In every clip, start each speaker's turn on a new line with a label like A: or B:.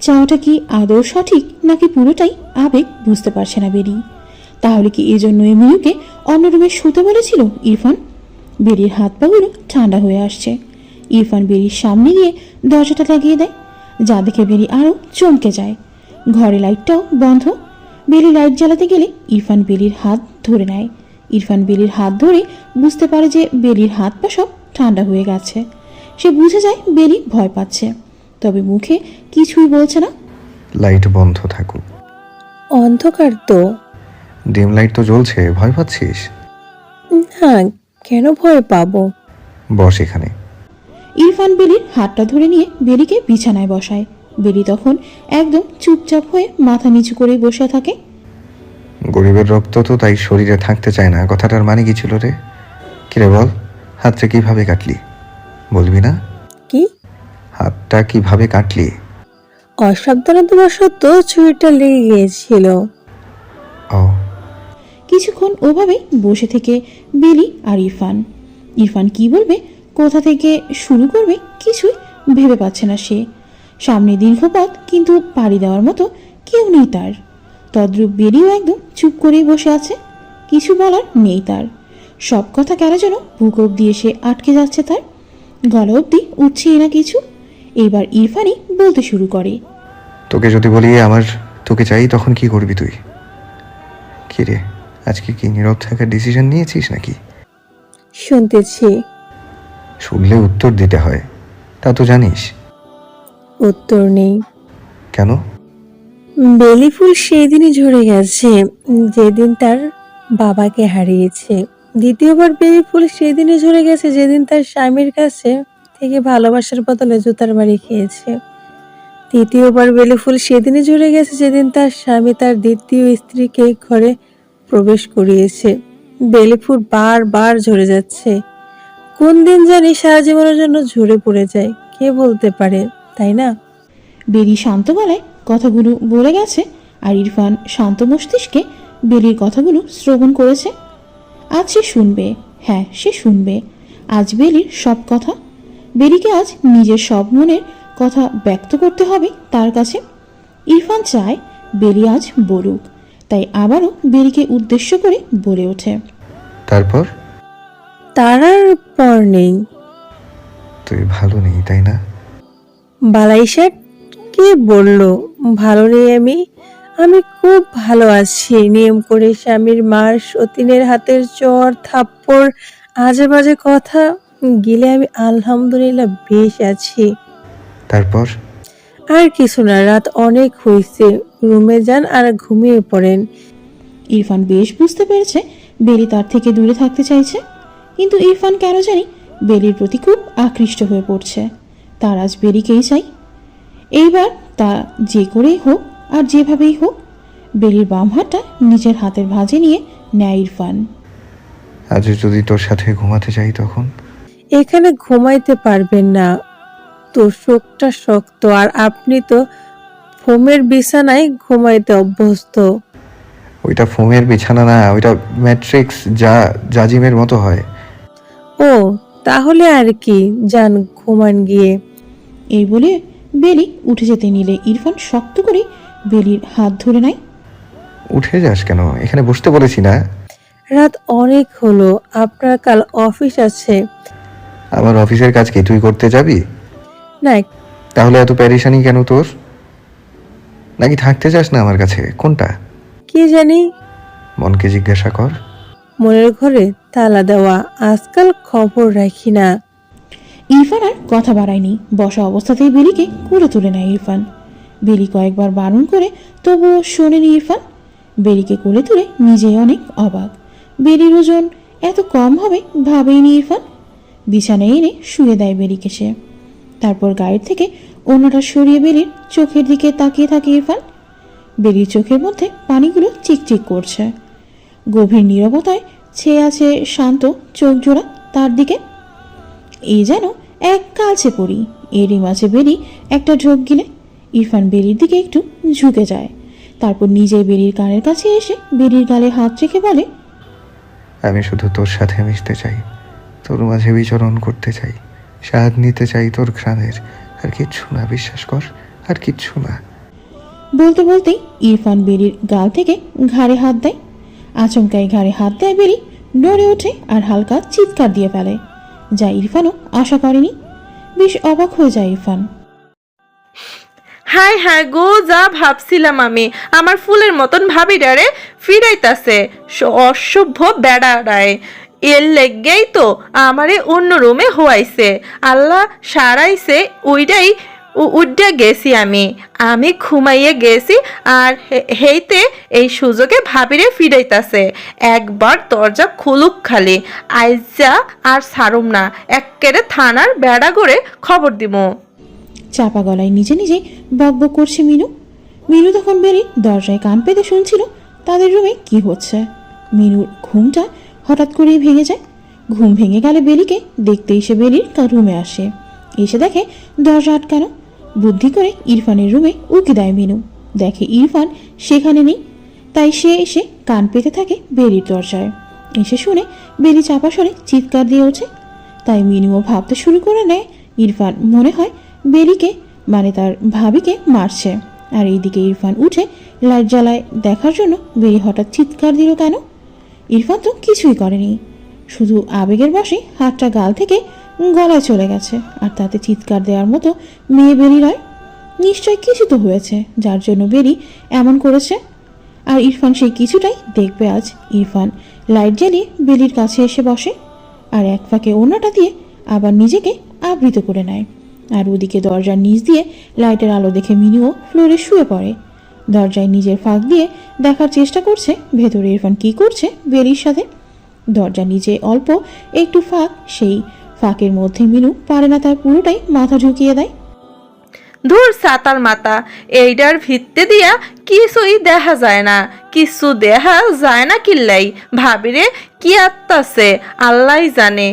A: চাওয়াটা কি আদৌ সঠিক নাকি পুরোটাই আবেগ বুঝতে পারছে না বেরি। তাহলে কি এজন্যই মিনুকে অন্য রুমে শুতে বলেছিল ইরফান? বেরির হাত পাগুলো ঠান্ডা হয়ে আসছে। ইরফান বেরির সামনে গিয়ে দরজাটা লাগিয়ে দেয়, যা দেখে বেরি আরও চমকে যায়। ঘরে লাইটটাও বন্ধ। বেলি লাইট জ্বালাতে গেলে ইরফান বেলির হাত ধরে নেয়। ইরফান বেলির হাত ধরে বুঝতে পারে যে বেলির হাত পা সব ঠান্ডা হয়ে গেছে। সে বুঝে যায় বেলি ভয় পাচ্ছে, তবে মুখে কিছুই বলছে না।
B: লাইট বন্ধ থাকুক।
C: অন্ধকার তো।
B: ডিম লাইট তো জ্বলছে, ভয় পাচ্ছিস?
C: হ্যাঁ, কেন ভয় পাবো?
B: বস এখানে।
A: ইরফান বেলির হাতটা ধরে নিয়ে বেলিকে বিছানায় বসায়। বেলি তখন একদম চুপচাপ হয়ে মাথা নিচু করে বসে থাকে।
B: গরিবের রক্ত তো তাই শরীরে থাকতে চায় না, কথাটার মানে কি ছিল রে? কিরে বল, হাতটা কিভাবে কাটলি? বলবি না?
C: কি?
B: হাতটা কিভাবে কাটলি?
C: অসাবধানতাবশত ছুরিটা লেগে গিয়েছিল।
B: ও।
A: কিছুক্ষণ ওভাবেই বসে থেকে বেলি আর ইরফান। ইরফান কি বলবে, কোথা থেকে শুরু করবে কিছুই ভেবে পাচ্ছে না সে। সামনে দীর্ঘ পথ, কিন্তু পাড়ি দেওয়ার মতো কেউ নেই তার। তদ্রূপ বেরিও একদম চুপ করেই বসে আছে, কিছু বলার নেই তার। সব কথা কেন যেন বুক অব্দি এসে আটকে যাচ্ছে তার, গলা অব্দি উঠছেই না কিছু। এইবার ইরফানই বলতে শুরু করে।
B: তোকে যদি বলি আমার তোকে চাই, তখন কি করবি তুই? কি রে, আজকে কি নীরব থাকার ডিসিশন নিয়েছিস নাকি?
C: শুনতেছি।
B: শুনলে উত্তর দিতে হয়, তা তো জানিস।
C: উত্তর নেই।
B: কেন?
C: বেলি ফুল সেই দিনই ঝরে গেছে যেদিন তার বাবাকে হারিয়েছে। দ্বিতীয়বার বেলি ফুল সেই দিনই ঝরে গেছে যেদিন তার স্বামীর কাছে থেকে ভালোবাসার বদলে জুতার বাড়ি খেয়েছে। তৃতীয়বার বেলি ফুল সেদিনই ঝরে গেছে যেদিন তার স্বামী তার দ্বিতীয় স্ত্রীকে ঘরে প্রবেশ করিয়েছে। বেলি ফুল বারবার ঝরে যাচ্ছে। কোন দিন জানি সারা জীবনের জন্য ঝরে পড়ে যায়, কে বলতে পারে, তাই না?
A: বেলি শান্ত গলায় কথাগুলো বলে গেছে, আর ইরফান শান্ত মস্তিষ্কে বেলির কথাগুলো শ্রবণ করেছে। আজ সে শুনবে, হ্যাঁ সে শুনবে আজ বেলির সব কথা। বেলিকে আজ নিজের সব মনের কথা ব্যক্ত করতে হবে তার কাছে। ইরফান চায় বেলি আজ বলুক, তাই আবারও বেলিকে উদ্দেশ্য করে বলে ওঠে।
B: তারপর?
C: তার আর পর নেই।
B: তুই ভালো নেই, তাই না?
C: বালাই শেঠ কে বলল ভালো নেই আমি? আমি খুব ভালো আছি। নিয়ম করে স্বামীর মার সতীনের হাতের চর থাপ্পড় আজে বাজে কথা গিলে আমি আলহামদুলিল্লাহ বেশ আছি।
B: তারপর?
C: আর কিছু না, রাত অনেক হয়েছে, রুমে যান আর ঘুমিয়ে পড়েন।
A: ইরফান বেশ বুঝতে পেরেছে বেলি তার থেকে দূরে থাকতে চাইছে, কিন্তু ইরফান কেন জানি বেলির প্রতি খুব আকৃষ্ট হয়ে পড়ছে। তার আজ বেলিকেই চাই। এইবার তা যে করেই হোক আর যেভাবেই হোক। বেলির বাম হাতটা নিজের হাতের ভাঁজে নিয়ে নেয় ইরফান।
B: আজ যদি তোর সাথে ঘুমাতে চাই তখন?
C: এখানে ঘুমাইতে পারবেন না, তোর শোকটা শক্ত, আর আপনি তো ফোমের বিছানায় ঘুমাইতে অভ্যস্ত।
B: ওইটা ফোমের বিছানা না, ওইটা ম্যাট্রিক্স, যা জাজিমের মতো হয়।
C: ও, তাহলে আর কি, যান ঘুমান গিয়ে।
A: এই বলে বেলি উঠে যেতে নিলে ইরফান শক্ত করে বেলির হাত ধরে নেয়।
B: উঠে যাস কেন? এখানে বসতে বলেছি না?
C: রাত অনেক হলো, আপনার কাল অফিস আছে।
B: আমার অফিসের কাজ কি তুই করতে যাবি?
C: না,
B: তাহলে এত প্যারিশানি কেন তোর? নাকি থাকতে চাস না আমার কাছে? কোনটা?
C: কি জানি।
B: মনকে জিজ্ঞাসা কর।
C: মনের ঘরে তালা দেওয়া, আজকাল খবর রাখি না।
A: ইরফান আর কথা বাড়ায়নি, বসা অবস্থাতেই বেলিকে কুলে তুলে নেয় ইরফান। বেলি কয়েকবার বারণ করে তবুও শোনেনি ইরফান। বেলিকে কোলে তুলে নিজেই অনেক অবাক। বেলির ওজন এত কম হবে ভাবেইনি ইরফান। বিছানায় এনে শুয়ে দেয় বেলিকে সে। তারপর গায়ের থেকে অন্যটা সরিয়ে বেলির চোখের দিকে তাকিয়ে থাকে ইরফান। বেলির চোখের মধ্যে পানিগুলো চিকচিক করছে। গভীর নীরবতায় ছেয়ে আছে শান্ত চোখ জোড়া তার দিকে। এই যেন এক কালচে পড়ি। এরই মাঝে বেলি একটা ঢোক গিলে ইরফান বেলির দিকে একটু ঝুঁকে যায়। তারপর নিজে বেলির কানের কাছে এসে বেলির গালে হাত রেখে বলে,
B: আমি শুধু তোর সাথে মিশতে চাই, তোর মাঝে বিচরণ করতে চাই, স্বাদ নিতে চাই তোর ঘ্রাণের। আর কিচ্ছু না, বিশ্বাস কর, আর কিচ্ছু না।
A: বলতে বলতেই ইরফান বেরির গাল থেকে ঘাড়ে হাত দেয়। আচমকাই ঘাড়ে হাত দেয় বেরি, নড়ে ওঠে আর হালকা চিৎকার দিয়ে ফেলে, যা ইরফানও আশা করেনি। বেশ অবাক হয়ে যায় ইরফান।
D: হায় হায় গো, যা ভাবছিলাম আমি, আমার ফুলের মতন ভাবিডারে ফিরাইতাছে অসভ্য বেড়াড়ায়। এর লেগেই তো আমারে অন্য রুমে হওয়াইছে, আল্লাহ সারাইছে, উইডাই উড্ডা গেছি আমি ঘুমাইয়ে গেছি, আর হেইতে এই সুযোগে ভাবিরে ফিরাইতাছে। একবার দরজা খুলুক খালি, আইজা আর ছাড়ুম না, এক্কেরে থানার বেড়া করে খবর দিমু।
A: চাপা গলায় নিজে নিজে বকবক করছে মিনু। মিনু তখন বেরিয়ে দরজায় কান পেতে শুনছিল তাদের রুমে কি হচ্ছে। মিনুর ঘুমটা হঠাৎ করেই ভেঙে যায়। ঘুম ভেঙে গেলে বেলিকে দেখতে এসে বেলির রুমে আসে। এসে দেখে দরজা আটকানো। বুদ্ধি করে ইরফানের রুমে উকি দেয় মিনু। দেখে ইরফান সেখানে নেই, তাই সে এসে কান পেতে থাকে বেলির দরজায়। এসে শুনে বেলি চাপা সরে চিৎকার দিয়ে ওঠে। তাই মিনুও ভাবতে শুরু করে নেয় ইরফান মনে হয় বেলিকে মানে তার ভাবিকে মারছে। আর এইদিকে ইরফান উঠে লাইট জ্বালায় দেখার জন্য বেলি হঠাৎ চিৎকার দিল কেন। ইরফান তো কিছুই করেনি, শুধু আবেগের বশে হাতটা গাল থেকে গলায় চলে গেছে। আর তাতে চিৎকার দেওয়ার মতো মেয়ে বেলি নয়, নিশ্চয় কিছু তো হয়েছে যার জন্য বেলি এমন করেছে। আর ইরফান সেই কিছুটাই দেখবে আজ। ইরফান লাইট জ্বালিয়ে বেলির কাছে এসে বসে আর এক ফাঁকে ওড়নাটা দিয়ে আবার নিজেকে আবৃত করে নেয়। আর ওদিকে দরজার নিচ দিয়ে লাইটের আলো দেখে মিনুও ফ্লোরে শুয়ে পড়ে। দরজায় নিজের ফাঁক দিয়ে দেখার চেষ্টা করছে ভেতরে ইরফান কি করছে বেলির সাথে। দরজা নিচে অল্প একটু ফাঁক, সেই ফাঁকের মধ্যে মিনু পারে না তার পুরোটাই মাথা ঢুকিয়ে দেয়।
D: ধুর সাতার মাতা, এইটার ভিত্তে দিয়া কিছুই দেখা যায় না, কিছু দেখা যায় না কিল্লাই, ভাবিরে কি আত্মাছে আল্লাহ জানে।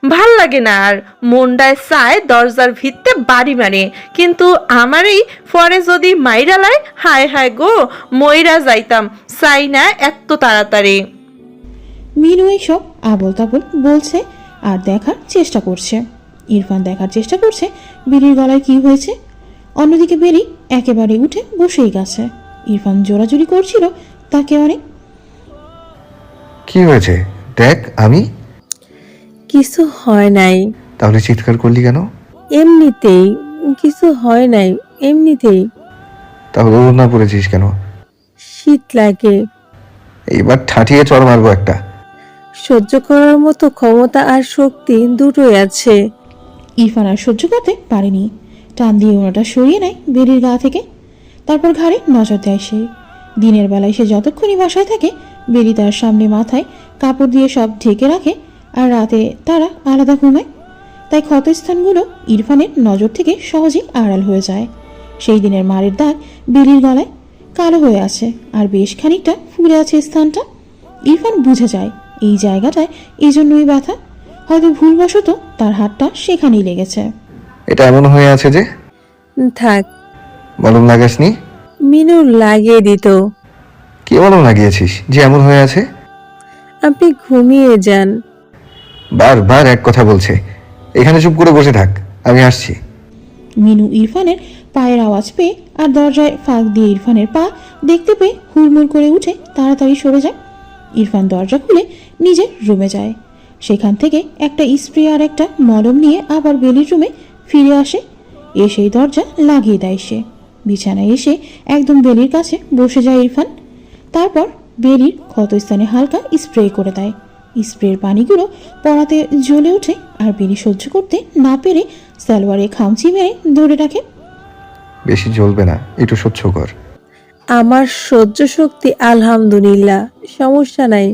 D: ভাল লাগে না আর, মনটায় চায় দরজার ভিত্তে বাড়ি মারে, কিন্তু আমার এই পরে যদি মাইরালায়, হায় হায় গো, মইরা যাইতাম, চাই না এত তাড়াতাড়ি।
A: মিনু এইসব আবল তাবল বলছে আর দেখার চেষ্টা করছে। ইরফান দেখার চেষ্টা করছে বেলির গলায় কি হয়েছে। অন্যদিকে বেলি একেবারে উঠে বসেই গেছে। ইরফান জোরাজুরি করছিল তাকে অনেক।
B: কি হয়েছে দেখ। আমি
C: কিছু হয় নাই।
B: তাহলে চিৎকার করলি কেন?
C: এমনিতেই কিছু হয় নাই, এমনিতেই।
B: তাহলে ওড়না পরেছিস কেন?
C: শীত লাগে।
B: এইবার ঠাঠিয়ে চড় মারবো একটা।
C: সহ্য করার মতো ক্ষমতা আর শক্তি দুটোই আছে।
A: ইরফান আর সহ্য করতে পারেনি, টান দিয়ে ওনাটা সরিয়ে নেয় বেলির গা থেকে। তারপর ঘাড়ে নজর দেয় সে। দিনের বেলায় সে যতক্ষণই বাসায় থাকে বেলি তার সামনে মাথায় কাপড় দিয়ে সব ঢেকে রাখে, আর রাতে তারা আলাদা ঘুমায়। তাই ক্ষতস্থানগুলো ইরফানের নজর থেকে সহজেই আড়াল হয়ে যায়। সেই দিনের মারের দাগ বেলির গলায় কালো হয়ে আছে আর বেশ খানিকটা ফুলে আছে স্থানটা। ইরফান বুঝে যায় এই জায়গাটায় এই জন্যই ব্যথা, হয়তো ভুলবশত তার হাতটা সেখানেই লেগেছে।
B: এটা এমন হয়ে আছে যে?
C: থাক।
B: মলম লাগাসনি?
C: মিনু লাগিয়ে দিত।
B: কি মলম লাগিয়েছিস যে এমন হয়ে আছে?
C: আপনি ঘুমিয়ে যান।
B: বারবার এক কথা বলছে। এখানে চুপ করে বসে থাক, আমি আসছি।
A: মিনু ইরফানের পায়ের আওয়াজ পেয়ে আর দরজায় ফাঁক দিয়ে ইরফানের পা দেখতে পেয়ে হুড়মুড় করে উঠে তাড়াতাড়ি সরে যায়। ইরফান দরজা খুলে নিজের রুমে যায়। সেখান থেকে একটা স্প্রে আর একটা মলম নিয়ে আবার বেলির রুমে ফিরে আসে। এসেই দরজা লাগিয়ে দেয় সে। বিছানায় এসে একদম বেলির কাছে বসে যায় ইরফান। তারপর বেলির ক্ষতস্থানে হালকা স্প্রে করে দেয়। স্প্রের পানিগুলো পড়াতে জ্বলে ওঠে আর বেলি সহ্য করতে না পেরে সালোয়ারে খামচি মেরে ধরে রাখে।
B: বেশি জ্বলবে না, একটু সহ্য কর।
C: আমার সহ্য শক্তি আলহামদুলিল্লাহ, সমস্যা নাই।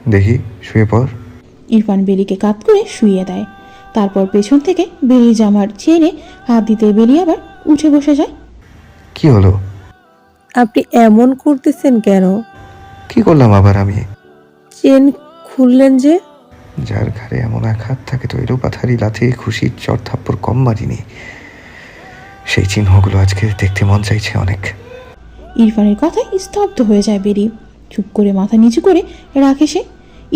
B: দেখি, শুয়ে পড়।
A: ইরফান বেলিকে কাত করে শুইয়ে দেয়। তারপর পেছন থেকে বেলি জামার চেনে হাত দিতে বেলি আবার উঠে বসে যায়।
B: কি হলো?
C: আপনি এমন করতেছেন কেন?
B: কি করলাম আবার আমি?
C: চেন খুললেন যে?
B: যার ঘাড়ে এমন আঘাত থাকে তো এরও পাথারি লাথি খুশির চর থাপ্পড় কম মারিনি। সেই চিহ্নগুলো আজকে দেখতে মন চাইছে অনেক।
A: ইরফানের কথায় স্তব্ধ হয়ে যায় বেরি। চুপ করে মাথা নিচু করে রাখে সে।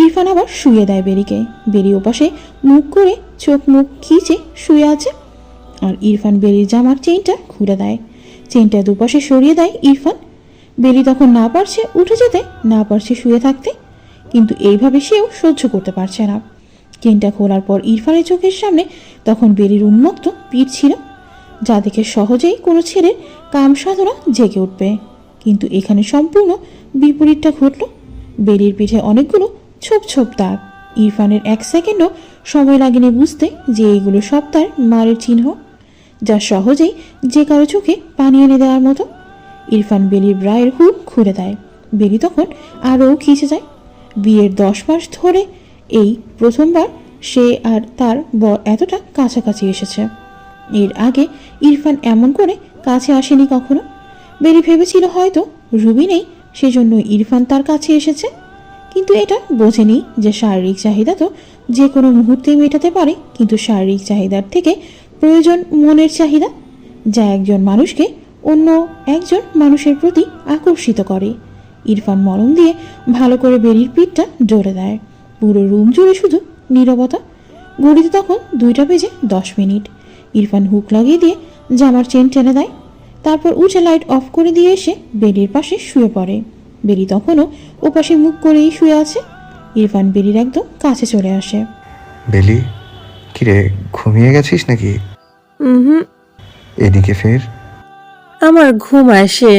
A: ইরফান আবার শুয়ে দেয় বেরিকে। বেরি ওপাশে মুখ করে চোখ মুখ খিচে শুয়ে আছে। আর ইরফান বেরির জামার চেইনটা খুলে দেয়। চেনটা দুপাশে সরিয়ে দেয় ইরফান। বেলি তখন না পারছে উঠে যেতে, না পারছে শুয়ে থাকতে, কিন্তু এইভাবে সেও সহ্য করতে পারছে না। চেনটা খোলার পর ইরফানের চোখের সামনে তখন বেলির উন্মুক্ত পিঠ ছিল, যা দেখে সহজেই কোনো ছেলের কাম সাধনা জেগে উঠবে। কিন্তু এখানে সম্পূর্ণ বিপরীতটা ঘটল। বেলির পিঠে অনেকগুলো ছোপ ছোপ দাগ। ইরফানের 1 সেকেন্ডও সময় লাগেনি বুঝতে যে এইগুলো সব তার মারের চিহ্ন, যা সহজেই যে কারো চোখে পানি এনে দেওয়ার মতো। ইরফান বেলির ব্রায়ের হুক খুলে দেয়। বেলি তখন আরও খিচে যায়। বিয়ের 10 মাস ধরে এই প্রথমবার সে আর তার বর এতটা কাছাকাছি এসেছে। এর আগে ইরফান এমন করে কাছে আসেনি কখনো। বেলি ভেবেছিল হয়তো রুবি নেই, সেজন্য ইরফান তার কাছে এসেছে, কিন্তু এটা বোঝেনি যে শারীরিক চাহিদা তো যে কোনো মুহূর্তেই মেটাতে পারে, কিন্তু শারীরিক চাহিদার থেকে প্রয়োজন মনের চাহিদা, যা একজন মানুষকে অন্য একজন মানুষের প্রতি আকর্ষিত করে। ইরফান মলম দিয়ে ভালো করে বেরির পিঠটা ডলে দেয়। পুরো রুম জুড়ে শুধু নীরবতা। ঘড়িতে তখন 2:10। ইরফান হুক লাগিয়ে দিয়ে জামার চেন টেনে দেয়, তারপর উঠে লাইট অফ করে দিয়ে এসে বেলির পাশে শুয়ে পড়ে। বেলি তখনও ওপাশে মুখ করেই শুয়ে আছে। ইরফান বেলির একদম কাছে চলে আসে।
B: বেলি, কিরে ঘুমিয়ে গেছিস নাকি?
C: হুম,
B: এদিকে ফের।
C: আমার ঘুম আসে।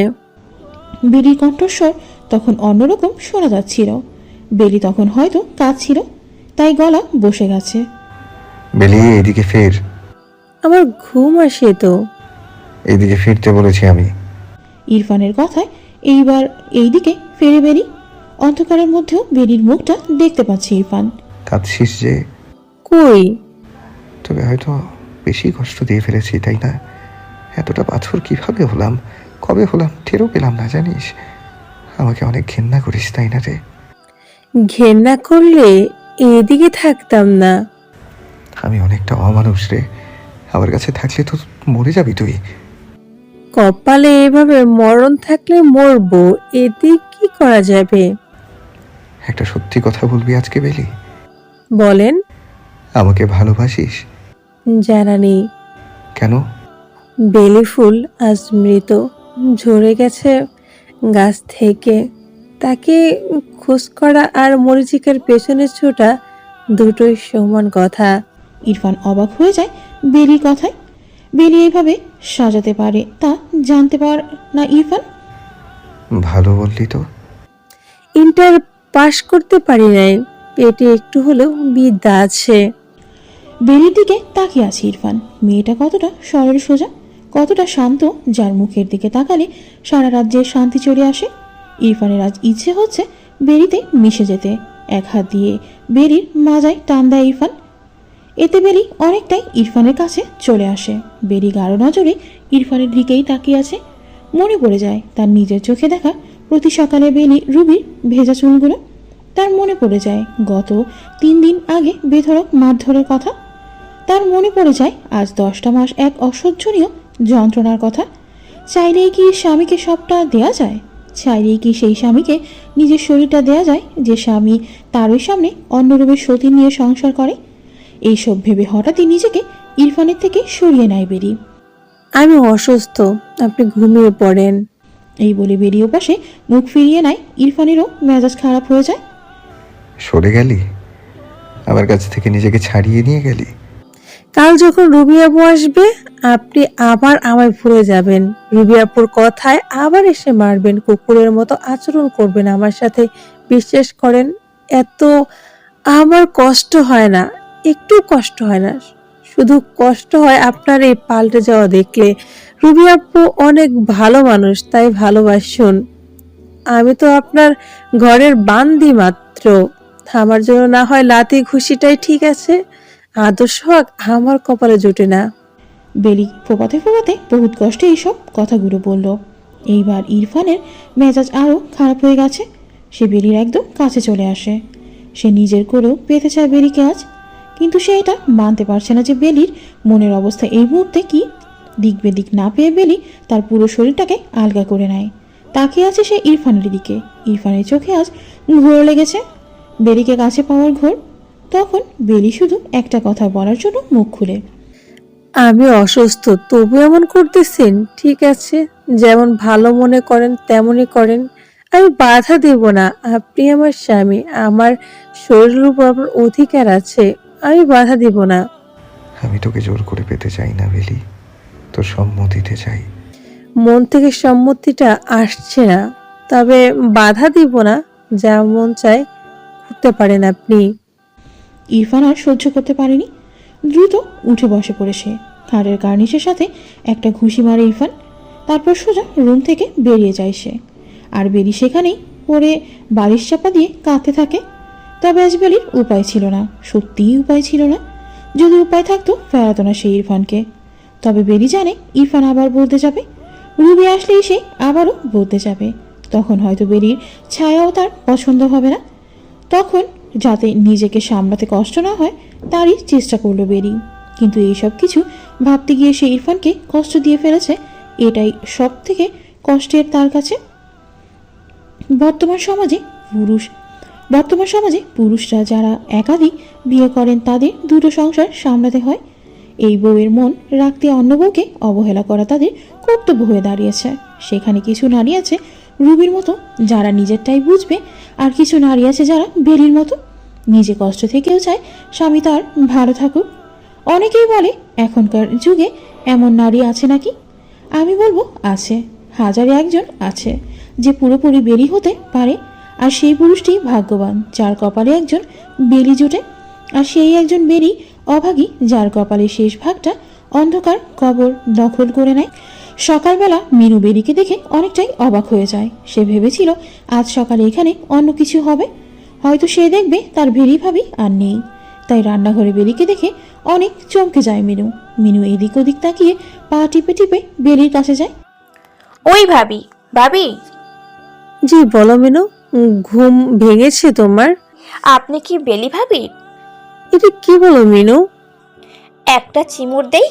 A: বেলির কণ্ঠস্বর তখন অন্যরকম শোনা যাচ্ছিল। বেলি তখন হয়তো কাঁদছিল, তাই গলা বসে গেছে।
B: বেলি, এদিকে ফের।
C: আমার ঘুম আসে তো।
B: এদিকে ফিরতে বলেছি আমি।
A: ইরফানের কথায় এইবার এইদিকে ফেরে বেলি। অন্ধকারের মধ্যেও বেলির মুখটা দেখতে পাচ্ছে ইরফান।
B: কাঁদছিস যে?
C: কই?
B: তবে হয়তো বেশি কষ্ট দিয়ে ফেলেছি, তাই না? এতটা পাথর কিভাবে হলাম, কবে হলাম টেরও পেলাম না, জানিস? আমাকে অনেক ঘেন্না করিস, তাই না রে?
C: ঘেন্না করলে এদিকে থাকতাম না।
B: আমি অনেকটা অমানুষ রে। আমার কাছে থাকলে তো মরে যাবি তুই।
C: কপালে এভাবে মরণ থাকলে মরবো, এতে কি করা যাবে?
B: একটা সত্যি কথা বলবি আজকে বেলি?
C: বলেন।
B: আমাকে ভালোবাসিস?
C: জানা নেই।
B: কেন?
C: বেলি ফুল আজ মৃত, ঝরে গেছে গাছ থেকে। তাকে খোঁজ করা আর মরিচিকার পেছনে ছোটা দুটোই সমান কথা।
A: ইরফান অবাক হয়ে যায় বেলির কথায়। বেলি এইভাবে সাজাতে পারে তা জানতে পার না ইরফান।
B: ভালো বললি তো।
C: ইন্টার পাশ করতে পারি নাই, পেটে একটু হলেও বিদ্যা আছে।
A: বেলির দিকে তাকিয়ে আছে ইরফান। মেয়েটা কতটা সরল সোজা, কতটা শান্ত, যার মুখের দিকে তাকালে সারা রাজ্যের শান্তি চলে আসে। ইরফানের আজ ইচ্ছে হচ্ছে বেলিতে মিশে যেতে। এক হাত দিয়ে বেলির মাজায় টান দেয় ইরফান। এতে বেলি অনেকটাই ইরফানের কাছে চলে আসে। বেলি গাঢ় নজরে ইরফানের দিকেই তাকিয়ে আছে। মনে পড়ে যায় তার নিজের চোখে দেখা প্রতি সকালে বেলি রুবির ভেজা চুলগুলো। তার মনে পড়ে যায় গত 3 দিন আগে বেধড়ক মারধরের কথা। তার মনে পড়ে যায় আজ 10টা মাস এক অসহ্যনীয় যন্ত্রণার কথা। চাইলেই কি স্বামীকে সবটা দেয়া যায়? চাইলেই কি সেই স্বামীকে নিজের শরীরটা দেয়া যায় যে স্বামী তারই সামনে অন্য রূপে সতী নিয়ে সংসার করে? এইসব ভেবে হঠাৎই নিজেকে ইরফানের থেকে সরিয়ে নেয় বেরি।
C: আমি অসুস্থ, আপনি ঘুমিয়ে পড়েন।
A: এই বলে বেরিয়ে পাশে মুখ ফিরিয়ে নেয়। ইরফানেরও মেজাজ খারাপ হয়ে যায়।
B: সরে গেলি, আমার কাছ থেকে নিজেকে ছাড়িয়ে নিয়ে গেলি।
C: কাল যখন রুবি আপু আসবে আপনি আবার আমায় ভুলে যাবেন। রুবি আপুর কথায় আবার এসে মারবেন, কুকুরের মতো আচরণ করবেন আমার সাথে। বিশ্বাস করেন, এত আমার কষ্ট হয় না, একটু কষ্ট হয় না। শুধু কষ্ট হয় আপনার এই পাল্টে যাওয়া দেখলে। রুবি আপু অনেক ভালো মানুষ, তাই ভালোবাসুন। আমি তো আপনার ঘরের বান্দি মাত্র। আমার জন্য না হয় লাতি ঘুষিটাই ঠিক আছে, আদর্শ হক আমার কপালে জোটে না।
A: বেলি ফোপাতে ফোপাতে বহুত কষ্টে এইসব কথাগুলো বলল। এইবার ইরফানের মেজাজ আরও খারাপ হয়ে গেছে। সে বেলির একদম কাছে চলে আসে। সে নিজের করেও পেতে চায় বেলিকে আজ, কিন্তু সে এটা মানতে পারছে না যে বেলির মনের অবস্থা এই মুহূর্তে কি। দিক বেদিক না পেয়ে বেলি তার পুরো শরীরটাকে আলগা করে নেয়। তাকিয়ে আছে সে ইরফানের দিকে। ইরফানের চোখে আজ ঘোর লেগেছে, বেলিকে কাছে পাওয়ার ঘোর। তখন বেলি শুধু একটা কথা বলার জন্য মুখ খুলে।
C: আমি অসুস্থ, তবু এমন করতেছেন? ঠিক আছে, যেমন ভালো মনে করেন তেমনই করেন, আমি বাধা দেব না। আপনি আমার স্বামী, আমার শরীরের উপর আপনার অধিকার আছে, আমি বাধা দিব না।
B: আমি তোকে জোর করে পেতে চাই না বেলি, তোর সম্মতিতে চাই।
C: মন থেকে সম্মতিটা আসছে না, তবে বাধা দিব না। যা মন চায় করতে পারেন আপনি।
A: ইরফান আর সহ্য করতে পারেনি, দ্রুত উঠে বসে পড়ে সে। খাটের কার্নিশের সাথে একটা ঘুষি মারে ইরফান, তারপর সোজা রুম থেকে বেরিয়ে যায় সে। আর বেলি সেখানেই পড়ে বালিশ চাপা দিয়ে কাঁদতে থাকে। তবে আজ বেলির উপায় ছিল না, সত্যিই উপায় ছিল না। যদি উপায় থাকতো ফেরাতো না সে ইরফানকে। তবে বেলি জানে ইরফান আবার বলতে যাবে, রুবি আসলেই সে আবারও বলতে যাবে। তখন হয়তো বেলির ছায়াও তার পছন্দ হবে না। তখন যাতে নিজেকে সামলাতে কষ্ট না হয় তারই চেষ্টা করলো বেরি। কিন্তু এইসব কিছু ভাবতে গিয়ে সে ইরফানকে কষ্ট দিয়ে ফেলেছে, এটাই সব থেকে কষ্টের তার কাছে। বর্তমান সমাজে পুরুষরা যারা একাধিক বিয়ে করেন তাদের দুটো সংসার সামলাতে হয়। এই বউয়ের মন রাখতে অন্য বউকে অবহেলা করা তাদের কর্তব্য হয়ে দাঁড়িয়েছে। সেখানে কিছু নারী আছে রুবির মতো যারা নিজেরটাই বুঝবে, আর কিছু নারী আছে যারা বেরির মতো নিজে কষ্ট থেকেও চায় স্বামী তার ভালো থাকুক। অনেকেই বলে এখনকার যুগে এমন নারী আছে নাকি? আমি বলবো আছে, হাজারে একজন আছে যে পুরোপুরি বেরি হতে পারে। আর সেই পুরুষটি ভাগ্যবান যার কপালে একজন বেলি জোটে। আর সেই একজন বেরি অভাগী যার কপালে শেষ ভাগটা অন্ধকার কবর দখল করে নেয়। সকালবেলা মিনু বেরিকে দেখে অনেকটাই অবাক হয়ে যায়। সে ভেবেছিল আজ সকালে এখানে অন্য কিছু হবে, হয়তো সে দেখবে তার ভেরি ভাবি আর নেই। তাই রান্নাঘরে বেরিকে দেখে অনেক চমকে যায় মিনু। মিনু এদিক ওদিক তাকিয়ে পা টিপে টিপে বেরির কাছে যায়।
E: ওই ভাবি, ভাবি,
C: জি বলো মিনু, ঘুম ভেঙেছে তোমার?
E: আপনি কি বেলি ভাবি?
C: এটা কি বলো মিনু?
E: একটা চিমুর দেই?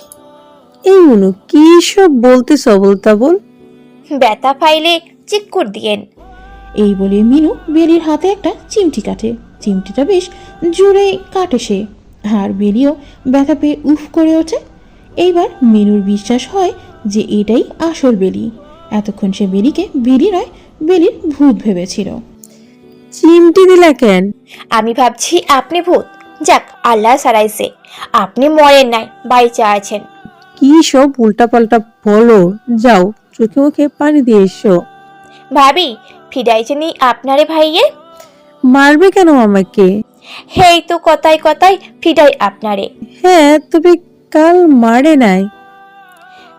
C: এই মিনু কি সব বলতেছ বলতা বল?
E: ব্যথা পাইলে চিক্কুর দিয়েন।
A: এই বলে মিনু বেলির হাতে একটা চিমটি কাটে। চিমটিটা বেশ জোরে কাটে সে, আর বেলিও ব্যথা পেয়ে উফ করে ওঠে। এইবার মিনুর বিশ্বাস হয় যে এটাই আসল বেলি। এতক্ষণ সে বেলিকে বেলি নয়, বেলির ভূত ভেবেছিল।
C: চিমটি দিলা কেন?
E: আমি ভাবছি আপনি ভূত। যাক, আল্লাহ সারাইছে, আপনি মরেন নাই, বাইচে আছেন।
C: কি সব উল্টাপাল্টা বলো, যাও চোখে মুখে পানি দিয়ে এসো।
E: ভাবি, ফিরাইছেনি আপনারে ভাইয়ে?
C: মারবে কেন আমাকে?
E: হেই তো কথায় কথায় ফিরাই আপনারে।
C: হ্যাঁ, তবে কাল মারে নাই।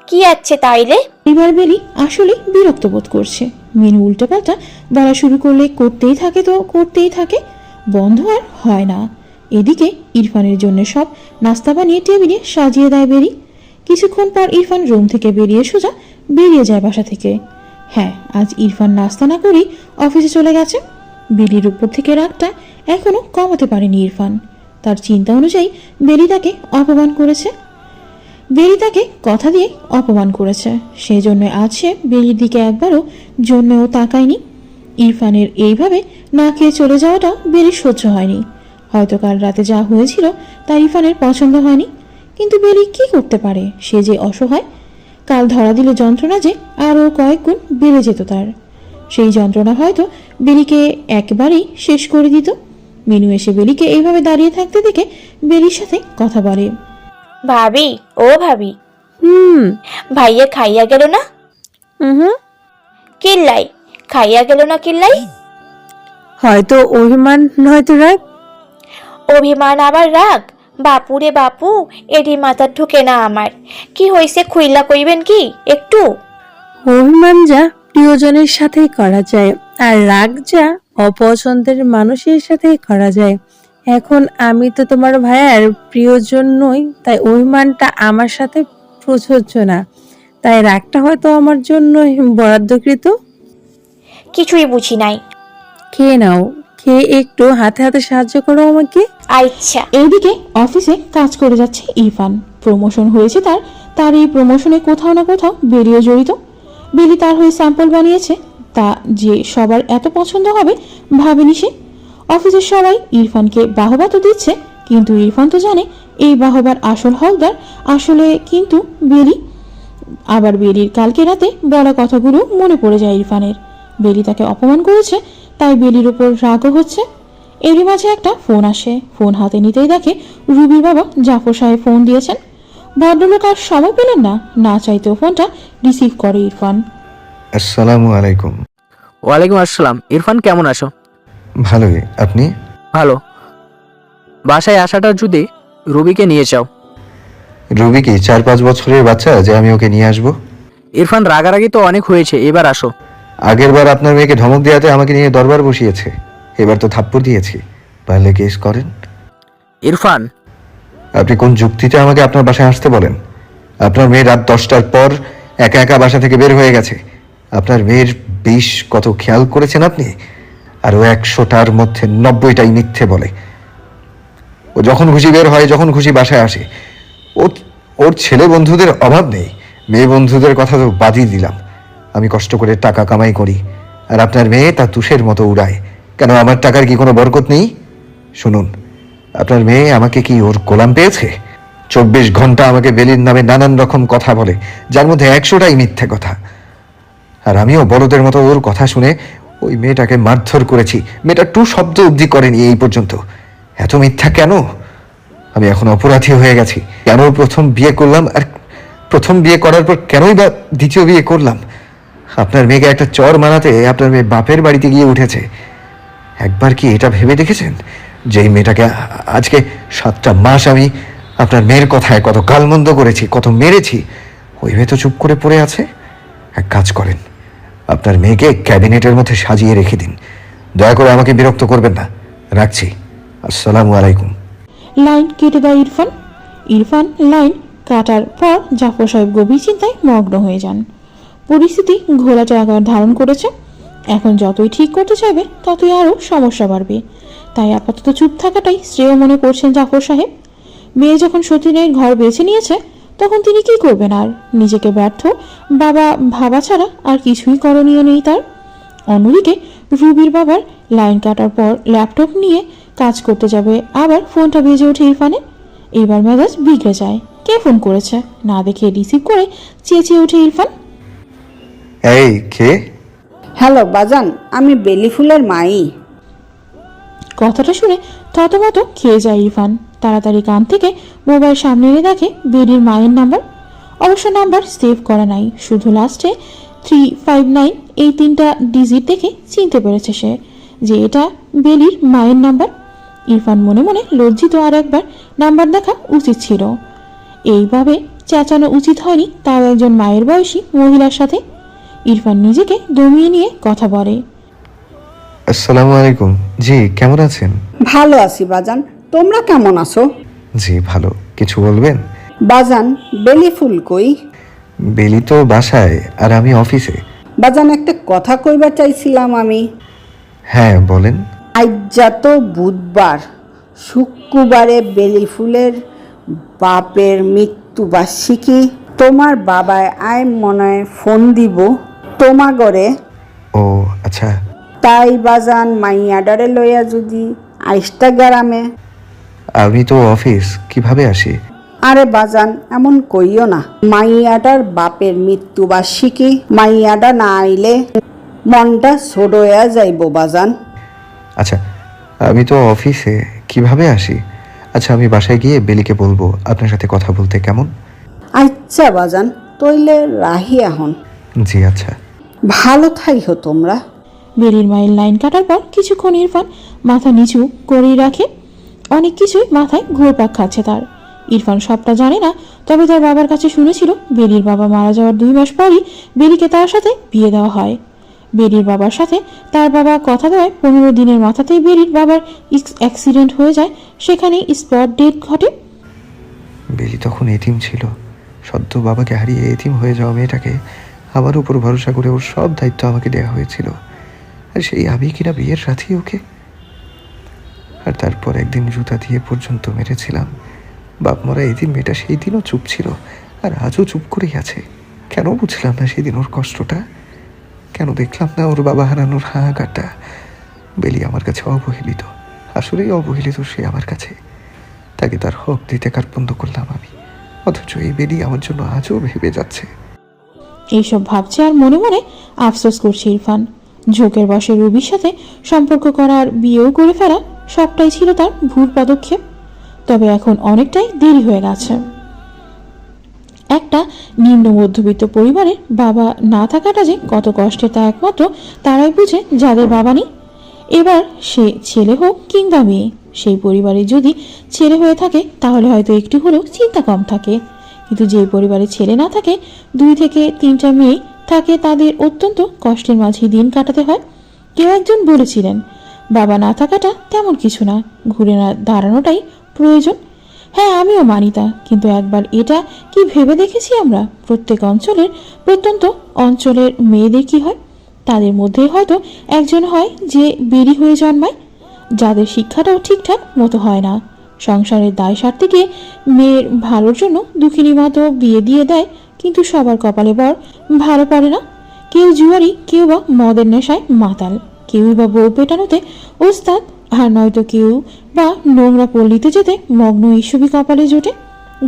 E: কি আছে তাইলে?
A: এবার বেলি আসলে বিরক্ত বোধ করছে। মিনু উল্টোপাল্টা বলা শুরু করলে করতেই থাকে, বন্ধ আর হয় না। এদিকে ইরফানের জন্য সব নাস্তা বানিয়ে টেবিলে সাজিয়ে দেয় বেরি। কিছুক্ষণ পর ইরফান রুম থেকে বেরিয়ে যায় বাসা থেকে। হ্যাঁ, আজ ইরফান নাস্তা না করেই অফিসে চলে গেছে। বেলির উপর থেকে রাগটা এখনো কমাতে পারেনি ইরফান। তার চিন্তা অনুযায়ী বেলি তাকে কথা দিয়ে অপমান করেছে। সেই জন্য আজ সে বেলির দিকে একবারও জন্মেও তাকায়নি। ইরফানের এইভাবে না খেয়ে চলে যাওয়াটাও বেলির সহ্য হয়নি। হয়তো কাল রাতে যা হয়েছিল তা ইরফানের পছন্দ হয়নি, কিন্তু বেলি কি করতে পারে? সে যে অসহায়। কাল ধরা দিলে যন্ত্রণা যে আরও কয়েক গুণ বেড়ে যেত তার। সেই যন্ত্রণা হয়তো বেলিকে একেবারেই শেষ করে দিত। মিনু এসে বেলিকে এইভাবে দাঁড়িয়ে থাকতে দেখে বেলির সাথে কথা বলে।
E: ভাবি, ও ভাবি,
C: হুম।
E: ভাইয়া খাইয়া গেল না?
C: হুম।
E: কিল্লাই খাইয়া গেল না? কিল্লাই
C: হয়তো অভিমান নয়তো রাগ।
E: অভিমান আবার রাগ? বাপুরে বাপু, এটি মাথা ঢুকে না আমার। কি হইছে খুইলা কইবেন কি একটু?
C: অভিমান যা প্রিয়জনের সাথেই করা যায়, আর রাগ যা অপছন্দের মানুষের সাথেই করা যায়। এখন আমি তো তোমার ভাইয়ার প্রিয়জন নই, তাই অভিমানটা আমার সাথে প্রযোজ্য না। তাই রাগটা হয়তো আমার জন্য বরাদ্দকৃত।
E: কিছুই বুঝি নাই।
C: খেয়ে নাও, খেয়ে একটু হাতে হাতে সাহায্য করো আমাকে।
E: আচ্ছা।
A: এইদিকে অফিসে কাজ করে যাচ্ছে ইরফান। প্রমোশন হয়েছে তার এই প্রমোশনে কোথাও না কোথাও বেলিও জড়িত। বেলি তার হয়ে স্যাম্পল বানিয়েছে, তা যে সবার এত পছন্দ হবে ভাবেনি সে। অফিসের সবাই ইরফানকে বাহবা তো দিচ্ছে, কিন্তু ইরফান তো জানে এই বাহবার আসল হকদার আসলে কিন্তু বেলি। আবার বেলির কালকে রাতে বলা কথাগুলো মনে পড়ে যায় ইরফানের। বেলি তাকে অপমান করেছে, তাই বেলির উপর রাগও হচ্ছে। এরই মাঝে একটা ফোন আসে। ফোন হাতে নিতেই দেখে রুবির বাবা জাফর সাহেব ফোন দিয়েছেন। ভদ্রলোক আর সময় পেলেন না, না চাইতেও ফোনটা রিসিভ করে ইরফান।
B: আসসালামু আলাইকুম।
F: ওয়ালাইকুম আসসালাম। ইরফান, কেমন আছো?
B: ভালোই, আপনি?
F: ভালো। বাসায় আসাটা যদি রুবিকে নিয়ে যাও।
B: রুবি কি 4-5 বছরের বাচ্চা যে আমি ওকে নিয়ে আসবো?
F: ইরফান, রাগারাগি তো অনেক হয়েছে, এবার আসো।
B: আগের বার আপনার মেয়েকে ধমক দেওয়াতে আমাকে নিয়ে দরবার বসিয়েছে, এবার তো থাপ্পড় দিয়েছি, পারলে কেস করেন।
F: ইরফান,
B: আপনি কোন যুক্তিতে আমাকে আপনার বাসায় আসতে বলেন? আপনার মেয়ে রাত 10টার পর একা একা বাসা থেকে বের হয়ে গেছে। আপনার মেয়ের বেশ কত খেয়াল করেছেন আপনি? আর ও 100টার মধ্যে 90টাই মিথ্যে বলে। ও যখন খুশি বের হয়, যখন খুশি বাসায় আসে। ওর ছেলে বন্ধুদের অভাব নেই, মেয়ে বন্ধুদের কথা তো বাদই দিলাম। আমি কষ্ট করে টাকা কামাই করি, আর আপনার মেয়ে তা তুষের মতো উড়ায়। কেন, আমার টাকার কি কোনো বরকত নেই? শুনুন, আপনার মেয়ে আমাকে কি ওর গোলাম পেয়েছে? 24 ঘন্টা আমাকে বেলির নামে নানান রকম কথা বলে, যার মধ্যে 100টাই মিথ্যে কথা। আর আমিও বড়দের মতো ওর কথা শুনে ওই মেয়েটাকে মারধর করেছি। মেয়েটা টু শব্দ অবধি করেনি এই পর্যন্ত। এত মিথ্যা কেন? আমি এখন অপরাধী হয়ে গেছি। কেন প্রথম বিয়ে করলাম, আর প্রথম বিয়ে করার পর কেনই বা দ্বিতীয় বিয়ে করলাম? আপনার মেয়েকে একটা চর মানাতে আপনার মেয়ে বাপের বাড়িতে গিয়ে উঠেছে। একবার কি এটা ভেবে দেখেছেন যে এই মেয়েটাকে আজকে 7টা মাস আমি আপনার মেয়ের কথায় কত গালমন্দ করেছি, কত মেরেছি? ওই মেয়ে তো চুপ করে পড়ে আছে। এক কাজ করেন, আপনার মেয়েকে ক্যাবিনেটের মধ্যে সাজিয়ে রেখে দিন। দয়া করে আমাকে বিরক্ত করবেন না। রাখছি, আসসালামু আলাইকুম।
A: লাইন কেটে দেয় ইরফান। ইরফান লাইন কাটার পর জাফর সাহেব গভীর চিন্তায় মগ্ন হয়ে যান। পরিস্থিতি ঘোলাটে আকার ধারণ করেছে। এখন যতই ঠিক করতে চাইবে ততই আরও সমস্যা বাড়বে। তাই আপাতত চুপ থাকাটাই শ্রেয় মনে করছেন জাফর সাহেব। মেয়ে যখন সতীনের ঘর বেছে নিয়েছে, তখন তিনি কি করবেন? আর নিজেকে ব্যর্থ বাবা ভাবা ছাড়া আর কিছুই করণীয় নেই তার। অন্যদিকে রুবির বাবার লাইন কাটার পর ল্যাপটপ নিয়ে কাজ করতে যাবে, আবার ফোনটা বেজে ওঠে ইরফানের। এইবার মেজাজ বিগড়ে যায়। কে ফোন করেছে না দেখে রিসিভ করে চেঁচিয়ে ওঠে ইরফান।
B: এই কে?
G: হ্যালো বাজান, আমি বেলি ফুলের মাই।
A: কথাটা শুনে থতমত খেয়ে যায় ইরফান। তাড়াতাড়ি কান থেকে মোবাইল সামনে এনে দেখে বেলির মায়ের নাম্বার। অবশ্য নাম্বার সেভ করা নাই, শুধু লাস্টে 359 এই 3টা ডিজিট দেখে চিনতে পেরেছে সে যে এটা বেলির মায়ের নাম্বার। ইরফান মনে মনে লজ্জিত, আর একবার নাম্বার দেখা উচিত ছিল। এইভাবে চেঁচানো উচিত হয়নি, তাও একজন মায়ের বয়সী মহিলার সাথে। ইরফান নিজেকে দমিয়ে নিয়ে কথা বলে।
B: আসসালামু আলাইকুম। জি, কেমন আছেন?
G: ভালো আছি বাজান, তোমরা কেমন আছো?
B: জি ভালো। কিছু বলবেন?
G: বাজান, বেলি ফুল কই?
B: বেলি তো বাসায়, আর আমি অফিসে।
G: বাজান, একটা কথা কইবার চাইছিলাম আমি।
B: হ্যাঁ বলেন।
G: আইজা তো বুধবার, শুক্রবারে বেলি ফুলের বাপের মৃত্যুবার্ষিকী। তোমার বাবায় আয় মনে হয় ফোন দিব তোমা ঘরে।
B: ও আচ্ছা।
G: তাই বাজান, মাইয়াডারে লইয়া যদি আইসটা গ্রামে।
B: আমি তো অফিস, কিভাবে আসি?
G: আরে বাজান, এমন কইও না। মাইয়াটার বাপের মৃত্যুবার্ষিকী, মাইয়াটা না আইলে মনটা ছোট হইয়া যাইব বাজান।
B: আচ্ছা, আমি তো অফিসে, কিভাবে আসি? আচ্ছা, আমি বাসায় গিয়ে বেলিকে বলবো আপনার সাথে কথা বলতে, কেমন?
G: আচ্ছা বাজান, তইলে রাহি এখন।
B: জি আচ্ছা।
G: ভালো থাইও তোমরা।
A: বেলির মায়ের লাইন কাটার পর কিছুক্ষণ ইরফান মাথা নিচু করেই রাখে। অনেক কিছুই মাথায় ঘুরপাক খাচ্ছে তার। ইরফান সবটা জানে না, তবে তার বাবার কাছে শুনেছিল বেলির বাবা মারা যাওয়ার 2 মাস পরই বেলিকে তার সাথে বিয়ে দেওয়া হয়। বেলির বাবার সাথে তার বাবা কথা দেওয়ায় 15 দিনের মাথাতেই বেলির বাবার অ্যাক্সিডেন্ট হয়ে যায়, সেখানেই স্পট ডেথ ঘটে।
B: বেলি তখন এতিম ছিল। সদ্য বাবাকে হারিয়ে এতিম হয়ে যাওয়া মেয়েটাকে আমার উপর ভরসা করে ওর সব দায়িত্ব আমাকে দেওয়া হয়েছিল। আর সেই আমি কিনা বিয়ের সাথী ওকে। আর তারপর একদিন জুতা দিয়ে পর্যন্ত মেরেছিলাম। বাপ মরা এদিন মেয়েটা সেই দিনও চুপ ছিল, আর আজও চুপ করেই আছে। কেন বুঝলাম না সেদিন ওর কষ্টটা? কেন দেখলাম না ওর বাবা হারানোর হাহাকারটা? বেলি আমার কাছে অবহেলিত, আসলেই অবহেলিত সে আমার কাছে। তাকে তার হক দিতে কার্পণ্য করলাম আমি, অথচ এই বেলি আমার জন্য আজও ভেবে যাচ্ছে।
A: এইসব ভাবছে আর মনে মনে আফসোস করছে ইরফান। ঝোঁকের বসে রুবির সাথে সম্পর্ক করার বিয়েও করে ফেলা সবটাই ছিল তার ভুল পদক্ষেপ। তবে এখন অনেকটাই দেরি হয়ে গেছে। একটা নিম্ন মধ্যবিত্ত পরিবারের বাবা না থাকাটা যে কত কষ্টের তা একমাত্র তারাই বুঝে যাদের বাবা নেই। এবার সে ছেলে হোক কিংবা মেয়ে, সেই পরিবারে যদি ছেলে হয়ে থাকে তাহলে হয়তো একটু হলেও চিন্তা কম থাকে। কিন্তু যে পরিবারে ছেলে না থাকে, 2 থেকে 3টা মেয়ে থাকে, তাদের অত্যন্ত কষ্টের মাঝে দিন কাটাতে হয়। কেউ একজন বলেছিলেন, বাবা না থাকাটা তেমন কিছু না, ঘুরে না দাঁড়ানোটাই প্রয়োজন। হ্যাঁ, আমিও মানি তা, কিন্তু একবার এটা কি ভেবে দেখেছি আমরা প্রত্যেক প্রত্যন্ত অঞ্চলের মেয়েদের কি হয়? তাদের মধ্যে হয়তো একজন হয় যে বেরি হয়ে জন্মায়, যাদের শিক্ষাটাও ঠিকঠাক মতো হয় না। সংসারের দায় সারতে গিয়ে মেয়ের ভালোর জন্য দুঃখিনী মা তো বিয়ে দিয়ে দেয়, কিন্তু সবার কপালে বর ভালো পড়ে না। কেউ জুয়ারি, কেউ বা মদের নেশায় মাতাল, কেউই বা বউ পেটানোতে ওস্তাদ, আর নয়তো কেউ বা নোংরা পল্লীতে যেতে মগ্ন এইসবই কপালে জোটে।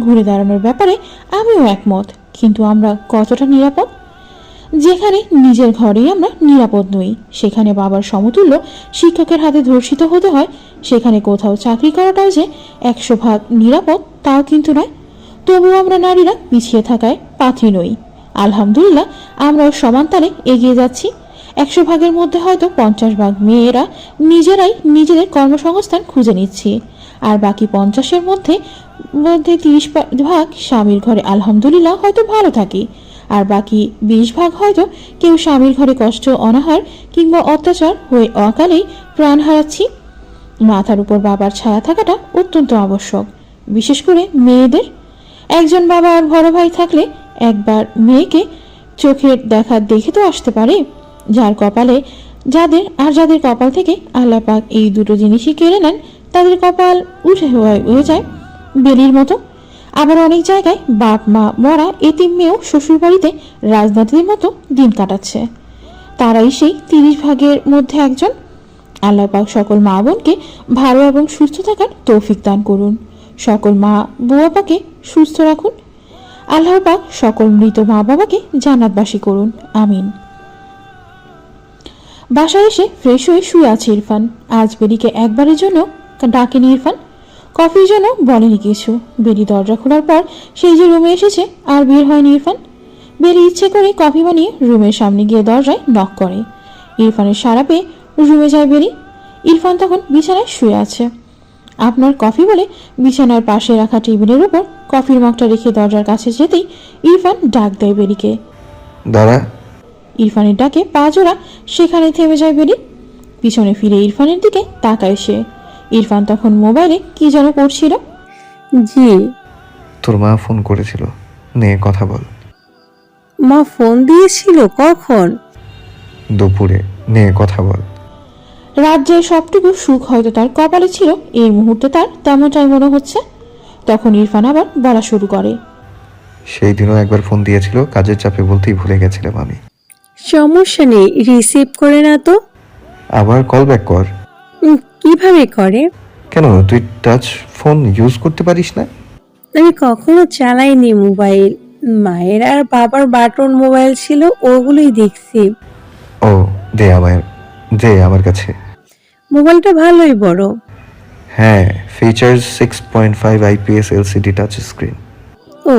A: ঘুরে দাঁড়ানোর ব্যাপারে আমিও একমত, কিন্তু আমরা কতটা নিরাপদ? যেখানে নিজের ঘরেই আমরা নিরাপদ নই, সেখানে বাবার সমতুল্য শিক্ষকের হাতে ধর্ষিত হতে হয়, সেখানে কোথাও চাকরি করাটাও যে 100% নিরাপদ তাও কিন্তু নয়। তবুও আমরা নারীরা পিছিয়ে থাকায় পাত্রী নই। আলহামদুলিল্লাহ, আমরাও সমান তালে এগিয়ে যাচ্ছি। 100 ভাগের মধ্যে হয়তো 50 ভাগ মেয়েরা নিজেরাই নিজেদের কর্মসংস্থান খুঁজে নিচ্ছি, আর বাকি 50-এর মধ্যে 30 ভাগ স্বামীর ঘরে আলহামদুলিল্লাহ হয়তো ভালো থাকি, আর বাকি 20 ভাগ হয়তো কেউ স্বামীর ঘরে কষ্ট, অনাহার কিংবা অত্যাচার হয়ে অকালেই প্রাণ হারাচ্ছি। মাথার উপর বাবার ছায়া থাকাটা অত্যন্ত আবশ্যক, বিশেষ করে মেয়েদের। একজন বাবা আর বড় ভাই থাকলে একবার মেয়েকে চোখের দেখা দেখে তো আসতে পারে। যাদের কপাল থেকে আল্লাহ পাক এই দুটো জিনিসই কেড়ে নেন, তাদের কপাল উঠে হয়ে যায় বেলির মতো। আবার অনেক জায়গায় বাপ মা মরা এতিম মেয়েও শ্বশুর বাড়িতে রাজনীতির মতো দিন কাটাচ্ছে। তারাই সেই 30 ভাগের মধ্যে একজন। আল্লাহ পাক সকল মা বোনকে ভালো এবং সুস্থ থাকার তৌফিক দান করুন। সকল মা বাবাকে সুস্থ রাখুন। আল্লাহ পাক সকল মৃত মা বাবাকে জান্নাতবাসী করুন, আমিন। বাসায় এসে ফ্রেশ হয়ে শুয়ে আছে ইরফান। আজ বেরিকে একবারের জন্য ডাকেনি ইরফান, কফির জন্য বলেনি কিছু। বেরি দরজা খোলার পর সেই যে রুমে এসেছে আর বের হয়নি ইরফান। বেরি ইচ্ছে করে কফি বানিয়ে রুমের সামনে গিয়ে দরজায় নক করে। ইরফানের সাড়া পেয়ে রুমে যায় বেরি। ইরফান তখন বিছানায় শুয়ে আছে। আপনার কফি বলে বিছানার পাশে রাখা টেবিলের উপর কফির মগটা রেখে দরজার কাছে যেতেই ইরফান ডাক দেয় বেরিকে।
B: দাঁড়া।
A: ইরফানের ডাকে পা জোড়া সেখানে থেমে যায় বেরি। পিছনে ফিরে ইরফানের দিকে তাকায় সে। ইরফান তখন মোবাইলে কি যেন করছিল।
C: জি।
B: তোর মা ফোন করেছিল, নে কথা বল।
C: মা ফোন দিয়েছিল কখন?
B: দুপুরে, নে কথা বল।
A: রাজ্যের সবটুকু সুখ হয়তো তার কপালে ছিল, এই মুহূর্তে তার তেমনটাই মনে হচ্ছে। তখন ইরফান আবার বলা শুরু করে।
B: সেই দিনও একবার ফোন দিয়েছিল, কাজের চাপে বলতেই ভুলে গেছিলাম আমি।
C: সমস্যা নেই, রিসিভ করে না তো।
B: আবার কল ব্যাক কর।
C: কিভাবে করে?
B: কেন, তুই টাচ ফোন ইউজ করতে পারিস না?
C: আমি কখনো চালাইনি মোবাইল। মায়ের আর বাবার বাটন মোবাইল ছিল, ওগুলোই দেখছি।
B: ও, দে আমার কাছে।
C: মোবাইলটা ভালোই বড়।
B: হ্যাঁ, features 6.5 IPS LCD touch screen.
C: ও,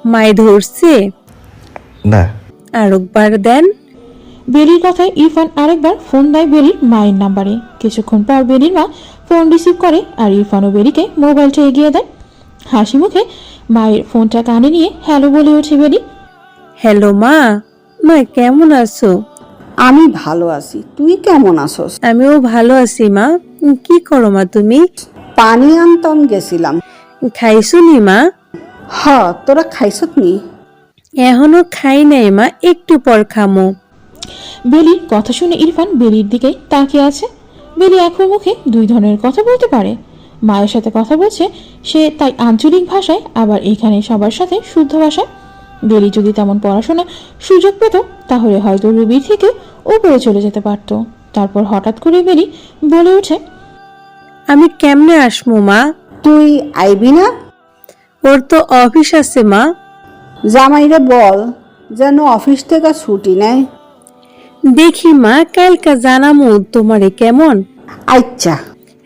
C: মায় ধরছে?
B: না।
C: আরেকবার দেন।
A: বেরির কথায় ইরফান আরেকবার ফোন দেয় বেরির মায়ের নাম্বারে। কিছুক্ষণ পর বেরির মা ফোন রিসিভ করে আর ইরফান ও বেরিকে মোবাইলটা এগিয়ে দেয়। হাসি মুখে মায়ের ফোনটা কানে নিয়ে হ্যালো বলে ওঠে বেরি।
C: হ্যালো মা। মা কেমন আছো?
G: আমি ভালো আছি, তুই কেমন আছস?
C: আমিও ভালো আছি মা। কি করো মা তুমি?
G: পানি আনতাম গেছিলাম।
C: খাইছো নি মা?
G: হ, তোরা খাইছত নি?
C: এখনো খাই নাই মা, একটু পর খামো।
A: বেলির কথা শুনে ইরফান বেলির দিকে তাকিয়ে আছে। বেলি এখন মুখে 2 ধরনের কথা বলতে পারে। মায়ের সাথে কথা বলছে সে, তাই আঞ্চলিক ভাষায়, আবার এখানে সবার সাথে শুদ্ধ ভাষায়। বেলি যদি তেমন পড়াশোনা সুযোগ পেত তাহলে হয়তো রুবির থেকে উপরে চলে যেতে পারত। তারপর হঠাৎ করে বেলি বলে ওঠে,
C: আমি কেমনে আসমু মা?
G: তুই আইবি না?
C: ওর তো অফিস আছে মা।
G: জামাইরে বল যেন অফিস থেকে ছুটি নেয়।
C: দেখি মা, কালকা জানামু তোমারে কেমন।
G: আচ্ছা।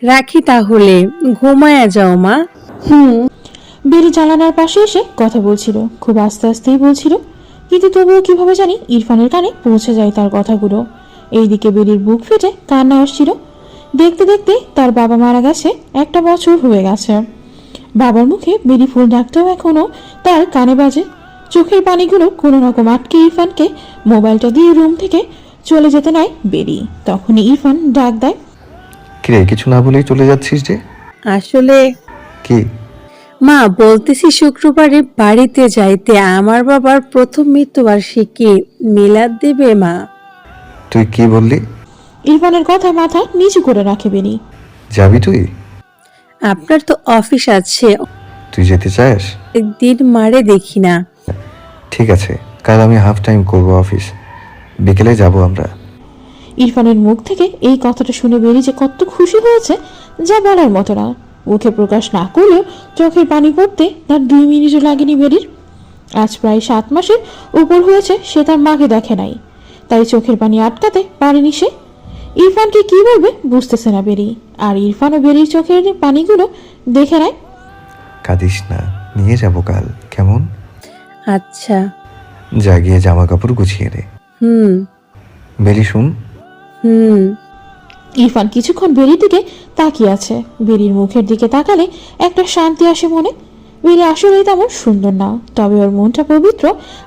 C: রাখি তাহলে, ঘুমায়া যাও মা।
A: বেরি জানালার পাশে এসে কথা বলছিল, খুব আস্তে আস্তেই বলছিল, কিন্তু তবুও কিভাবে জানি ইরফানের কানে পৌঁছে যায় তার কথাগুলো। এইদিকে বেরির বুক ফেটে কান্না আসছিল। দেখতে দেখতে তার বাবা মারা গেছে, 1 বছর হয়ে গেছে। বাবার মুখে বেরি ফুল ডাকটাও এখনো তার কানে বাজে। চোখের পানিগুলো কোনো রকম আটকে ইরফানকে মোবাইলটা দিয়ে রুম থেকে চলে যেতে নেয় বেরি। তখনই ইরফান ডাক দেয়,
B: কিরে, কিছু না বলেই চলে যাচ্ছিস যে?
C: আসলে
B: কি?
C: মা, বলতেছি শুক্রবারে বাড়িতে যাইতে, আমার বাবার প্রথম মৃত্যুবার্ষিকী, মিলাদ দিবে মা।
B: তুই কি বললি?
A: ইরফানের কথা মাথা নিচু করে রাখে বেরি।
B: যাবি তুই?
C: আপনার তো অফিস আছে,
B: তুই যেতে চাস?
C: একদিন মারে দেখি না।
B: ঠিক আছে, কাল আমি হাফ টাইম করব অফিস, বিকেলে যাব আমরা।
A: ইরফানের মুখ থেকে এই কথাটা শুনে বেরি যে কত খুশি হয়েছে যা বলার মতো না। মুখে প্রকাশ না করলেও চোখের পানি পড়তে তার 2 মিনিটও লাগেনি বেরির। আজ প্রায় 7 মাসের উপর হয়েছে সে তার মাকে দেখে নাই, তাই চোখের পানি আটকাতে পারেনি সে। ইরফানকে কি বলবে বুঝতেছে না বেরি, আর ইরফানও বেরির চোখের পানিগুলো দেখে নেয়।
B: কাঁদিস না, নিয়ে যাব কাল, কেমন?
C: আচ্ছা।
B: যা গিয়ে জামা কাপড় গুছিয়ে নে। বেলি শুন।
A: ইরফান কিছুক্ষণ বেরির দিকে তাকিয়ে আছে। বেরির মুখের দিকে তাকালে একটা শান্তি আসে মনে। বেরি আসলেই তেমন সুন্দর না, তবে ওর মনটা পবিত্র,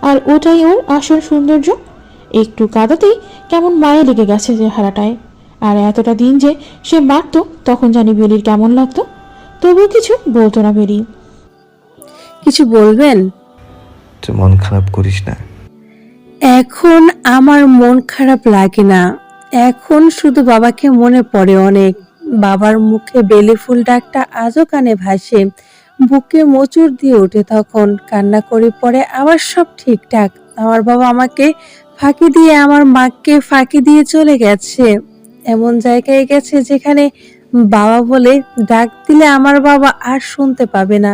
A: আর ওটাই ওর আসল সৌন্দর্য। একটু কাঁদাতেই কেমন মায়ে লেগে গেছে চেহারাটায়। আর এতটা দিন যে সে মারত, তখন জানি বেরির কেমন লাগতো। তবুও কিছু বলতো না বেরি।
C: কিছু বলবেন?
B: তুই মন খারাপ করিস না।
C: এখন আমার মন খারাপ লাগে না, এখন শুধু বাবাকে মনে পড়ে অনেক। বাবার মুখে বেলি ফুল ডাকটা আজও কানে ভাসে, বুকে মোচড় দিয়ে ওঠে। তখন কান্না করে পড়ে আবার সব ঠিকঠাক। আমার বাবা আমাকে ফাঁকি দিয়ে, আমার মাকে ফাঁকি দিয়ে চলে গেছে, এমন জায়গায় গেছে যেখানে বাবা বলে ডাক দিলে আমার বাবা আর শুনতে পাবে না,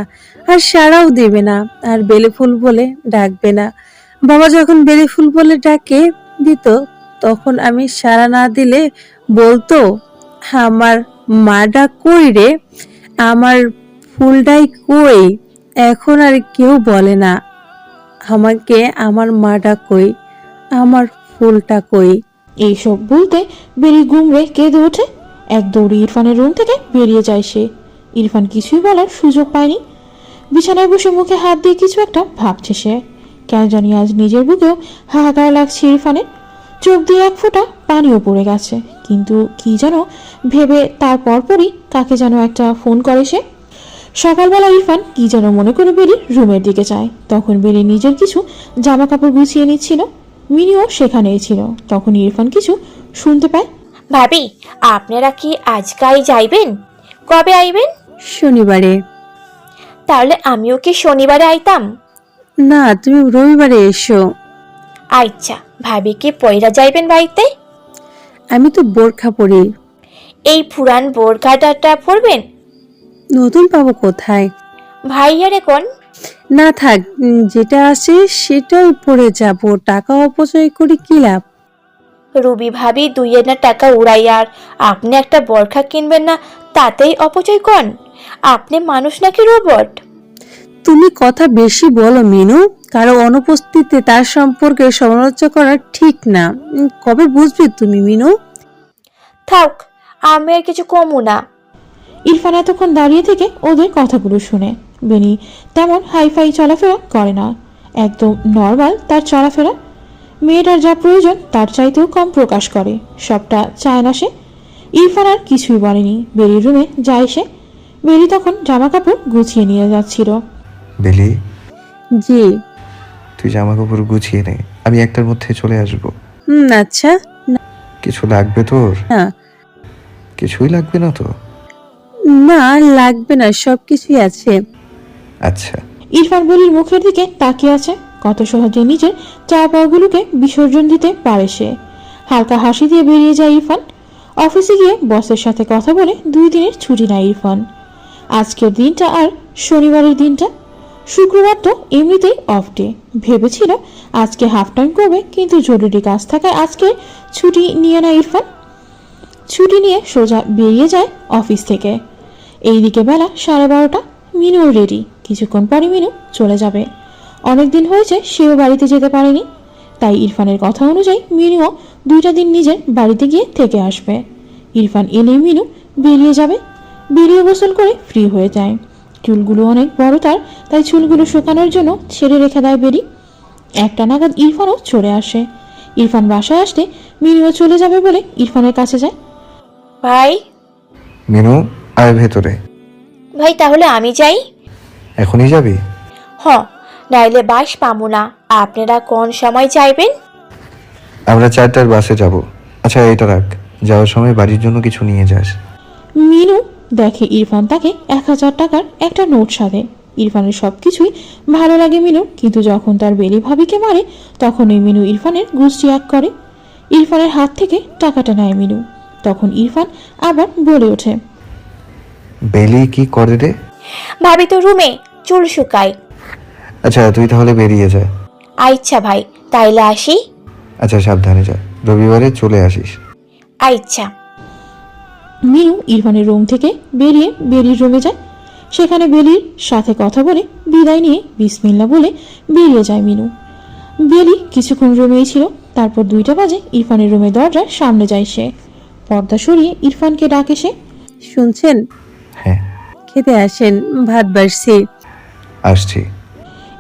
C: আর সাড়াও দেবে না, আর বেলি ফুল বলে ডাকবে না। বাবা যখন বেলি ফুল বলে ডাকে দিত, তখন আমি সাড়া না দিলে বলতো, আমার মাডা কই রে, আমার ফুলটাই কই। এখন আর কেউ বলে না আমাকে আমার মাডা কই, আমার ফুলটা কই।
A: এইসব বলতে বেরি গুমড়ে কেঁদে ওঠে। এক দৌড়ে ইরফানের রুম থেকে বেরিয়ে যায় সে। ইরফান কিছুই বলার সুযোগ পায়নি। বিছানায় বসে মুখে হাত দিয়ে কিছু একটা ভাবছে সে। কেন জানি আজ নিজের বুকেও হাহাকার লাগছে ইরফানের। চোখ দিয়ে 1 ফোঁটা পানিও পড়ে গেছে, কিন্তু কি যেন ভেবে তার পরপরই কাকে যেন একটা ফোন করে সে। সকালবেলা ইরফান কি যেন মনে করে বেরির রুমের দিকে যায়। তখন বেরি নিজের কিছু জামা কাপড় গুছিয়ে নিচ্ছিল। মিনিও সেখানেই ছিল। তখন ইরফান কিছু শুনতে পায়।
E: ভাবি, আপনারা কি আজকাই যাইবেন? কবে আইবেন?
C: শনিবারে।
E: তাহলে আমিও কি শনিবারে আইতাম?
C: না, তুমি রবিবারে এসো।
E: আচ্ছা, ভাবি কি পয়রা যাইবেন বাড়িতে?
C: আমি তো বোরখা পরি।
E: এই পুরান বোরখাটা পরবেন?
C: নতুন পাবো কোথায়?
E: ভাইয়ারে কোন?
C: না থাক, যেটা আছে সেটাই পরে যাব, টাকা অপচয় করে কি লাভ?
E: রুবি ভাবি 2 আনা টাকা উড়াই, আর আপনি একটা বোরখা কিনবেন না, তাতেই অপচয় করেন? আপনি মানুষ নাকি রোবট?
C: তুমি কথা বেশি বলো মিনু, কারো অনুপস্থিতিতে তার সম্পর্কে সমালোচনা করা ঠিক না। কবে বুঝবে তুমি মিনু?
E: থাক, আমি আর কিছু কমু না।
A: ইরফান এতক্ষণ দাঁড়িয়ে থেকে ওদের কথাগুলো শুনে। বেনি তেমন হাইফাই চলাফেরা করে না, একদম নর্মাল তার চলাফেরা। মেয়েটার যা প্রয়োজন তার চাইতেও কম প্রকাশ করে, সবটা চায় না সে। ইরফান আর কিছুই বলেনি। বেরির রুমে যায় সে। বেরি তখন জামা কাপড় গুছিয়ে নিয়ে যাচ্ছিল।
B: বেলি,
C: জি।
B: তুই জামা কাপড় গুছিয়ে নে, আমি 1টার মধ্যে চলে আসব।
C: আচ্ছা।
B: কিছু লাগবে তোর?
C: না
B: কিছুই লাগবে না তো?
C: না, লাগবে না, সবকিছুই আছে।
B: আচ্ছা।
A: ইরফান বেরির মুখের দিকে তাকিয়ে আছে। কত সহজে নিজের চাওয়া পাওয়াগুলোকে বিসর্জন দিতে পারে সে। হালকা হাসি দিয়ে বেরিয়ে যায় ইরফান। অফিসে গিয়ে বসের সাথে কথা বলে 2 দিনের ছুটি নেয় ইরফান। আজকের দিনটা আর শনিবারের দিনটা শুক্রবার তো এমনিতেই অফ ডে, ভেবেছিল আজকে হাফ টাইম করবে, কিন্তু জরুরি কাজ থাকায় আজকে ছুটি নিয়ে নেয় ইরফান। ছুটি নিয়ে সোজা বেরিয়ে যায় অফিস থেকে। এইদিকে বেলা 12:30, মিনুও রেডি। কিছুক্ষণ পরে মিনু চলে যাবে। অনেকদিন হয়েছে সেও বাড়িতে যেতে পারেনি, তাই ইরফানের কথা অনুযায়ী মিনুও 2টা দিন নিজের বাড়িতে গিয়ে থেকে আসবে। ইরফান এলেই মিনু বেরিয়ে যাবে। বেরিয়ে গোসল করে ফ্রি হয়ে যায়। চুলগুলো অনেক বড় তাই চুলগুলো শুকানোর জন্য ছেড়ে রেখে দেয় বেরি। 1টা নাগাদ ইরফানও চলে আসে। ইরফান বাসায় আসতে মিনুও চলে যাবে বলে ইরফানের কাছে যায়।
E: ভাই
B: মিনু, আয় ভেতরে।
E: ভাই তাহলে আমি যাই?
B: এখনই যাবি?
E: হ, নাইলে বাস পামু না। আপনারা কোন সময় যাইবেন?
B: আমরা 4টার বাসে যাব। আচ্ছা এটা রাখ, যাওয়ার সময় বাড়ির জন্য কিছু নিয়ে যাস।
A: মিনু দেখে ইরফান তাকে 1000 টাকার একটা নোট সাধে। ইরফানের সব কিছুই ভালো লাগে মিনুর, কিন্তু যখন তার বেলি ভাবিকে মারে তখনই মিনু ইরফানের গুষ্টি এক করে। ইরফানের হাত থেকে টাকাটা নেয় মিনু। তখন ইরফান আবার বলে ওঠে,
B: বেলি কি করে রে?
E: ভাবি তো রুমে চুল শুকায়।
B: আচ্ছা তুই তাহলে বেরিয়ে যা।
E: আচ্ছা ভাই, তাইলে আসি।
B: আচ্ছা সাবধানে যা, রবিবারে চলে আসিস।
E: আচ্ছা।
A: মিনু ইরফানের রুম থেকে বেরিয়ে বেলির রুমে যায়। সেখানে বেলির সাথে কথা বলে বিদায় নিয়ে বিসমিল্লা বলে বেরিয়ে যায় মিনু। বেলি কিছুক্ষণ রুমেই ছিল। তারপর 2টা বাজে ইরফানের রুমের দরজার সামনে যায় সে। পর্দা সরিয়ে ইরফানকে ডাকে সে।
C: শুনছেন?
B: হ্যাঁ
C: খেতে আসেন, ভাত বাড়ছি।
B: আসছি।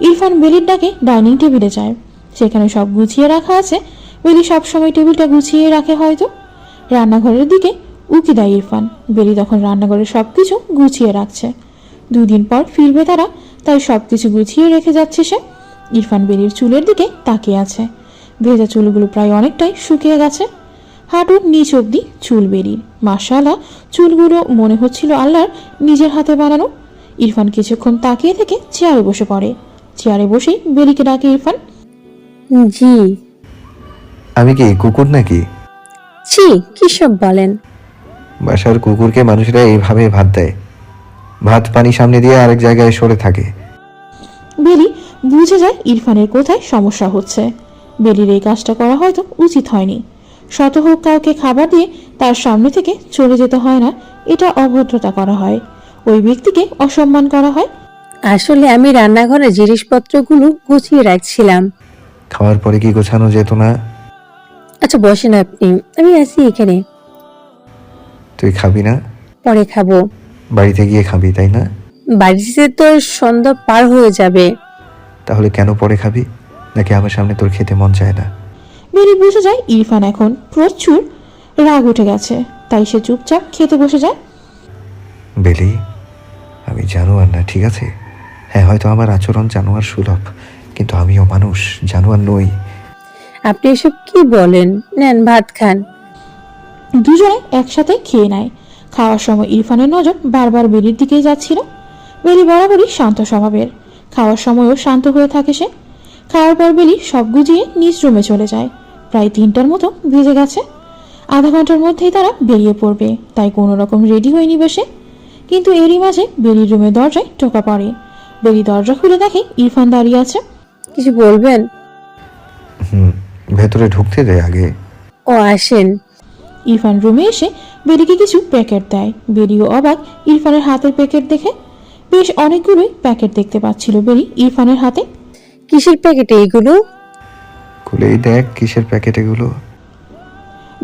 A: ইরফান বেলির ডাকে ডাইনিং টেবিলে যায়। সেখানে সব গুছিয়ে রাখা আছে। বেলি সবসময় টেবিলটা গুছিয়ে রাখে হয়তো। রান্নাঘরের দিকে উকি দেয় ইরফান। বেলি তখন রান্নাঘরের সব কিছু গুছিয়ে রাখছে। 2 দিন পর ফিরবে তারা, তাই সব কিছু গুছিয়ে রেখে যাচ্ছে সে। ইরফান বেলির চুলের দিকে তাকিয়ে আছে। ভেজা চুলগুলো প্রায় অনেকটাই শুকিয়ে গেছে। হাঁটুর নিচ অব্দি চুল বেরির। মাশাআল্লাহ, চুলগুলো মনে হচ্ছিল আল্লাহর নিজের হাতে বানানো। ইরফান কিছুক্ষণ তাকিয়ে থেকে চেয়ারে বসে পড়ে। চেয়ারে বসেই বেলিকে ডাকে ইরফান।
C: জি।
B: আমি কি কুকুর নাকি?
C: জি, কি সব বলেন?
B: বাসার কুকুরকে মানুষরা এইভাবে ভাত দেয়, ভাত পানি সামনে দিয়ে আরেক জায়গায় সরে থাকে।
A: বেলি বুঝে যায় ইরফানের কোথায় সমস্যা হচ্ছে। বেলির এই কাজটা করা হয়তো উচিত হয়নি। শত হোক কাউকে খাবার দিয়ে তার সামনে থেকে চলে যেতে হয় না, এটা অভদ্রতা করা হয়, ওই ব্যক্তিকে অসম্মান করা হয়।
C: আসলে আমি রান্নাঘরের জিনিসপত্রগুলো গুছিয়ে রাখছিলাম।
B: খাওয়ার পরে কি গোছানো যেত না?
C: আচ্ছা বসেন আপনি, আমি আছি এখানে।
B: তুই খাবি না?
C: পরে খাবো।
B: বাড়িতে গিয়ে খাবি তাই না?
C: বাড়িতে তো সন্ধ্যা পার হয়ে যাবে।
B: তাহলে কেন পরে খাবি? নাকি আমার সামনে তোর খেতে মন চায় না?
A: বেলি বুঝে যায় ইরফান এখন প্রচুর রাগ উঠে গেছে, তাই সে চুপচাপ খেতে বসে যায়।
B: বেলি, আমি জানোয়ার না, ঠিক আছে? হ্যাঁ, হয়তো আমার আচরণ জানোয়ার সুলভ, কিন্তু আমিও মানুষ, জানোয়ার নই।
C: আপনি এসব কি বলেন? নেন ভাত খান।
A: দুজনে একসাথে খেয়ে নেয়। খাওয়ার সময় ইরফানের নজর বারবার বেলির দিকেই যাচ্ছিল। বেলি বরাবরই শান্ত স্বভাবের। খাওয়ার সময়ও শান্ত হয়ে থাকে সে। খাওয়ার পর বেলি সব গুজিয়ে নিজ রুমে চলে যায়। প্রায় 3টার মতো বেজে গেছে। আধা ঘন্টার মধ্যেই তারা বেরিয়ে পড়বে, তাই কোনো রকম রেডি হয়ে নিবে সে। কিন্তু এরই মাঝে বেলির রুমের দরজায় টোকা পড়ে। বেলি দরজা খুলে দেখে ইরফান দাঁড়িয়ে আছে।
C: কিছু বলবেন?
B: ভেতরে ঢুকতে দে আগে।
C: ও আসেন।
A: ইরফান রুমে এসে বেলিকে কিছু প্যাকেট দেয়। বেলিও অবাক ইরফানের হাতের প্যাকেট দেখে। বেশ অনেকগুলোই প্যাকেট দেখতে পাচ্ছিল বেলি ইরফানের হাতে।
C: কিসের প্যাকেট এইগুলো?
B: খুলেই দেখ কিসের প্যাকেট এগুলো।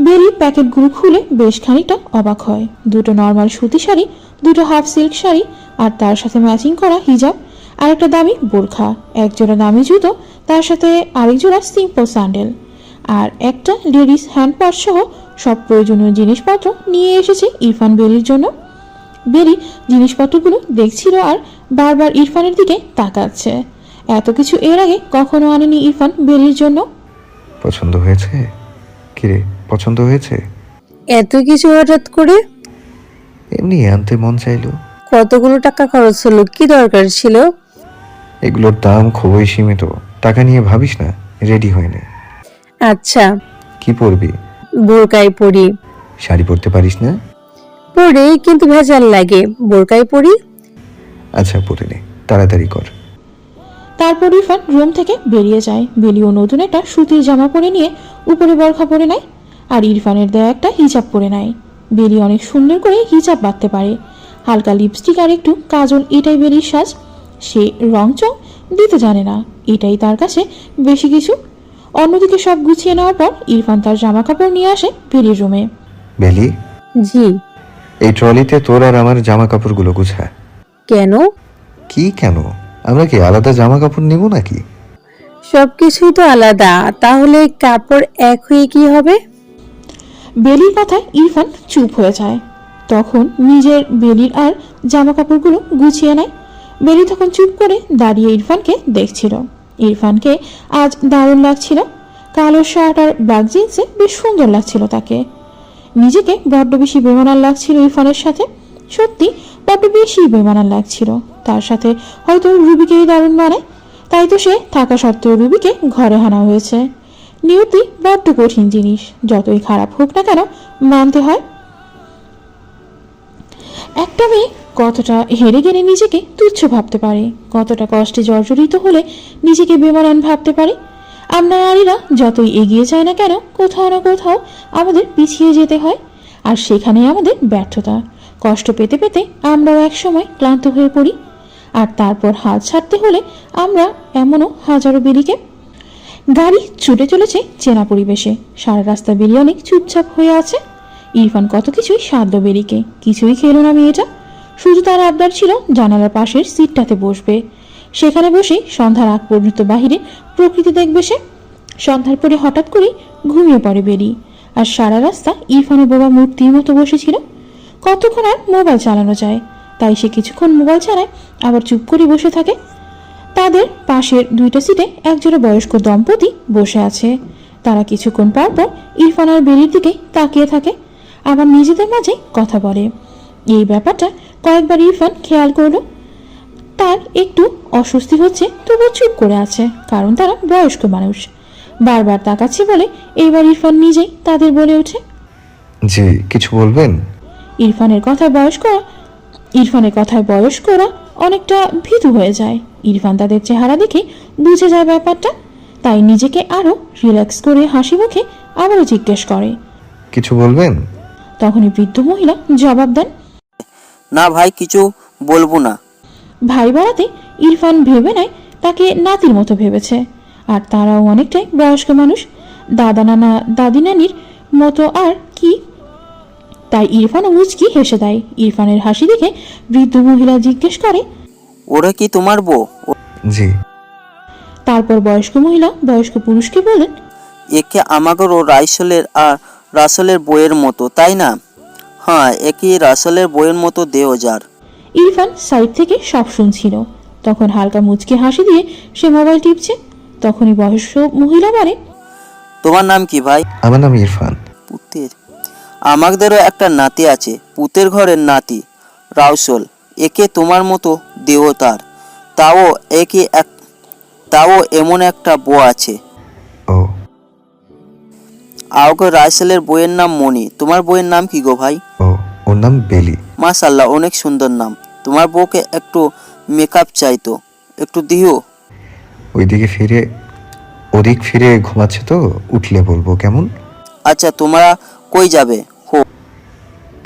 A: বেলি প্যাকেটগুলো খুলে বেশ খানিকটা অবাক হয়। 2টো নর্মাল সুতি শাড়ি, 2টো হাফ সিল্ক শাড়ি, আর তার সাথে ম্যাচিং করা হিজাব, আর একটা দামি বোরখা, 1 জোড়া দামি জুতো, তার সাথে আরেক জোড়া সিম্পল স্যান্ডেল, আর একটা লেডিস হ্যান্ড পার্স সহ সব প্রয়োজনীয় জিনিসপত্র নিয়ে এসেছে ইরফান বেলির জন্য। বেলি জিনিসপত্রগুলো দেখছিল আর বারবার ইরফানের দিকে তাকাচ্ছে। এত কিছু এর আগে কখনো আনেনি ইরফান বেলির জন্য।
B: পছন্দ হয়েছে? কিরে, পছন্দ হয়েছে?
C: এত কিছু হঠাৎ করে?
B: এমনি আনতে মন চাইলো।
C: কতগুলো টাকা খরচ হলো? কি দরকার ছিল?
B: এগুলোর দাম খুবই সীমিত, টাকা নিয়ে ভাবিস না, রেডি হয়নি।
C: আচ্ছা।
B: কি পরবি?
C: বোরকাই পরি।
B: শাড়ি পরতে পারিস না?
C: পরে, কিন্তু ভেজাল লাগে। বোরকাই পরি।
B: আচ্ছা পরে নে, তাড়াতাড়ি কর।
A: তারপর ইরফান রুম থেকে বেরিয়ে যায়। বেলিও নতুন একটা সুতির জামা পরে নিয়ে উপরে বরখা পরে নেয়, আর ইরফানের দেয়া একটা হিজাব পরে নেয়। বেলি অনেক সুন্দর করে হিজাব বাঁধতে পারে। হালকা লিপস্টিক আর একটু কাজল, এটাই বেলির সাজ। সে রং চং দিতে জানে না, এটাই তার কাছে বেশি কিছু। অন্যদিকে সব গুছিয়ে নেওয়ার পর ইরফান তার জামা কাপড় নিয়ে আসে বেলির রুমে।
B: বেলি,
C: জি।
B: এই ট্রলিতে তোর আর আমার জামা কাপড়গুলো গুছা।
C: কেন?
B: কি কেন? আমরা কি আলাদা জামা কাপড় নিব নাকি?
C: সবকিছুই তো আলাদা, তাহলে কাপড় এক হয়ে কি হবে?
A: বেলির কথায় ইরফান চুপ হয়ে যায়। তখন নিজের বেলির আর জামা কাপড়গুলো গুছিয়ে নেয়। বেলি তখন চুপ করে দাঁড়িয়ে ইরফানকে দেখছিল। ইরফানকে আজ দারুণ লাগছিল। কালো শার্ট আর ব্ল্যাক জিন্সে বেশ সুন্দর লাগছিল তাকে। নিজেকে বড্ড বেশি বেমানান লাগছিল ইরফানের সাথে। সত্যি বড্ড বেশি বেমানান লাগছিল। তার সাথে হয়তো রুবিকেই দারুণ মানায়, তাই তো সে থাকা সত্ত্বেও রুবিকে ঘরে আনা হয়েছে। নিয়তি বড্ড কঠিন জিনিস, যতই খারাপ হোক না কেন মানতে হয়। একটা মেয়ে কতটা হেরে গেলে নিজেকে তুচ্ছ ভাবতে পারে, কতটা কষ্টে জর্জরিত হলে নিজেকে বেমানান ভাবতে পারে। আমরা নারীরা যতই এগিয়ে যায় না কেন, কোথাও না কোথাও আমাদের পিছিয়ে যেতে হয়, আর সেখানে আমাদের ব্যর্থতা। কষ্ট পেতে পেতে আমরাও একসময় ক্লান্ত হয়ে পড়ি, আর তারপর হাল ছাড়তে হলে আমরা এমনও হাজারো বেলিকে। গাড়ি ছুটে চলেছে চেনা পরিবেশে। সারা রাস্তা বেলি অনেক চুপচাপ হয়ে আছে। ইরফান কত কিছুই সাধ্য বেলিকে, কিছুই খেলো না মেয়েটা। শুধু তার আবদার ছিল জানালার পাশের সিটটাতে বসবে, সেখানে বসে সন্ধ্যার আগ পর্যন্ত বাহিরে প্রকৃতি দেখবে সে। সন্ধ্যার পরে হঠাৎ করেই ঘুমিয়ে পড়ে বেলি, আর সারা রাস্তা ইরফানের বাবা মূর্তির মতো বসেছিল। কতক্ষণ আর মোবাইল চালানো যায়, তাই সে কিছুক্ষণ মোবাইল চালায়, আবার চুপ করে বসে থাকে। তাদের পাশের দুইটা সিটে একজোড়া বয়স্ক দম্পতি বসে আছে। তারা কিছুক্ষণ পর পর ইরফান আর বেলির দিকে তাকিয়ে থাকে, আবার নিজেদের মাঝে কথা বলে। এই ব্যাপারটা কয়েকবার ইরফান খেয়াল করলো। তার একটু অস্বস্তি হচ্ছে, তবুও চুপ করে আছে, কারণ তারা বয়স্ক মানুষ। বারবার তাকাচ্ছে বলে এইবার ইরফান নিজেই তাদের বলে ওঠে,
B: জি, কিছু বলবেন?
A: ইরফানের কথায় বয়স্করা অনেকটা ভীতু হয়ে যায়। ইরফান তাদের চেহারা দেখে বুঝে যায় ব্যাপারটা, তাই নিজেকে আরো রিল্যাক্স করে হাসি মুখে আবারও জিজ্ঞেস করে,
B: কিছু বলবেন?
A: তখনই বৃদ্ধ মহিলা জবাব দেন,
H: না ভাই, কিছু বলবো না।
A: ভাই বাড়াতে ইরফান ভেবে নেয় তাকে নাতির মতো ভেবেছে, আর তারাও অনেকটাই বয়স্ক মানুষ, দাদা নানা দাদি নানির মতো আর কি। তাই ইরফানও মুচকি হেসে দেয়। ইরফানের হাসি দেখে বৃদ্ধ মহিলা জিজ্ঞেস করে,
H: ওরা কি তোমার বউ?
B: জি।
A: তারপর বয়স্ক মহিলা বয়স্ক পুরুষকে বলেন,
H: একে আমাগরও রাইসলের আর রাসলের বইয়ের মতো, তাই না? হ্যাঁ, একই রাসলের বইয়ের মতো দেহ যার।
A: ইরফান সাইড থেকে সব শুনছিল। তখন হালকা মুচকি হাসি দিয়ে সে মোবাইল টিপছে। তখনই বয়স্ক মহিলা বলে,
H: তোমার নাম কি ভাই?
B: আমার নাম ইরফান।
H: পুতের, আমাদেরও একটা নাতি আছে, পুতের ঘরের নাতি রাউসল। একে তোমার মতো দেহ তার, তাও এমন একটা বউ আছে।
B: ও,
H: আওগো রাইসেলের বইয়ের নাম মণি। তোমার বইয়ের নাম কি গো ভাই?
B: ও, ওর নাম বেলি।
H: মাশাল্লাহ, অনেক সুন্দর নাম। তোমার বউকে একটু মেকআপ চাইতো, একটু দিও।
B: ওদিক ফিরে ঘুমাচ্ছে তো, উঠলে বলবো কেমন?
H: আচ্ছা, তোমরা কই যাবে?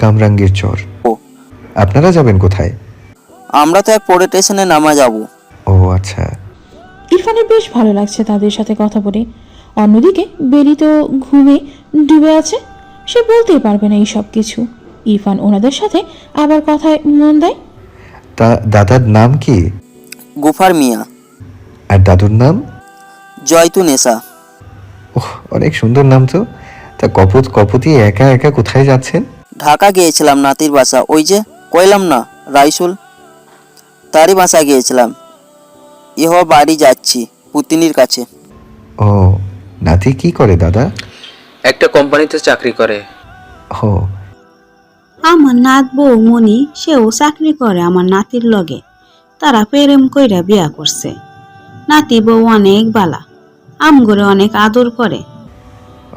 B: কামরাঙ্গীর চর।
H: ও,
B: আপনারা যাবেন কোথায়?
H: আমরা তো এক পরে স্টেশনে নামা যাব।
B: ও আচ্ছা।
A: ইরফানের বেশ ভালো লাগছে তাদের সাথে কথা বলে। অন্যদিকে বেলি তো ঘুমে ডুবে আছে, সে বলতেই পারবে না এই সব কিছু। ইরফান ওনাদের সাথে আবার কথায় মন দেয়।
B: তা দাদার নাম কি?
H: গুফার মিয়া।
B: আর দাদুর নাম?
H: জয়তুনেসা।
B: ওহ, অনেক সুন্দর নাম তো। তা কপতি একা একা কোথায় যাচ্ছেন?
H: ঢাকা গিয়েছিলাম নাতির বাসা, ওই যে কইলাম না রাইসুল, তারই বাসা গিয়েছিলাম। বাড়ি যাচ্ছি পুতিনির কাছে।
B: ও, নাতি কি করে দাদা?
F: একটা কোম্পানিতে চাকরি করে।
B: ও,
I: আমার নাত বউ মনি, সেও চাকরি করে আমার নাতির লগে। তারা প্রেম কইরা বিয়া করছে। নাতি বউ অনেক বালা, আমগরে অনেক আদর করে।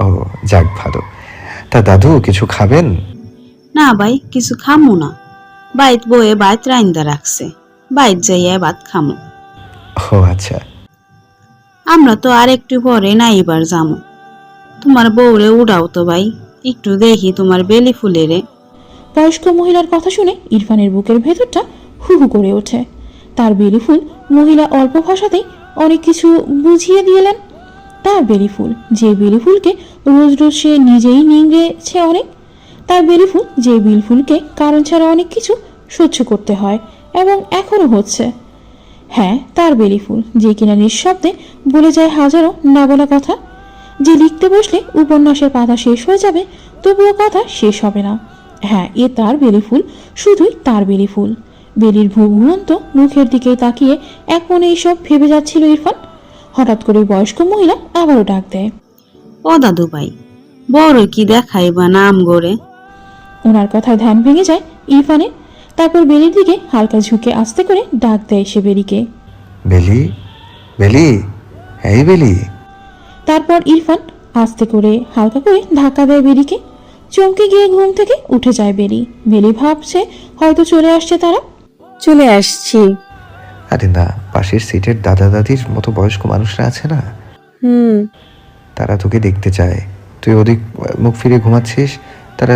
B: ও যাক ভালো। তা দাদু কিছু খাবেন?
I: না ভাই, কিছু খামু না। বাইত বয়ে বাইত রাইন্দা রাখছে, বাইত যাইয়া ভাত খামু।
B: ও আচ্ছা।
I: আমরা তো আর একটু পরে না এবার যামু। তোমার বউরে উড়াও তো ভাই, একটু দেখি তোমার বেলি ফুলেরে।
A: বয়স্ক মহিলার কথা শুনে ইরফানের বুকের ভেতরটা হু হু করে ওঠে। তার বেলি ফুল মহিলা অল্প ভাষাতেই অনেক কিছু বুঝিয়ে দিলেন। তার বেলি ফুল, যে বেলি ফুলকে রোজ রোজ সে নিজেই নিংড়েছে অনেক। তার বেলি ফুল, যে বেলি ফুলকে কারণ ছাড়া অনেক কিছু সহ্য করতে হয় এবং এখনো হচ্ছে। হ্যাঁ, তার বেলি ফুল, যে কিনা নিঃশব্দে বলে যায় হাজারো না বলা কথা, যে লিখতে বসলে উপন্যাসের পাতা শেষ হয়ে যাবে তবুও কথা শেষ হবে না। হ্যাঁ, এ তার বেলি ফুল, শুধুই তার বেলি ফুল। বেলির ঘুমন্ত মুখের দিকে তাকিয়ে এক মনে এইসব ভেবে যাচ্ছিল ইরফান। হঠাৎ করে বয়স্ক মহিলা আবারও ডাক দেয়।
I: ও দাদু ভাই, বড় কি দেখাইবা নাম গড়ে?
A: ওনার কথায় ধ্যান ভেঙে যায় ইরফানের। তারপর বেলির দিকে হালকা ঝুঁকে আস্তে করে ডাক দেয় সে বেলিকে।
B: বেলি, বেলি, এই বেলি।
A: তারপর ইরফান আস্তে করে হালকা করে ধাক্কা দেয় বেলিকে। চমকে গিয়ে ঘুম থেকে উঠে যায় বেলি। বেলি ভাবছে হয়তো চলে আসছে তারা।
C: চলে আসছি।
B: আরে না, পাশের সিটের দাদা দাদির মতো বয়স্ক মানুষরা আছে না, তারা তোকে দেখতে চায়। তুই ওদিক মুখ ফিরে ঘুমাচ্ছিস, তারা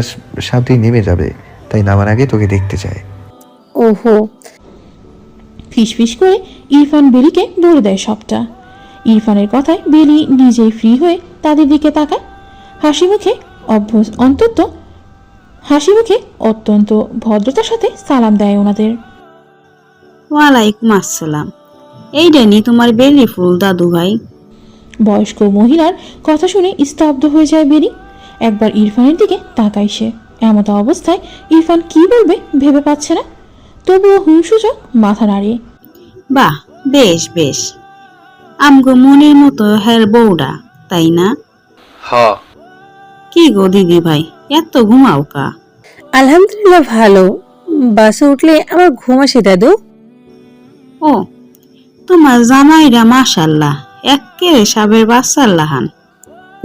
B: সামনেই নেমে যাবে, তাই নামার আগে তোকে দেখতে চায়।
C: ওহো।
A: ফিসফিস করে ইরফান বেলিকে বলে দেয় সবটা। ইরফানের কথায় বেলি নিজেই ফ্রি হয়ে তাদের দিকে তাকায়। হাসি মুখে অত্যন্ত ভদ্রতার সাথে সালাম দেয় ওনাদের।
I: ওয়ালাইকুম আসসালাম। এইটা নি তোমার বেলি ফুল দাদু ভাই?
A: বয়স্ক মহিলার কথা শুনে স্তব্ধ হয়ে যায় বেলি। একবার ইরফানের দিকে তাকায় সে। এমতো অবস্থায় ইরফান কি বলবে ভেবে পাচ্ছে না, তবুও হুমসূচক মাথা নাড়িয়ে।
I: বাহ, বেশ বেশ। আমগো মনের মতো হের বউডা, তাই না?
F: হ।
I: কি গো দিদি ভাই, এত ঘুমাও কা?
C: আলহামদুলিল্লাহ ভালো। বাসে উঠলে আমার ঘুম আসে দাদু।
I: ও, তোমার জামাইরা মাশাল্লাহ, এক্কেরে সাবের বাচ্চার লাহান।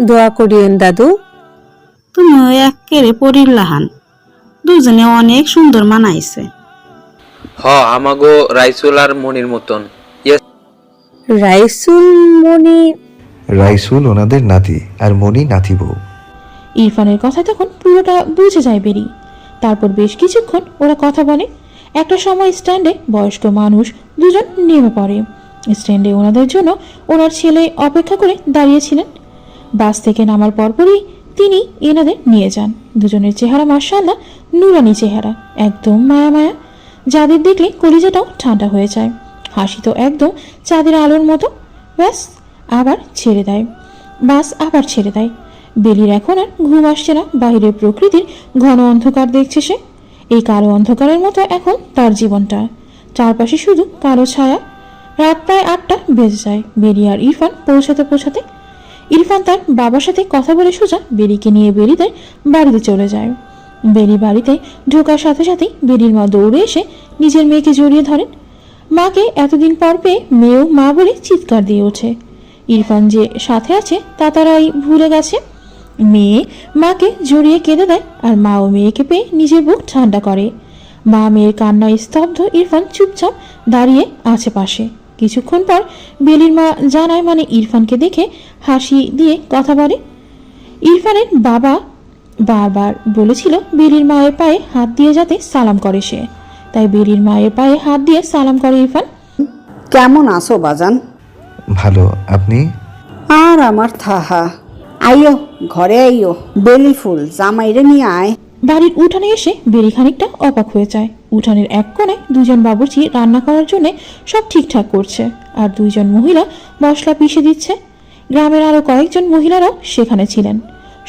C: দোয়া করিয়েন দাদু।
I: তুমিও এক্কেরে পরীর লাহান। দুজনে অনেক সুন্দর মানাইছে।
F: হ, আমাগো রাইসুল আর মনির মতন।
C: রাইসুল মনি?
B: রাইসুল ওনাদের নাতি আর মনি নাতি বউ।
A: ইরফানের কথা তখন পুরোটা বুঝে যায় বেরি। তারপর বেশ কিছুক্ষণ ওরা কথা বলে। একটা সময় স্ট্যান্ডে বয়স্ক মানুষ দুজন নেমে পড়ে। স্ট্যান্ডে ওনাদের জন্য ওনার ছেলে অপেক্ষা করে দাঁড়িয়েছিলেন। বাস থেকে নামার পরপরই তিনি এনাদের নিয়ে যান। দুজনের চেহারা মাশাআল্লাহ নুরানি চেহারা, একদম মায়া মায়া, যাদের দেখলে কলিজাটাও ঠান্ডা হয়ে যায়। হাসি তো একদম চাঁদের আলোর মতো। বাস আবার ছেড়ে দেয়। বেলির এখন আর ঘুম আসছে না। বাইরের প্রকৃতির ঘন অন্ধকার দেখছে সে। এই কালো অন্ধকারের মতো এখন তার জীবনটা। চারপাশে শুধু কালো ছায়া। রাত প্রায় 8টা বেজে যায়। বেলি আর ইরফান পৌঁছাতে ইরফান তার বাবার সাথে কথা বলে সোজা বেলিকে নিয়ে বেলিদের বাড়িতে চলে যায়। বেলি বাড়িতে ঢোকার সাথে সাথেই বেলির মা দৌড়ে এসে নিজের মেয়েকে জড়িয়ে ধরেন। মাকে এতদিন পর পেয়ে মেয়েও মা বলে চিৎকার দিয়ে ওঠে। ইরফান যে সাথে আছে তা তারাই ভুলে গেছে। মেয়ে মাকে জড়িয়ে কেঁদে দেয় আর মাও মেয়েকে পেয়ে নিজের বুক ঠান্ডা করে। মা মেয়ের কান্নায় স্তব্ধ। ইরফান চুপচাপ দাঁড়িয়ে আছে পাশে। কিছুক্ষণ পর বেলির মা জানায়, মানে ইরফানকে দেখে হাসি দিয়ে কথা বলে। ইরফানের বাবা বারবার বলেছিল বেলির মায়ের পায়ে হাত দিয়ে যাতে সালাম করে সে, তাই বেলির মায়ের পায়ে হাত দিয়ে সালাম করে ইরফান।
G: কেমন আছো বাজান?
B: ভালো, আপনি?
G: আর আমার থাহা। আইও ঘরে আইও, বেলি ফুল জামাইরে নিয়ে আয়।
A: বাড়ির উঠানে এসে বেলি খানিকটা অবাক হয়ে যায়। উঠানের এক কোণে দুজন বাবুর্চি রান্না করার জন্য সব ঠিকঠাক করছে, আর দুইজন মহিলা মশলা পিষে দিচ্ছে। গ্রামের আরো কয়েকজন মহিলারাও সেখানে ছিলেন।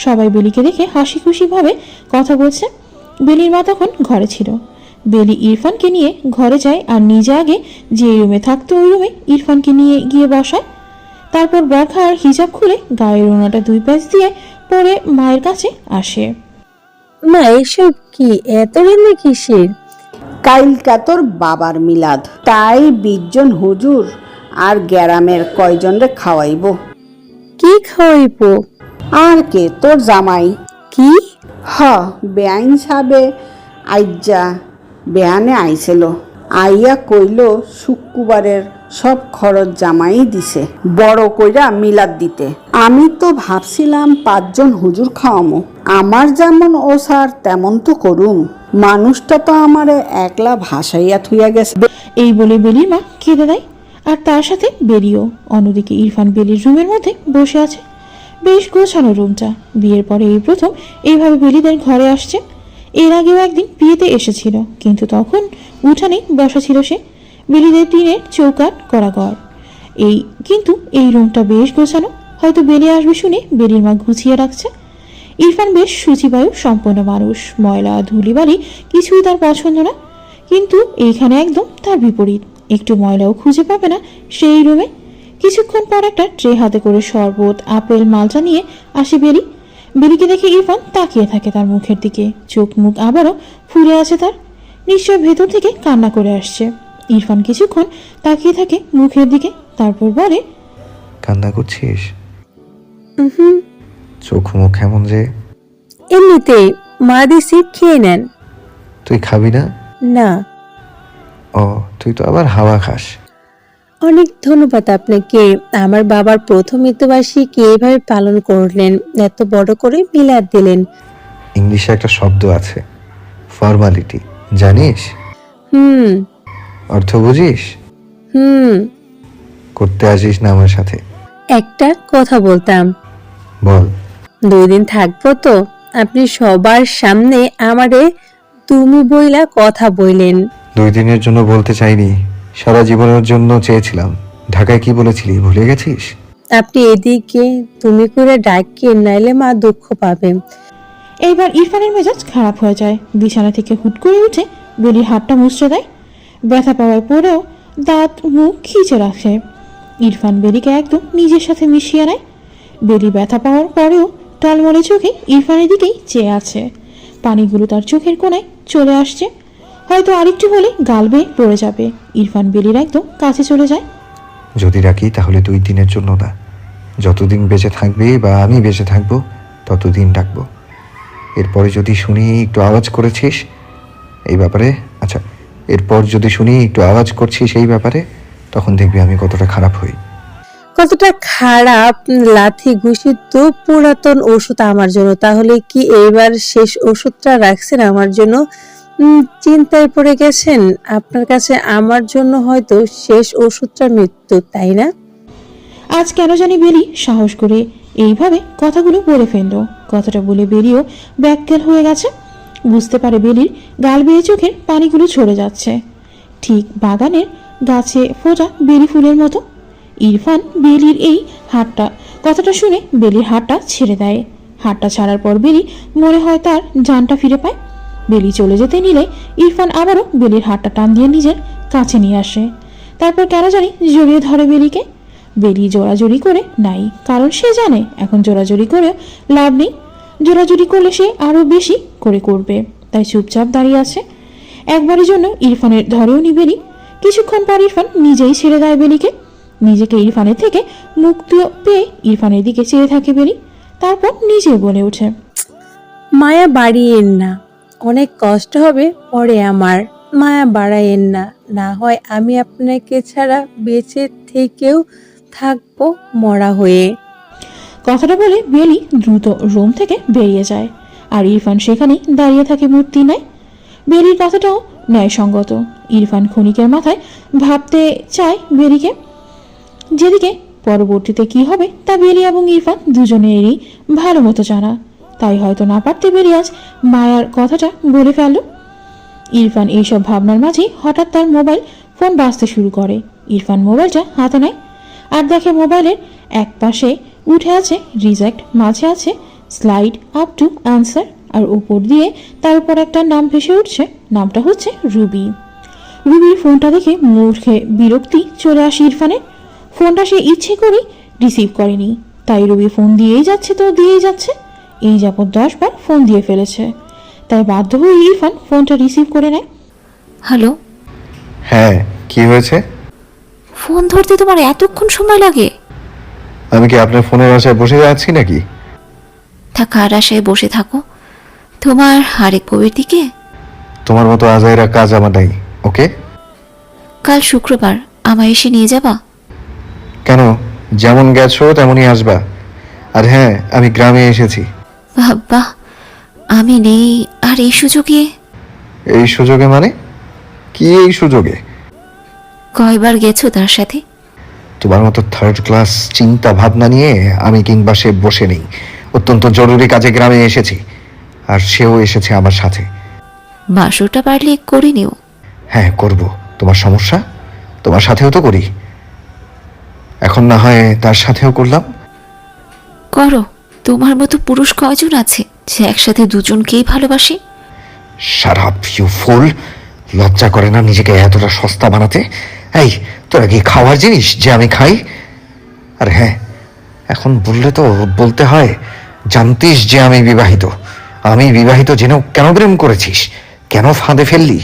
A: সবাই বেলিকে দেখে হাসি খুশি ভাবে কথা বলছে। বেলির মা তখন ঘরে ছিল। বেলি ইরফানকে নিয়ে ঘরে যায় আর নিজে আগে যে রুমে থাকতো ওই রুমে ইরফানকে নিয়ে গিয়ে বসায়। তারপর বরখা আর হিজাব খুলে গায়ের ওনাটা 2 প্যাচ দিয়ে পরে মায়ের কাছে আসে।
C: মা, এসব কি? এত রান্না কিসের?
G: কাইলকা তোর বাবার মিলাদ, তাই 20 জন হুজুর আর গ্রামের কয়জনরে খাওয়াইব।
C: কি খাওয়াইবো?
G: আর কে, তোর জামাই।
C: কি?
G: বেআইন সাবে আইজা বেহানে আইছিল, আইয়া কইল শুক্রবারের সব খরচ জামাই দিছে, বড় কইরা মিলাদ দিতে। আমি তো ভাবছিলাম 5 জন হুজুর খাওয়ামো, আমার যেমন ও স্যার তেমন তো করুম। মানুষটা তো আমারে একলা ভাসাইয়া থুইয়া গেছে।
A: এই বলে বেলির মা কেঁদে দেয়, আর তার সাথে বেলিও। অন্যদিকে ইরফান বেলির রুমের মধ্যে বসে আছে। বেশ গোছানো রুমটা। বিয়ের পরে এই প্রথম এইভাবে বেলিদের ঘরে আসছে। এর আগেও একদিন বিয়েতে এসেছিল, কিন্তু তখন উঠানে বসা ছিল সে। বেলিদের টিনের চৌকাট করা ঘর কিন্তু এই রুমটা বেশ গোছানো। হয়তো বেলি আসবে শুনে বেলির মা গুছিয়ে রাখছে। ইরফান বেশ শুচিবায়ু সম্পন্ন মানুষ। ময়লা ধুলিবালি কিছুই তার পছন্দ না, কিন্তু এইখানে একদম তার বিপরীত। একটু ময়লাও খুঁজে পাবে না সেই রুমে। কিছুক্ষণ পর একটা ট্রে হাতে করে শরবত, আপেল, মালটা নিয়ে আসে বেলি। বেলিকে দেখে ইরফান তাকিয়ে থাকে তার মুখের দিকে। চোখ মুখ আবারও ফুলে আছে তার। নিশ্চয় ভেতর থেকে কান্না করে আসছে। ইরফান কিছুক্ষণ তাকিয়ে থাকে মুখের দিকে, তারপর বলে,
B: কান্না করছিস?
C: হুম,
B: চোখ মুখ এমন যে।
C: এমনিতেই মা দিছি, খেয়ে নেন।
B: তুই খাবি না?
C: না।
B: ও, তুই তো আবার হাওয়া খাস।
C: অনেক ধন্যবাদ আপনাকে। আমার বাবার প্রথম মৃত্যুবার্ষিকী এইভাবে পালন করলেন, এত বড় করে মিলাদ দিলেন।
B: ইংলিশে একটা শব্দ আছে, ফর্মালিটি, জানিস?
C: হুম
B: অর্থ বুঝিস?
C: হুম
B: করতে আসিস না আমার সাথে?
C: একটা কথা বলতাম।
B: বল।
C: 2 দিন থাকবো তো। আপনি সবার সামনে আমারে তুমি বইলা কথা বইলেন।
B: 2 দিনের জন্য বলতে চাইনি, সারা জীবনের জন্য চেয়েছিলাম। ঢাকায় কি বলেছিলি ভুলে গেছিস?
C: আপনি এদিকে তুমি করে ডাকেন, নাইলে মা দুঃখ পাবে।
A: এইবার ইরফানের মেজাজ খারাপ হয়ে যায়। বিছানা থেকে হুট করে উঠে বেলির হাতটা মুছড়ে দেয়। ব্যথা পাওয়ার পরেও দাঁত মুখ খিচে রাখে। ইরফান বেলিকে একদম নিজের সাথে মিশিয়ে নেয়। বেলি ব্যথা পাওয়ার পরেও টলমলে চোখে ইরফানের দিকেই চেয়ে আছে। পানিগুলো তার চোখের কোণায় চলে আসছে। হয়তো আরেকটু হলে গাল বেয়ে পড়ে যাবে। ইরফান বেলির একদম কাছে চলে যায়।
B: যদি রাখি তাহলে 2 দিনের জন্য না, যতদিন বেঁচে থাকবে বা আমি বেঁচে থাকবো ততদিন ডাকবো। এরপরে যদি শুনি একটু আওয়াজ করেছিস এই ব্যাপারে, আচ্ছা, এরপর যদি শুনি একটু আওয়াজ করছিস এই ব্যাপারে, তখন দেখবি আমি কতটা খারাপ হই।
C: কতটা খারাপ? লাথি ঘুষি তো পুরাতন ওষুধ আমার জন্য। তাহলে কি এইবার শেষ ওষুধটা রাখছেন আমার জন্য? চিন্তায় পড়ে গেছেন। আপনার কাছে আমার জন্য হয়তো শেষ ওষুধটা মৃত্যু, তাই না?
A: আজ কেন জানি বেলি সাহস করে এইভাবে কথাগুলো বলে ফেলল। কথাটা বলে বেলিও ব্যাককেল হয়ে গেছে। বুঝতে পারে বেলির গাল বেয়ে চোখের পানিগুলো ঝরে যাচ্ছে, ঠিক বাগানের গাছে ফোটা বেলি ফুলের মতো। ইরফান বেলির এই কথাটা শুনে বেলির হাতটা ছেড়ে দেয়। হাতটা ছাড়ার পর বেলি মনে হয় তার জানটা ফিরে পায়। বেলি চলে যেতে নিলে ইরফান আবারও বেলির হাতটা টান দিয়ে নিজের কাছে নিয়ে আসে। তারপর কেন জানি জড়িয়ে ধরে বেলিকে। বেলি জোরাজুরি করে নাই, কারণ সে জানে এখন জোরাজুরি করে লাভ নেই। জোরাজুরি করলে সে আরো বেশি করে করবে, তাই চুপচাপ দাঁড়িয়ে আছে। একবারের জন্য ইরফানের ধরেও নি বেলি। কিছুক্ষণ পর ইরফান নিজেই ছেড়ে দেয় বেলিকে। নিজেকে ইরফানের থেকে মুক্তি পেয়ে ইরফানের দিকে চেয়ে থাকে বেলি। তারপর নিজে বলে ওঠে,
C: মায়া বাড়িয়েন না, অনেক কষ্ট হবে পরে আমার। মায়া বাড়ায়েন না, না হয় আমি আপনাকে ছাড়া বেঁচে থেকেও থাকবো মরা হয়ে।
A: কথাটা বলে বেলি দ্রুত রুম থেকে বেরিয়ে যায়। আর ইরফান সেখানেই দাঁড়িয়ে থাকে মূর্তি নেয়। বেলির কথাটাও ন্যায়সঙ্গত। ইরফান ক্ষণিকের মাথায় ভাবতে চায় বেলিকে, যেদিকে পরবর্তীতে কি হবে তা বেলি এবং ইরফান দুজনেরই ভালো মতো জানা। তাই হয়তো না পারতে বেলি আজ মায়ার কথাটা বলে ফেলল। ইরফান এইসব ভাবনার মাঝেই হঠাৎ তার মোবাইল ফোন বাজতে শুরু করে। ইরফান মোবাইলটা হাতে নেয় আর দেখে মোবাইলের এক পাশে উঠে আছে রিজেক্ট, মাঝে আছে স্লাইড আপ টু অ্যান্সার, আর উপর দিয়ে তার উপর একটা নাম ভেসে উঠছে। নামটা হচ্ছে রুবি। রুবির ফোনটা দেখে মুখে বিরক্তি চলে আসে ইরফানের। ফোনটা সে ইচ্ছে করেই রিসিভ করেনি, তাই রুবি ফোন দিয়েই যাচ্ছে তো দিয়েই যাচ্ছে। এই যাবৎ 10 বার ফোন দিয়ে ফেলেছে, তাই বাধ্য হয়ে ইরফান ফোনটা রিসিভ করে নেয়।
J: হ্যালো।
B: হ্যাঁ, কি হয়েছে?
J: ফোন ধরতে তোমার এতক্ষণ সময় লাগে?
B: আমি কি আপনার ফোনের আশায় বসে আছি নাকি?
J: থাকার আশায় বসে থাকো, তোমার আরেক বউয়ের দিকে।
B: তোমার মতো আজাইরা কাজ আমার নাই, ওকে?
J: কাল শুক্রবার, আমায় এসে নিয়ে যাবা?
B: কেন, যেমন গেছো তেমনই আসবা। আর হ্যাঁ, আমি গ্রামে এসেছি।
J: বাবা, আমি নেই আর এই সুযোগে?
B: এই সুযোগে মানে? কি এই সুযোগে?
J: কয়বার গেছো তার সাথে?
B: তোমার মতো থার্ড ক্লাস চিন্তা ভাবনা নিয়ে আমি কিংবা সে বসে নেই। অত্যন্ত জরুরি কাজে গ্রামে এসেছি, আর সেও এসেছে আমার সাথে।
J: বাসরটা পারলে করে নিও।
B: হ্যাঁ, করব। তোমার সমস্যা? তোমার সাথেও তো করি। এখন না হয় তার সাথেও করলাম।
J: করো। তোমার মতো পুরুষ কয়জন আছে যে একসাথে দুজনকেই ভালোবাসে?
B: শারাপ ইউ ফুল! লজ্জা করে না নিজেকে এতটা সস্তা বানাতে? এই, তোরা কি খাওয়ার জিনিস যে আমি খাই? আর হ্যাঁ, এখন বললে তো বলতে হয়, জানতিস যে আমি বিবাহিত। আমি বিবাহিত জেনেও কেন প্রেম করেছিস? কেন ফাঁদে ফেললি?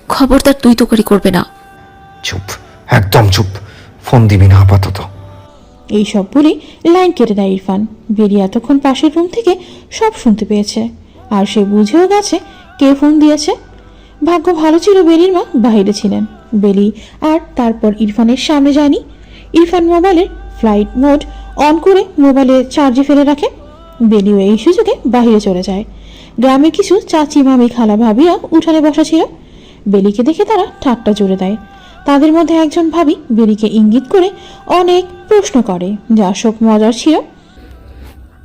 J: খবরদার তুই তো করি করবে না।
B: চুপ, একদম চুপ। ফোন দিবি না আপাতত।
A: এইসব বলে লাইন কেটে দেয় ইরফান। বেলি এতক্ষণ পাশের রুম থেকে সব শুনতে পেয়েছে, আর সে বুঝেও গেছে কে ফোন দিয়েছে। ভাগ্য ভালো ছিল বেলির মা বাইরে ছিলেন। বেলি আর তারপর ইরফানের সামনে যায়নি। ইরফান মোবাইলের ফ্লাইট মোড অন করে মোবাইলে চার্জে ফেলে রাখে। বেলিও এই সুযোগে বাইরে চলে যায়। গ্রামের কিছু চাচি, মামি, খালা, ভাবিয়া উঠানে বসা ছিল। বেলিকে দেখে তারা ঠাট্টা জুড়ে দেয়। তাদের মধ্যে একজন ভাবি বেলিকে ইঙ্গিত করে অনেক প্রশ্ন করে, যা সব মজার ছিল।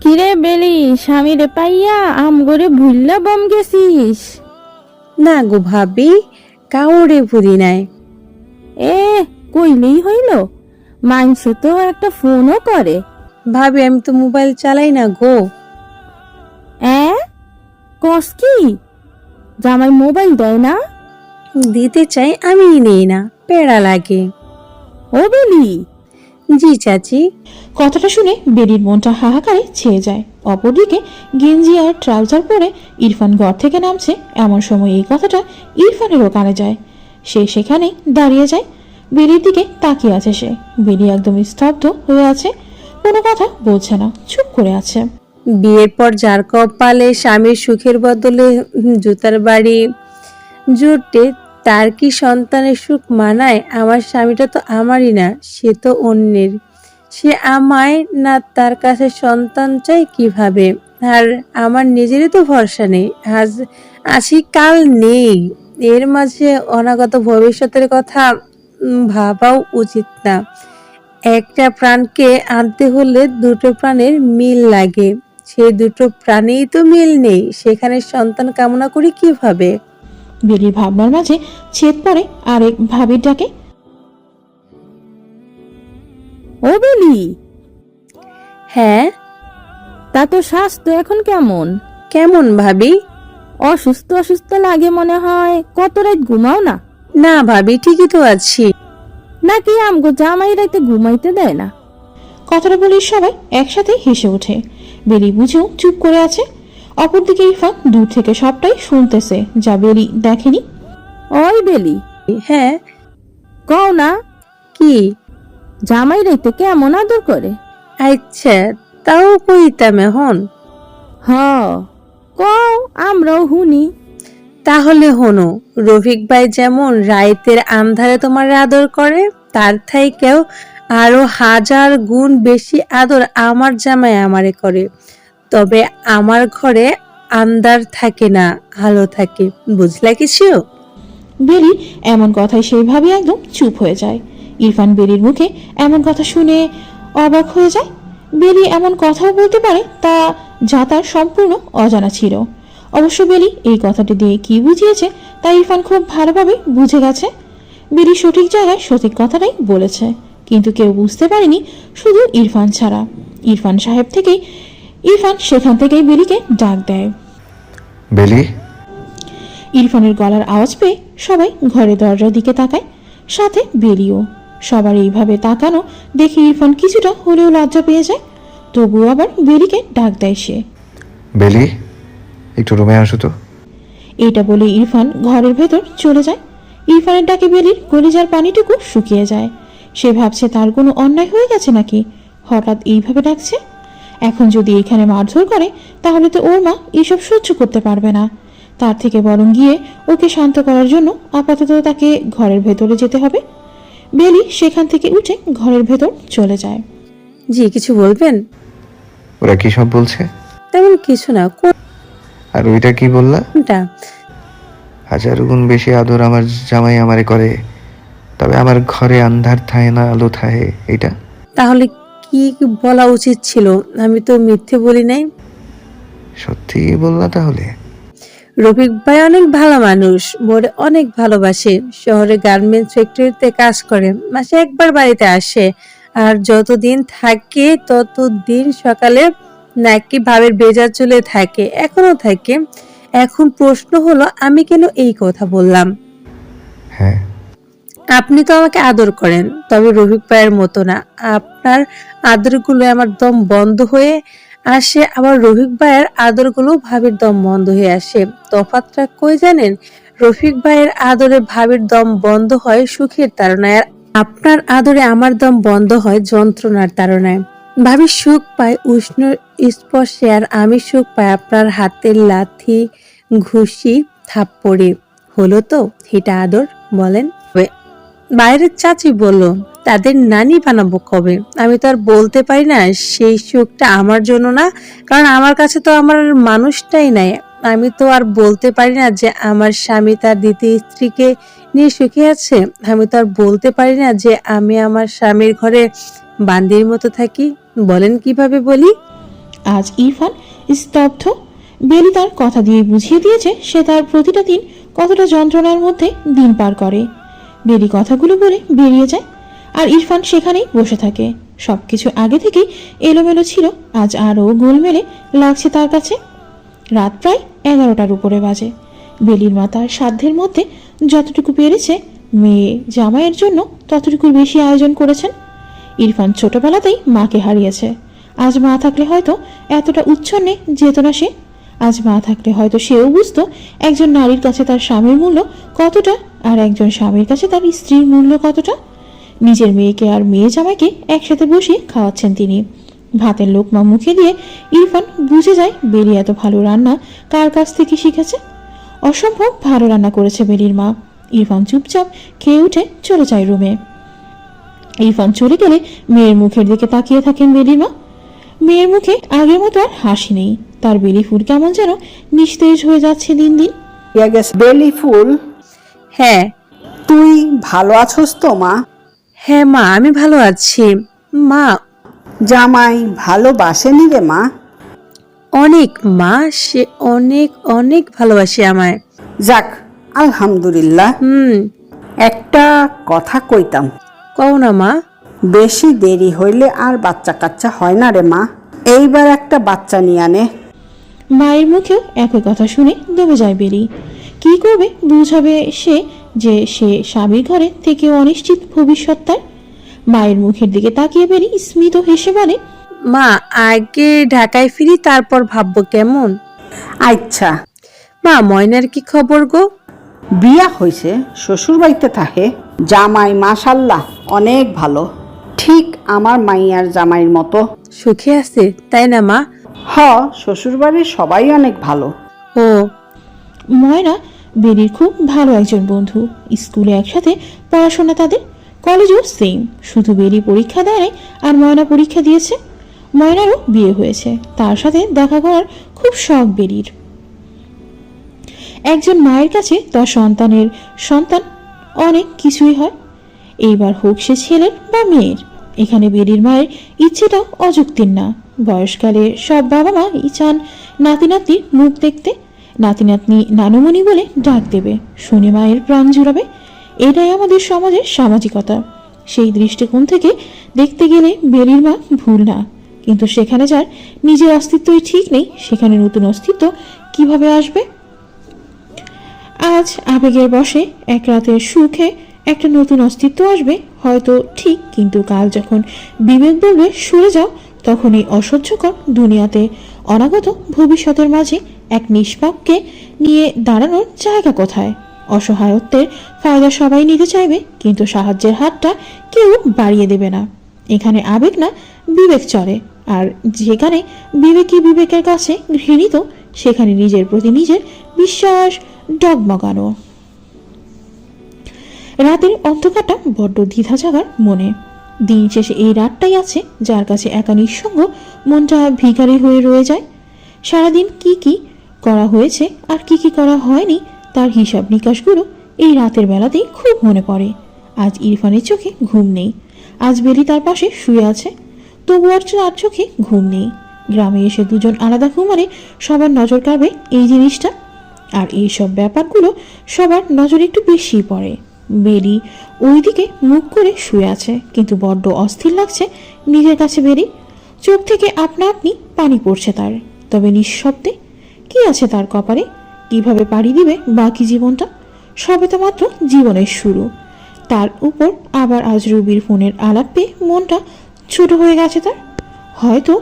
K: কিরে বেলি, স্বামীরে পাইয়া আমগরে ভুল্লা বম গেছিস?
C: না গো ভাবি, কাউরে ভুলি নাই।
K: এ কইলেই হইল, মানুষ তো একটা ফোনও করে।
C: ভাবি, আমি তো মোবাইল চালাই না গো।
K: কস কি? জামাই মোবাইল দেয় না?
C: দিতে চাই, আমি নেই না, পেড়া লাগে।
K: ও বেলি!
C: জি চাচি।
A: কথাটা শুনে বেলির মনটা হাহাকারে ছেয়ে যায়। অপরদিকে গেঞ্জি আর ট্রাউজার পরে ইরফান ঘর থেকে নামছে। এমন সময় এই কথাটা ইরফানেরও কানে যায়। সে সেখানেই দাঁড়িয়ে যায়। বেলির দিকে তাকিয়ে আছে সে। বেলি একদম স্তব্ধ হয়ে আছে, কোনো কথা বলছে না, চুপ করে আছে।
C: বিয়ের পর যার কপালে স্বামীর সুখের বদলে জুতার বাড়ি জুটে, তার কি সন্তানের সুখ মানায়? আমার স্বামীটা তো আমারই না, সে তো অন্যের। সে আমায় না, তার কাছে সন্তান চাই কিভাবে? আর আমার নিজেরই তো ভরসা নেই। আজ আছি, কাল নেই। এর মাঝে অনাগত ভবিষ্যতের কথা ভাবাও উচিত না। একটা প্রাণকে আনতে হলে দুটো প্রাণের মিল লাগে। সেই দুটো প্রাণেই তো মিল নেই, সেখানে সন্তান কামনা করি কিভাবে?
A: বেলির ভাবনার মাঝে ছেদ পড়ে আরেক ভাবির ডাকে।
K: ও বেলি,
C: হ্যাঁ।
K: তা তো স্বাস্থ্য এখন কেমন?
C: কেমন ভাবি?
K: অসুস্থ অসুস্থ লাগে মনে হয়। কত রাত ঘুমাও না?
C: না ভাবি, ঠিকই তো আছি।
K: নাকি আমগো জামাই রাতে ঘুমাইতে দেয় না?
A: কথাটা বলে সবাই একসাথে হেসে ওঠে। বেলি বুঝেও চুপ করে আছে। অপরদিকে ইরফান দূর থেকে সবটাই শুনতেছে, যা বেলি দেখেনি।
K: ওই বেলি,
C: হ্যাঁ।
K: কও না,
C: কি?
K: জামাই রাতে কেমন আদর করে?
C: আচ্ছা, তাও কইতাম এখন।
K: হ, কও, আমরাও হুনি।
C: তাহলে হনো, রফিক ভাই যেমন রাইতের আন্ধারে তোমার আদর করে, তার থেকেও আরো 1000 গুণ বেশি আদর আমার জামাই আমারে করে। তবে আমার ঘরে আন্ধার থাকে না, আলো থাকে। বুঝলা কিছু?
A: বেলি এমন কথায় সেইভাবে একদম চুপ হয়ে যায়। ইরফান বেলির মুখে এমন কথা শুনে অবাক হয়ে যায়। বেলি এমন কথাও বলতে পারে তা যা তার সম্পূর্ণ অজানা ছিল। অবশ্য বেলি এই কথাটি দিয়ে কি বুঝিয়েছে তা ইরফান খুব ভালোভাবে বুঝে গেছে। বেলি সঠিক জায়গায় সঠিক কথাটাই বলেছে, কিন্তু কেউ বুঝতে পারেনি, শুধু ইরফান ছাড়া। ইরফান সেখান থেকেই বেলিকে ডাক দেয়।
B: বেলি।
A: ইরফানের গলার আওয়াজ পেয়ে সবাই ঘরে দরজার দিকে তাকায়, সাথে বেলিও। সবার এইভাবে তাকানো দেখে ইরফান কিছুটা হলেও লজ্জা পেয়ে যায়। তবুও আবার বেলিকে ডাক দেয় সে।
B: বেলি, একটু রুমে আসো তো।
A: এটা বলে ইরফান ঘরের ভেতর চলে যায়। ইরফানের ডাকে বেলির কলিজার পানিটুকু শুকিয়ে যায়। সে ভাবছে তার কোনো অন্যায় হয়ে গেছে নাকি, হঠাৎ এইভাবে ডাকছে। এখন যদি এখানে মারধর করে তাহলে তো ওর মা এসব সহ্য করতে পারবে না। তার থেকে বরং গিয়ে ওকে শান্ত করার জন্য আপাতত তাকে ঘরের ভেতরে যেতে হবে। বেলি সেখান থেকে উঠে ঘরের ভেতর চলে যায়।
C: জি, কিছু বলবেন?
B: ওরা কি সব বলছে?
C: তেমন কিছু না।
B: আর ওইটা কি বললা?
C: কোনটা?
B: 1000 গুণ বেশি আদর আমার জামাই আমারে করে, তবে আমার ঘরে আন্ধার থাহে না আলো থাহে, এটা?
C: তাহলে কি বলা উচিত ছিল? আমি তো মিথ্যে বলি নাই।
B: সত্যি বললা তাহলে?
C: রফিক ভাই অনেক ভালো মানুষ, মোরে অনেক ভালোবাসে। শহরে গার্মেন্টস ফ্যাক্টরিতে কাজ করে, মাসে একবার বাড়িতে আসে। আর যতদিন থাকে ততদিন সকালে নাকি ভাবের বেজার চলে থাকে, এখনো থাকে। এখন প্রশ্ন হলো আমি কেন এই কথা বললাম?
B: হ্যাঁ,
C: আপনি তো আমাকে আদর করেন, তবে রফিক ভাইয়ের মতো না। আপনার আদরগুলো আমার দম বন্ধ হয়ে আসে, আবার রফিক ভাইয়ের আদরগুলো ভাবির দম বন্ধ হয়ে আসে। তফাৎটা কই জানেন? রফিক ভাইয়ের আদরে ভাবির দম বন্ধ হয় সুখের তাড়নায়, আর আপনার আদরে আমার দম বন্ধ হয় যন্ত্রণার তাড়নায়। ভাবি সুখ পায় উষ্ণ স্পর্শে, আর আমি সুখ পাই আপনার হাতের লাথি, ঘুষি, থাপ্পড়ে। হলো তো এটা আদর, বলেন? বাইরের চাচি বলল তাদের নানি বানাবো কবে। আমি তো আর বলতে পারি না সেই সুখটা আমার জন্য না, কারণ আমার কাছে তো আমার মানুষটাই নাই। আমি তো আর বলতে পারি না যে আমার স্বামী তার দ্বিতীয় স্ত্রীকে নিয়ে সুখে আছে। আমি তো আর বলতে পারি না যে আমি আমার স্বামীর ঘরে বান্দির মতো থাকি। বলেন কিভাবে বলি?
A: আজ ইরফান স্তব্ধ। বেলি তার কথা দিয়ে বুঝিয়ে দিয়েছে সে তার প্রতিটা দিন কতটা যন্ত্রণার মধ্যে দিন পার করে। বেলি কথাগুলো বলে বেরিয়ে যায়, আর ইরফান সেখানেই বসে থাকে। সবকিছু আগে থেকেই এলোমেলো ছিল, আজ আরও গোলমেলে লাগছে তার কাছে। রাত প্রায় 11টার উপরে বাজে। বেলির মা তার সাধ্যের মধ্যে যতটুকু পেরেছে মেয়ে জামাইয়ের জন্য ততটুকুর বেশি আয়োজন করেছেন। ইরফান ছোটবেলাতেই মাকে হারিয়েছে। আজ মা থাকলে হয়তো এতটা উচ্ছন্নে যেত না সে। আজ মা থাকলে হয়তো সেও বুঝতো একজন নারীর কাছে তার স্বামীর মূল্য কতটা, আর একজন স্বামীর কাছে তার স্ত্রীর মূল্য কতটা। নিজের মেয়েকে আর মেয়ে জামাইকে একসাথে বসিয়ে খাওয়াচ্ছেন তিনি। ভাতের লোকমা মুখে দিয়ে ইরফান বুঝে যায় বেলি এত ভালো রান্না কার কাছ থেকে শিখেছে। অসম্ভব ভালো রান্না করেছে বেলির মা। ইরফান চুপচাপ খেয়ে উঠে চলে যায় রুমে। ইরফান চলে গেলে মেয়ের মুখের দিকে তাকিয়ে থাকেন বেলির মা। মেয়ের মুখে আগের মতো আর হাসি নেই, তার বেলি ফুল কেমন যেন নিস্তেজ হয়ে যাচ্ছে দিন দিন।
G: বেলি ফুল,
C: হ্যাঁ।
G: তুই ভালো আছোস তো মা?
C: হ্যাঁ মা, আমি ভালো আছি। মা,
G: জামাই ভালোবাসেনি রে মা?
C: অনেক মা, সে অনেক অনেক ভালোবাসে আমায়।
G: যাক, আলহামদুলিল্লাহ। একটা কথা কইতাম।
C: কও না মা।
G: বেশি দেরি হইলে আর বাচ্চা কাচ্চা হয় না রে মা। এইবার একটা বাচ্চা নিয়ে আনে।
A: মায়ের মুখেও একই কথা শুনে দমে যায় বেলি। কি করবে বুঝাবে সে যে সে স্বামীর ঘরে থেকে অনিশ্চিত ভবিষ্যৎ তার। মায়ের মুখের দিকে তাকিয়ে বেলি স্মিত হেসে বলে,
C: মা, আগে ঢাকায় ফিরি, তারপর ভাববো কেমন।
G: আচ্ছা।
C: মা, ময়নার কি খবর গো?
G: বিয়া হইছে, শ্বশুর বাড়িতে থাকে। জামাই মাশাল্লাহ অনেক ভালো, ঠিক আমার মাইয়ার জামাইয়ের মতো।
C: সুখে আছে তাই না মা?
G: হ, শ্বশুর বাড়ির সবাই অনেক ভালো।
C: ও।
A: ময়না বেলির খুব ভালো একজন বন্ধু। স্কুলে একসাথে পড়াশোনা তাদের, কলেজও সেম। শুধু বেলি পরীক্ষা দেয় নাই, আর ময়না পরীক্ষা দিয়েছে। ময়নারও বিয়ে হয়েছে, তার সাথে দেখা করার খুব শখ বেলির। একজন মায়ের কাছে তার সন্তান অনেক কিছুই হয়, এইবার হোক সে ছেলের বা মেয়ের। এখানে বেলির মায়ের ইচ্ছেটাও অযৌক্তিক না। বয়সকালে সব বাবা মা চান নাতি নাতনির মুখ দেখতে, নাতি নাতনি নানুমণি বলে ডাক দেবে, শুনে মায়ের প্রাণ জুড়াবে। এটাই আমাদের সমাজের সামাজিকতা। সেই দৃষ্টিকোণ থেকে দেখতে গেলে বেলির মা ভুল না, কিন্তু সেখানে যার নিজের অস্তিত্বই ঠিক নেই, সেখানে নতুন অস্তিত্ব কিভাবে আসবে? আজ আবেগের বশে এক রাতের সুখে একটা নতুন অস্তিত্ব আসবে হয়তো ঠিক, কিন্তু কাল যখন বিবেক বলবে সরে যাও, তখন এই অসহ্যকর দুনিয়াতে অনাগত ভবিষ্যতের মাঝে এক নিষ্পাপকে নিয়ে দাঁড়ানোর জায়গা কোথায়? অসহায়ত্বের ফায়দা সবাই নিতে চাইবে, কিন্তু সাহায্যের হাতটা কেউ বাড়িয়ে দেবে না। এখানে আবেগ না বিবেক চলে, আর যেখানে বিবেকই বিবেকের কাছে ঘৃণিত, সেখানে নিজের প্রতি নিজের বিশ্বাস ডগমগানো। রাতের অন্ধকারটা বড্ড দ্বিধা জাগার মনে। দিন শেষে এই রাতটাই আছে যার কাছে একা নিঃসঙ্গ মনটা ভিখারি হয়ে রয়ে যায়। সারাদিন কি কি করা হয়েছে আর কি কি করা হয়নি তার হিসাব নিকাশগুলো এই রাতের বেলাতেই খুব মনে পড়ে। আজ ইরফানের চোখে ঘুম নেই, আজ বেলি তার পাশে শুয়ে আছে, তবু আর তার চোখে ঘুম নেই। গ্রামে এসে দুজন আলাদা ঘুমারে সবার নজর কাড়বে এই জিনিসটা, আর এইসব ব্যাপারগুলো সবার নজর একটু বেশিই পড়ে। বেরি ওইদিকে মুখ করে শুয়ে আছে, কিন্তু বড্ড অস্থির লাগছে নিজের কাছে। বেরি চোখ থেকে আপনা আপনি পানি পড়ছে তার, তবে নিঃশব্দে। কি আছে তার কপালে? কিভাবে পাড়ি দিবে বাকি জীবনটা? সবে তো মাত্র জীবনের শুরু। তার উপর আবার আজ রুবির ফোনের আলাপ পেয়ে মনটা ছোট হয়ে গেছে তার। হয়তো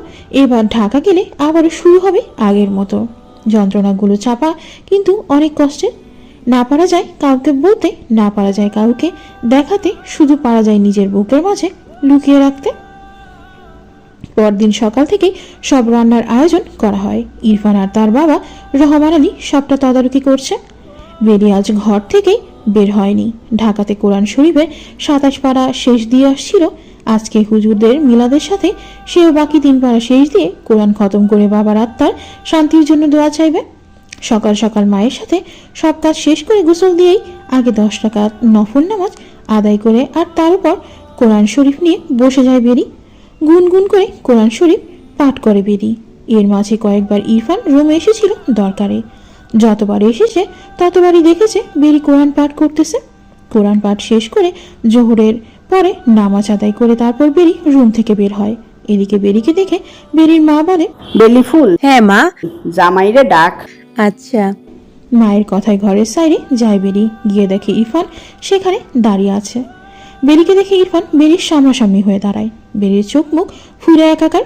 A: এবার ঢাকা গেলে আবারও শুরু হবে আগের মতো। যন্ত্রণাগুলো চাপা কিন্তু অনেক কষ্টের। না পারা যায় কাউকে বলতে, না পারা যায় কাউকে দেখাতে, শুধু পারা যায় নিজের বুকের মাঝে লুকিয়ে রাখতে। পরদিন সকাল থেকেই সব রান্নার আয়োজন করা হয়। ইরফান আর তার বাবা রহমান আলী সবটা তদারকি করছে। বেরি আজ ঘর থেকেই বের হয়নি। ঢাকাতে কোরআন শরীফের 27 পারা শেষ দিয়ে আসছিল। আজকে হুজুরদের মিলাদের সাথে সেও বাকি 3 পারা শেষ দিয়ে কোরআন খতম করে বাবার আত্মার শান্তির জন্য দোয়া চাইবে। সকাল সকাল মায়ের সাথে সব কাজ শেষ করে গোসল দিয়েই আগে 10 রাকাত নফল নামাজ আদায় করে আর তার উপর কোরআন শরীফ নিয়ে বসে যায় বেরি। গুনগুন করে কোরআন শরীফ পাঠ করে বেরি। এর মাঝে কয়েকবার ইরফান রুমে এসেছিল দরকারে। যতবার এসেছে ততবারই দেখেছে বেরি কোরআন পাঠ করতেছে। কোরআন পাঠ শেষ করে জোহরের পরে নামাজ আদায় করে তারপর বেরি রুম থেকে বের হয়। এদিকে বেরিকে দেখে বেরির মা বলে,
G: বেলি ফুল,
C: হ্যাঁ মা।
G: জামাইরে ডাক।
C: আচ্ছা।
A: মায়ের কথায় ঘরের সাইডে যায় বেরি। গিয়ে দেখে ইরফান সেখানে দাঁড়িয়ে আছে। বেরিকে দেখে ইরফান বেরির সামনাসামনি হয়ে দাঁড়ায়। বেরির চোখ মুখ ফুলে একাকার।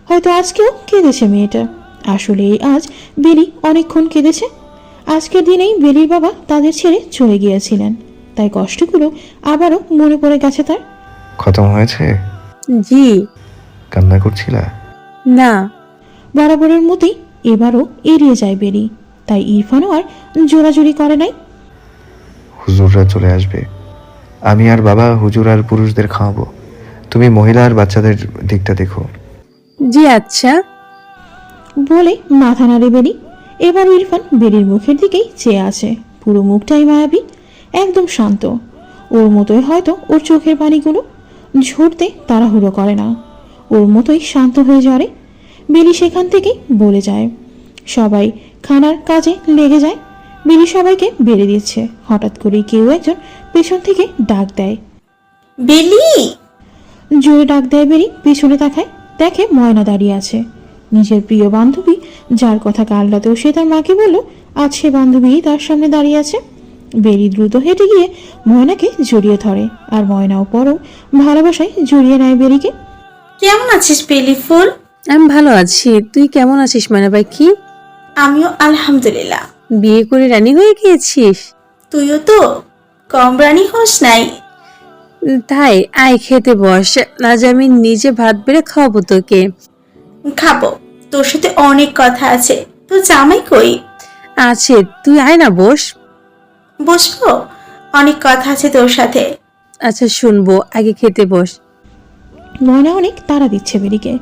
A: হয়তো আজকেও কেঁদেছে মেয়েটা। আসলে আজ বেরি অনেকক্ষণ কেঁদেছে। আজকের দিনেই বেরির বাবা তাদের ছেড়ে চলে গিয়েছিলেন, তাই কষ্টগুলো আবারও মনে পড়ে গেছে তার।
B: খতম হয়েছে?
C: জি।
B: কান্না করছিলা?
C: না।
A: বরাবরের মতোই এবারও এড়িয়ে যায় বেরি, তাই ইরফানও আর জোরাজুরি করে নাই।
B: হুজুররা চলে আসবে, আমি আর বাবা হুজুর আর পুরুষদের খাওয়াবো, তুমি মহিলা আর বাচ্চাদের দিকটা দেখো।
C: জি আচ্ছা।
A: বলে মাথা নাড়ে বেরি। এবার ইরফান বেরির মুখের দিকেই চেয়ে আছে। পুরো মুখটাই মায়াবী, একদম শান্ত। ওর মতোই হয়তো ওর চোখের পানিগুলো ঝরতে তাড়াহুড়ো করে না, ওর মতোই শান্ত হয়ে ঝরে। বেরি সেখান থেকেই বলে যায়। সবাই খানার কাজে লেগে যায়। বেরি সবাইকে বেড়ে দিচ্ছে। হঠাৎ করেই কেউ একজন পেছন থেকে ডাক দেয়,
E: বেলি।
A: জোরে ডাক দেয় বেরি। পেছনে তাকায়, দেখে ময়না দাঁড়িয়ে আছে। নিজের প্রিয় বান্ধবী, যার কথা কাল রাতেও সে তার মাকে বলল, আজ সে বান্ধবী তার সামনে দাঁড়িয়ে আছে। বেরি দ্রুত হেঁটে গিয়ে ময়নাকে জড়িয়ে ধরে, আর ময়নাও পরও ভালোবাসায় জড়িয়ে নেয় বেরিকে।
E: কেমন আছিস বেলি ফুল?
C: আমি ভালো আছি, তুই কেমন আছিস মানে পাখি?
E: আমিও আলহামদুলিল্লাহ।
C: বিয়ে করে রানী হয়ে গিয়েছিস?
E: তুইও তো কম রানী হোস নাই।
C: তাই আয় খেতে বস, আজ আমি নিজে ভাত বেড়ে খাওয়াবো তোকে।
E: খাবো, তোর সাথে অনেক কথা আছে। তো জামাই কই?
C: আছে, তুই আয় না বস।
E: বসবো, অনেক কথা আছে তোর সাথে।
C: আচ্ছা শুনবো, আগে খেতে বস।
A: ময়না অনেক তাড়া দিচ্ছে বেরিকে।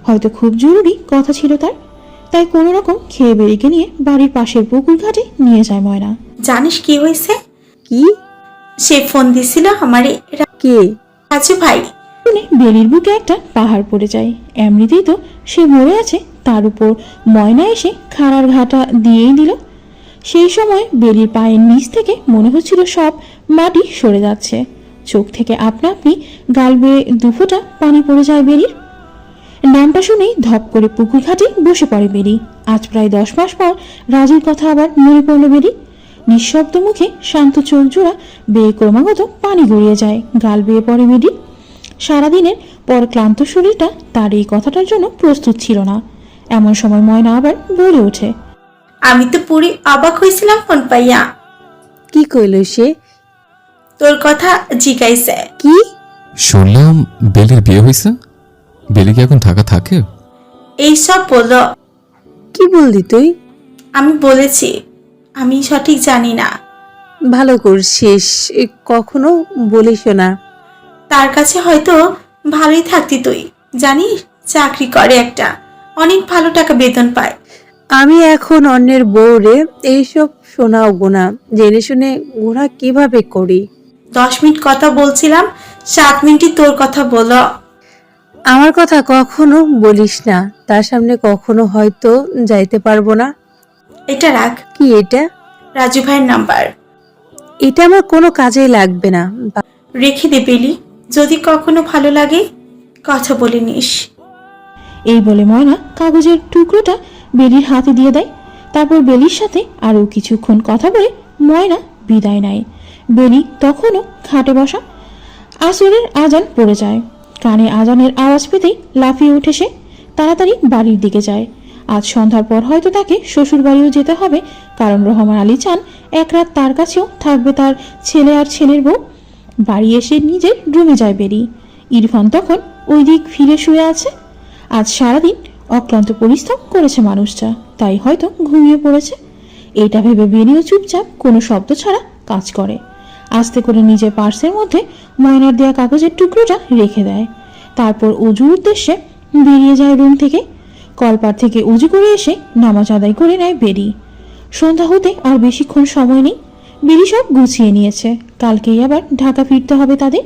A: হয়তো খুব জরুরি কথা ছিল তার, তাই কোনো রকম খেয়ে বেরিকে নিয়ে বাড়ির পাশের পুকুর ঘাটে নিয়ে যায় ময়না।
E: জানিস কি হয়েছে?
C: কি?
E: সে ফোন দিছিল আমারে।
C: কে?
E: রাজু ভাই।
A: শুনে বেলির বুকে একটা পাহাড় পড়ে যায়। এমনিতেই তো সে মরে আছে, তার উপর ময়না এসে খাড়ার ঘাটা দিয়েই দিল। সেই সময় বেলির পায়ের নিচ থেকে মনে হচ্ছিল সব মাটি সরে যাচ্ছে। চোখ থেকে আপনা আপনি গাল বেয়ে 2 ফোঁটা পানি পড়ে যায় বেরির। নামটা শুনেই ধপ করে পুকুর ঘাটে বসে পড়ে বেরি। আজ প্রায় 10 মাস পর রাজুর কথা আবার মনে পড়ল বেরি। নিঃশব্দ মুখে শান্ত চোখ জোড়া বেয়ে ক্রমাগত পানি গড়িয়ে যায়, গাল বেয়ে পড়ে বেরি। সারাদিনের পর ক্লান্ত শরীরটা তার এই কথাটার জন্য প্রস্তুত ছিল না। এমন সময় ময়না আবার বলে ওঠে,
E: আমি তো পুরি অবাক হয়েছিলাম ফোন পাইয়া।
C: কি কইল সে?
E: তোর কথা জিজ্ঞাইছে।
C: কি
L: শুনলাম বেলির বিয়ে হয়েছে? বেলি কি এখন ঢাকা থাকে?
E: এইসব বললো।
C: কি বললি তুই?
E: আমি বলেছি
M: আমি সঠিক জানি না।
C: ভালো করছিস, কখনো বলিস না।
M: তার কাছে হয়তো ভালোই থাকতি তুই, জানিস চাকরি করে একটা, অনেক ভালো টাকা বেতন পায়।
C: আমি এখন অন্যের বউরে এইসব শোনাও গোনা জেনে শুনে গোনা কিভাবে করি?
M: 10 মিনিট কথা বলছিলাম, 7 মিনিটই তোর কথা বলো।
C: আমার কথা কখনো বলিস না, তার সামনে কখনো হয়তো যাইতে পারবো না।
M: এটা রাখ।
C: কি এটা?
M: রাজু ভাইয়ের নাম্বার।
C: এটা আমার কোনো কাজেই লাগবে না।
M: রেখে দে বেলি, যদি কখনো ভালো লাগে কথা বলে নিস।
A: এই বলে ময়না কাগজের টুকরোটা বেলির হাতে দিয়ে দেয়। তারপর বেলির সাথে আরও কিছুক্ষণ কথা বলে ময়না বিদায় নেয়। বেলি তখনও খাটে বসা। আসরের আজান পড়ে যায়। কানে আজানের আওয়াজ পেতেই লাফিয়ে উঠে সে তাড়াতাড়ি বাড়ির দিকে যায়। আজ সন্ধ্যার পর হয়তো তাকে শ্বশুর বাড়িও যেতে হবে, কারণ রহমান আলী চান এক রাত তার কাছেও থাকবে তার ছেলে আর ছেলের বউ। বাড়ি এসে নিজের রুমে যায় বেরি। ইরফান তখন ওই দিক ফিরে শুয়ে আছে। আজ সারাদিন অক্লান্ত পরিশ্রম করেছে মানুষটা, তাই হয়তো ঘুমিয়ে পড়েছে। এইটা ভেবে বেরিয়েও চুপচাপ কোনো শব্দ ছাড়া কাজ করে। আস্তে করে নিজের পার্সের মধ্যে ময়নার দেয়া কাগজের টুকরোটা রেখে দেয়। তারপর অজুর উদ্দেশ্যে বেরিয়ে যায় রুম থেকে। কলপার থেকে উজু করে এসে নামাজ আদায় করে নেয় বেরি। সন্ধ্যা হতে আর বেশিক্ষণ সময় নেই। বেরি সব গুছিয়ে নিয়েছে, কালকেই আবার ঢাকা ফিরতে হবে তাদের।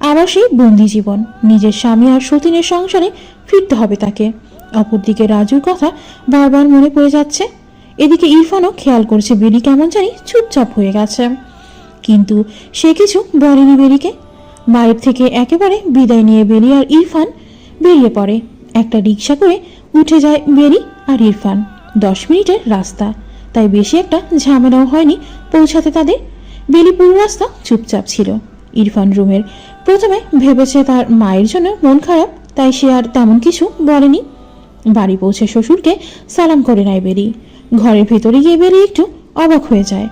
A: আবার সেই বন্দি জীবন, নিজের স্বামী আর সতীনের সংসারে ফিরতে হবে তাকে। অপরদিকে রাজুর কথা বারবার মনে পড়ে যাচ্ছে। এদিকে ইরফানও খেয়াল করছে বেরি কেমন জানি চুপচাপ হয়ে গেছে, কিন্তু সে কিছু বলেনি বেরিকে। বাড়ির থেকে একেবারে বিদায় নিয়ে বেরি আর ইরফান বেরিয়ে পড়ে। একটা রিক্সা করে উঠে যায় বেরি আর ইরফান। 10 মিনিটের রাস্তা, তাই বেশি একটা ঝামেলাও হয়নি পৌঁছাতে তাদের। বেলি পুরো রাস্তা চুপচাপ ছিল। ইরফান রুমের প্রথমে ভেবেছে তার মায়ের জন্য মন খারাপ, তাই সে আর তেমন কিছু বলেনি। বাড়ি পৌঁছে শ্বশুরকে সালাম করে নেয় বেরি। ঘরের ভেতরে গিয়ে বেরি একটু অবাক হয়ে যায়।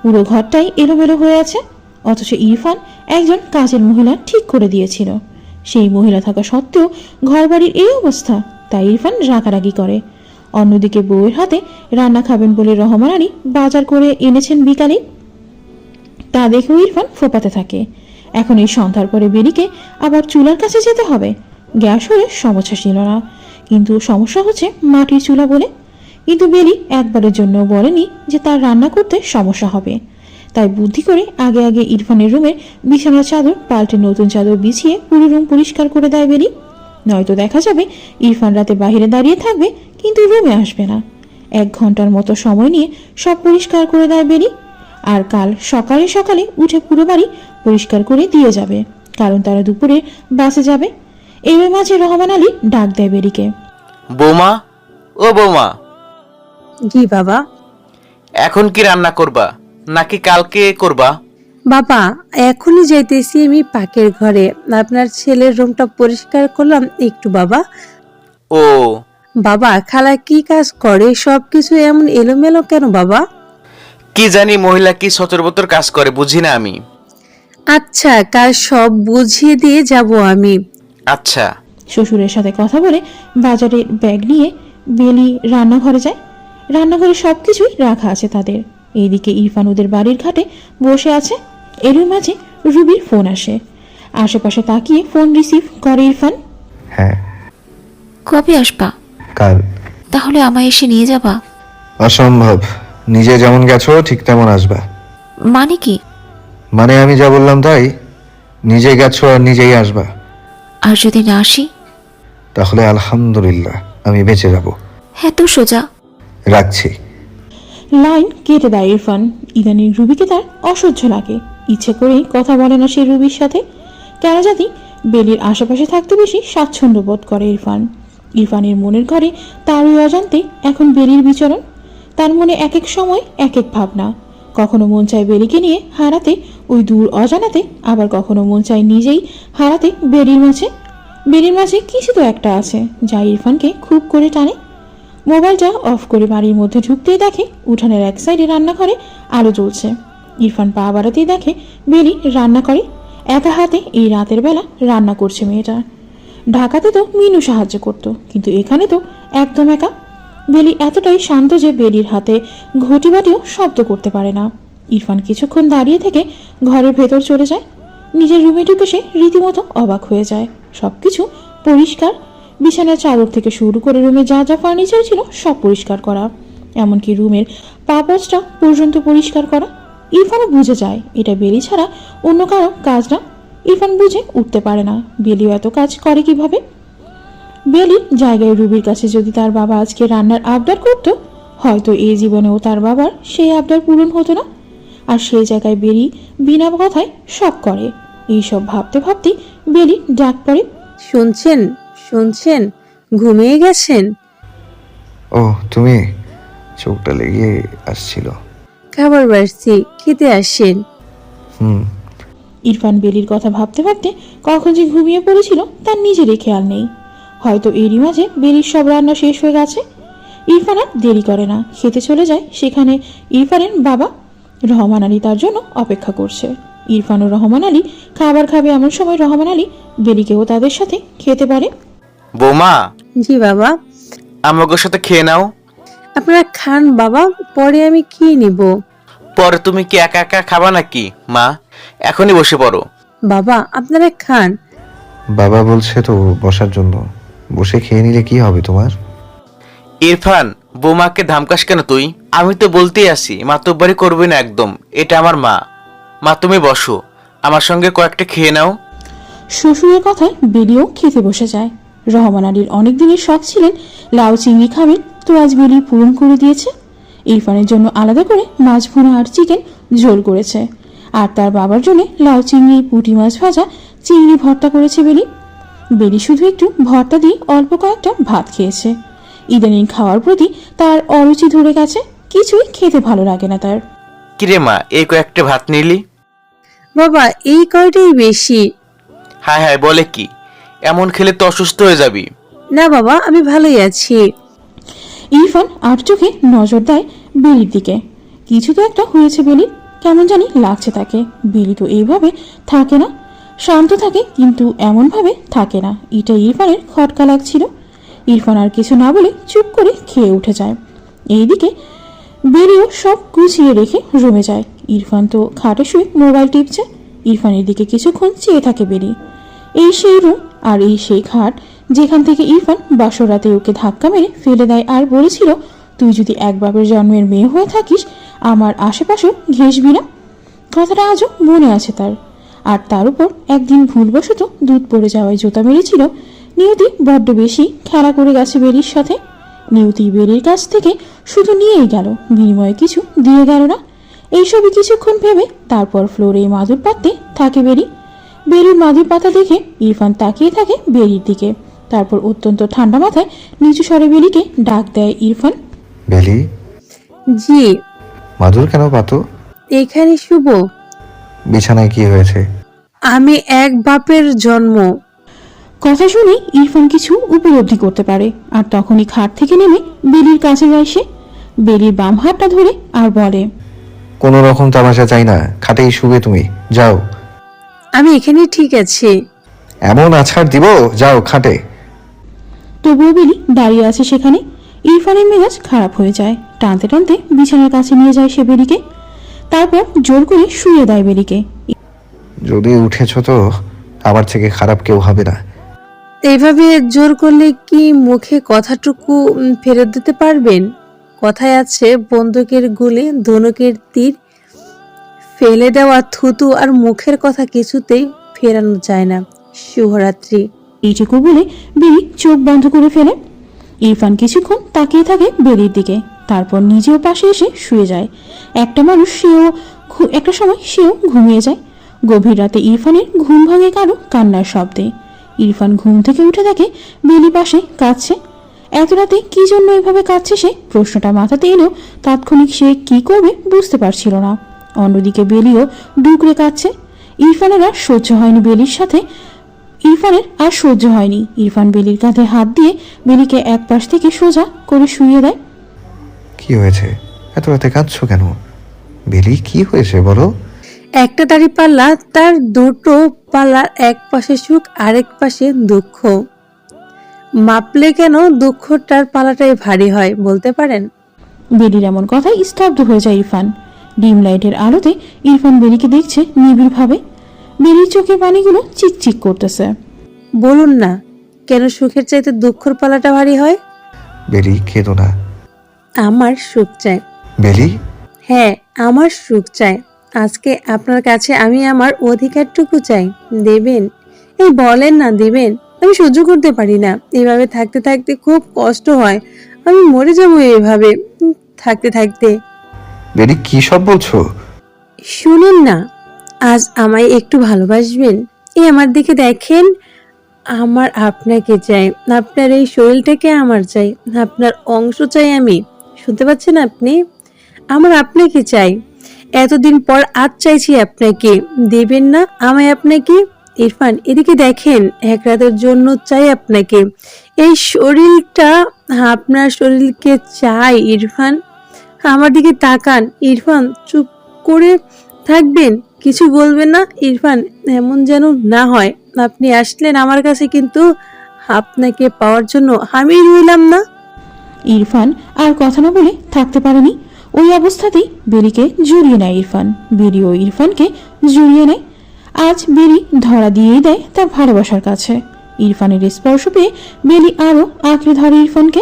A: পুরো ঘরটাই এলোমেলো হয়ে আছে, অথচ ইরফান একজন কাজের মহিলা ঠিক করে দিয়েছিল। সেই মহিলা থাকা সত্ত্বেও ঘর বাড়ির এই অবস্থা, তাই ইরফান রাগারাগি করে। অন্যদিকে বউয়ের হাতে রান্না খাবেন বলে রহমান আলী বাজার করে এনেছেন বিকালে, তা দেখেও ইরফান ফোপাতে থাকে। এখন এই সন্ধ্যার পরে বেরিকে আবার চুলার কাছে যেতে হবে। গ্যাস হলে সমস্যা ছিল না, কিন্তু সমস্যা হচ্ছে মাটির চুলা বলে। কিন্তু বেলি একবারের জন্য বলেনি যে তার রান্না করতে সমস্যা হবে। তাই বুদ্ধি করে আগে আগে ইরফানের রুমের বিছানার চাদর পাল্টে নতুন চাদর বিছিয়ে পুরো রুম পরিষ্কার করে দেয় বেলি। নয়তো দেখা যাবে ইরফান রাতে বাইরে দাঁড়িয়ে থাকবে কিন্তু রুমে আসবে না। 1 ঘন্টার মতো সময় নিয়ে সব পরিষ্কার করে দেয় বেলি। আর কাল সকালে সকালে উঠে পুরো বাড়ি পরিষ্কার করে দিয়ে যাবে, কারণ তারা দুপুরে বাসে যাবে। এর মাঝে রহমান আলী ডাক দেয় বেরিকে।
N: বৌমা, ও বৌমা।
C: জি বাবা।
N: এখন কি রান্না করবা নাকি কালকে করবা?
C: বাবা এখনই যাইতেছি আমি পাকের ঘরে, আপনার ছেলের রুমটা পরিষ্কার করলাম একটু বাবা।
N: ও
C: বাবা, খালা কি কাজ করে? সবকিছু এমন এলোমেলো কেন বাবা?
N: কি জানি মহিলা কি সচরবতর কাজ করে বুঝি না আমি।
C: আচ্ছা, কাজ সব বুঝিয়ে দিয়ে যাব আমি।
N: আচ্ছা।
A: শ্বশুরের সাথে কথা বলে বাজারের ব্যাগ নিয়ে বেলি রান্নাঘরে যায়। রান্নাঘরে সবকিছুই রাখা আছে তাদের। এইদিকে ইরফান ওদের বাড়ির ঘাটে বসে আছে। এর মাঝে রুবির ফোন আসে। আশেপাশে তাকিয়ে ফোন রিসিভ করে ইরফান।
B: হ্যাঁ।
J: কবে আসবা?
B: কাল।
J: তাহলে আমায় এসে নিয়ে যাবা?
B: অসম্ভব, নিজে যেমন গেছো ঠিক তেমন আসবা।
J: মানে কি?
B: মানে আমি যা বললাম তাই, নিজে গেছো আর নিজেই আসবা।
J: আর যদি না আসি?
B: তাহলে আলহামদুলিল্লাহ, আমি বেঁচে যাব।
J: হ্যাঁ তো সোজা।
B: রাখছি।
A: লাইন কেটে দেয় ইরফান। ইদানিং রুবিকে তার অসহ্য লাগে। ইচ্ছে করেই কথা বলে না সে রুবির সাথে। কেন জানি বেলির আশেপাশে থাকতে বেশি স্বাচ্ছন্দ্য বোধ করে ইরফান। ইরফানের মনের ঘরে তার ওই অজান্তে এখন বেলির বিচরণ। তার মনে এক এক সময় এক এক ভাবনা। কখনো মন চায় বেলিকে নিয়ে হারাতে ওই দূর অজানাতে, আবার কখনো মন চায় নিজেই হারাতে বেলির মাঝে। বেলির মাঝে কিছু তো একটা আছে যা ইরফানকে খুব করে টানে। মোবাইলটা অফ করে বাড়ির মধ্যে ঢুকতেই দেখে উঠানের এক সাইডে রান্নাঘরে আলো জ্বলছে। ইরফান পা বাড়াতেই দেখে বেলি রান্না করে। একা হাতে এই রাতের বেলা রান্না করছে মেয়েটা। ঢাকাতে তো মিনু সাহায্য করত, কিন্তু এখানে তো একদম একা। বেলি এতটাই শান্ত যে বেলির হাতে ঘটি বাটিও শব্দ করতে পারে না। ইরফান কিছুক্ষণ দাঁড়িয়ে থেকে ঘরের ভেতর চলে যায়। নিজের রুমে ঢুকে সে রীতিমতো অবাক হয়ে যায়। সবকিছু পরিষ্কার, বিছানার চাদর থেকে শুরু করে রুমে যা যা ফার্নিচার ছিল সব পরিষ্কার করা, এমনকি রুমের পাপোচটা পর্যন্ত পরিষ্কার করা। ইরফানও বুঝে যায় এটা বেলি ছাড়া অন্য কারো কাজ না। ইরফান বুঝে উঠতে পারে না বেলিও এত কাজ করে কিভাবে। বেলির জায়গায় রুবির কাছে যদি তার বাবা আজকে রান্নার আবদার করতো, হয়তো এই জীবনেও তার বাবার সেই আবদার পূরণ হতো না। আর সেই জায়গায় বেলি বিনা কথায় সব করে। এইসব ভাবতে ভাবতেই বেলি ডাক পড়ে,
C: শুনছেন শুনছেন, ঘুমিয়ে গেছেন?
B: ও তুমি, চোখটা লেগে আসছিল।
C: খাবার বাড়ছি, খেতে আসেন।
B: হুম।
A: ইরফান বেলির কথা ভাবতে ভাবতে কখন যে ঘুমিয়ে পড়েছিল তার নিজেরই খেয়াল নেই। হয়তো এরই মাঝে বেলির সব রান্না শেষ হয়ে গেছে। ইরফান আর দেরি করে না, খেতে চলে যায়। সেখানে ইরফানের বাবা রহমান আলী তার জন্য অপেক্ষা করছে। ইরফান ও রহমান আলী খাবার খাবে এমন সময় রহমান আলী বেলিকেও তাদের সাথে খেতে পারে।
N: বৌমা,
C: জি বাবা।
N: আমাকে সাথে খেয়ে নাও।
C: আপনারা খান বাবা, পরে আমি কি নিব?
N: পরে তুমি কি একা একা খাবা নাকি মা? এখনই বসে পড়ো।
C: বাবা আপনারা খান।
B: বাবা বলছে তো বসার জন্য, বসে খেয়ে নিলে কি হবে তোমার?
N: ইরফান, বৌমাকে ধামকাস কেন তুই? আমি তো বলতেই আসি মাতব্বরি করবি না একদম, এটা আমার মা। মা তুমি বসো, আমার সঙ্গে কয়েকটা খেয়ে নাও।
A: শ্বশুরের কথায় বেলিও খেতে বসে যায়। রহমান আলীর অনেক দিনের শখ ছিলেন লাউ চিংড়ি খাবেন, তো আজ বেলি পূরণ করে দিয়েছে। ইরফানের জন্য আলাদা করে মাছ ভুনা আর চিকেন ঝোল করেছে, আর তার বাবার জন্য লাউ চিংড়ি, পুঁটি মাছ ভাজা, চিংড়ি ভর্তা করেছে বেলি। বেলি শুধু একটু ভর্তা দিয়ে অল্প কয়েকটা ভাত খেয়েছে। ইদানিং খাওয়ার প্রতি তার অরুচি ধরে গেছে, কিছুই খেতে ভালো লাগে না তার।
N: কিরে মা, এই কয়েকটা ভাত নিলি?
C: বাবা এই কয়টাই বেশি।
N: হায় হায়, বলে কি? এমন খেলে তো অসুস্থ হয়ে যাবি।
C: না বাবা, আমি ভালোই আছি।
A: ইরফান আর চোখে নজর দেয় বেলির দিকে। কিছু তো একটা হয়েছে বেলির, কেমন জানি লাগছে তাকে। বেলি তো এইভাবে থাকে না, শান্ত থাকে কিন্তু এমনভাবে থাকে না। এটা ইরফানের খটকা লাগছিল। ইরফান আর কিছু না বলে চুপ করে খেয়ে উঠে যায়। এইদিকে বেলিও সব গুছিয়ে রেখে রুমে যায়। ইরফান তো খাটে শুয়ে মোবাইল টিপছে। ইরফানের দিকে কিছুক্ষণ চেয়ে থাকে বেলি। এই সেই রুম আর এই সেই খাট যেখান থেকে ইরফান বাসর রাতে ওকে ধাক্কা মেরে ফেলে দেয় আর বলেছিল, তুই যদি এক বাপের জন্মের মেয়ে হয়ে থাকিস আমার আশেপাশেও ঘেঁষবি না। কথাটা আজও মনে আছে তার। আর তার উপর একদিন ভুলবশত দুধ পড়ে যাওয়ায় জোতা মেরেছিল। নিয়তি বড্ড বেশি খেলা করে গেছে বেলির সাথে। নিয়তি বেলির কাছ থেকে শুধু নিয়েই গেল, বিনিময়ে কিছু দিয়ে গেল না। এইসবই কিছুক্ষণ ভেবে তারপর ফ্লোরে মাদুর পাততে থাকে বেলি। বেলির মাদুর পাতা দেখে ইরফান তাকিয়ে থাকে বেলির দিকে। তারপর অত্যন্ত ঠান্ডা মাথায় নিচু স্বরে বেলিকে ডাক দেয় ইরফান।
B: বেলি।
C: জি।
B: মাদুর কেন পাতো?
C: এখানে শুভ।
B: বিছানায় কি হয়েছে?
C: আমি এক বাপের জন্ম।
A: কথা শুনে ইরফান কিছু উপলব্ধি করতে পারে, আর তখনই খাট থেকে নেমে বেলির কাছে যায় সে। বেলির বাম হাতটা ধরে আর বলে,
B: কোনো রকম তামাশা চাই না, খাটেই শুবে তুমি, যাও।
C: আমি এখানে ঠিক আছি।
B: এমন আছাড় দিব, যাও খাটে।
A: তবুও বেলি দাঁড়িয়ে আছে সেখানে। ইরফানের মেজাজ খারাপ হয়ে যায়। টানতে টানতে বিছানার কাছে নিয়ে যায় সে বেলিকে। তারপর জোর করে শুয়ে দেয় বেলিকে।
B: যদি উঠেছ তো আমার থেকে খারাপ কেউ হবে না।
C: এইভাবে জোর করলে কি মুখে কথাটুকু ফেরত দিতে পারবেন? কথায় আছে, বন্দুকের গুলি ধনুকের তীর, ফেলে দেওয়া থুতু আর মুখের কথা কিছুতেই ফেরানো যায় না। শুভরাত্রি।
A: এইটুকু বলে বেলি চোখ বন্ধ করে ফেলে। ইরফান কিছুক্ষণ তাকিয়ে থাকে বেলির দিকে, তারপর নিজেও পাশে এসে শুয়ে যায়। একটা সময় সেও ঘুমিয়ে যায়। গভীর রাতে ইরফানের ঘুম ভাঙে কারো কান্নার শব্দে। ইরফান ঘুম থেকে উঠে দেখে বেলি পাশে কাঁদছে। এত রাতে কি জন্য এভাবে কাঁদছে সে প্রশ্নটা মাথাতে এলেও তাৎক্ষণিক সে কি করবে বুঝতে পারছিল না। অন্যদিকে বেলিও ডুকরে কাঁদছে। ইরফানের আর সহ্য হয়নি ইরফান বেলির কাঁধে হাত দিয়ে বেলিকে এক পাশ থেকে সোজা করে শুইয়ে দেয়।
B: কি হয়েছে, এত রাতে কাঁদছো কেন? বেলি কি হয়েছে বলো?
C: একটা দাড়ি পাল্লা, তার দুটো পাল্লার এক পাশে সুখ আরেক পাশে দুঃখ। মাপলে কেন দুঃখটার পালাটাই ভারী হয় বলতে পারেন?
A: বেলির এমন কথায় স্তব্ধ হয়ে যায় ইরফান। ডিম লাইটের আলোতে ইরফান বেলিকে দেখছে নিবিড়ভাবে। বেলির চোখের পানিগুলো চিকচিক করতেছে।
C: বলুন না, কেন সুখের চাইতে দুঃখের পালাটা ভারী হয়?
B: বেলি, কেঁদো না।
C: আমার সুখ চাই।
B: বেলি,
C: হ্যাঁ, আমার সুখ চাই। আজকে আপনার কাছে আমি আমার অধিকারটুকু চাই, দেবেন? এই বলেন না, দিবেন? আমি সহ্য করতে পারি না, এভাবে থাকতে থাকতে খুব কষ্ট হয়। আমি মরে যাব এভাবে থাকতে থাকতে।
B: বেলি, কি সব বলছো?
C: শুনুন না, আজ আমায় একটু ভালোবাসবেন? এই আমার দিকে দেখেন, আমার আপনাকে চাই, আপনার এই শরীরটাকে আমার চাই, আপনার অংশ চাই আমি। শুনতে পাচ্ছেন আপনি? আমার আপনাকে চাই। এতদিন পর আজ চাইছি আপনাকে, দেবেন না আমায় আপনাকে? ইরফান, এদিকে দেখেন, এক রাতের জন্য চাই আপনাকে। এই শরীরটা আপনার শরীরকে চাই। ইরফান, আমার দিকে তাকান। ইরফান, চুপ করে থাকবেন, কিছু বলবেন না? ইরফান, এমন যেন না হয় আপনি আসলেন আমার কাছে, কিন্তু আপনাকে পাওয়ার জন্য আমি রইলাম না।
A: ইরফান আর কথা না বলে থাকতে পারেনি। ওই অবস্থাতেই বেলিকে জড়িয়ে নেয় ইরফান। বেলিও ইরফানকে জড়িয়ে নেয়। আজ বেলি ধরা দিয়েই দেয় তার ভালোবাসার কাছে। ইরফানের স্পর্শ পেয়ে বেলি আরো আঁকড়ে ধরে ইরফানকে।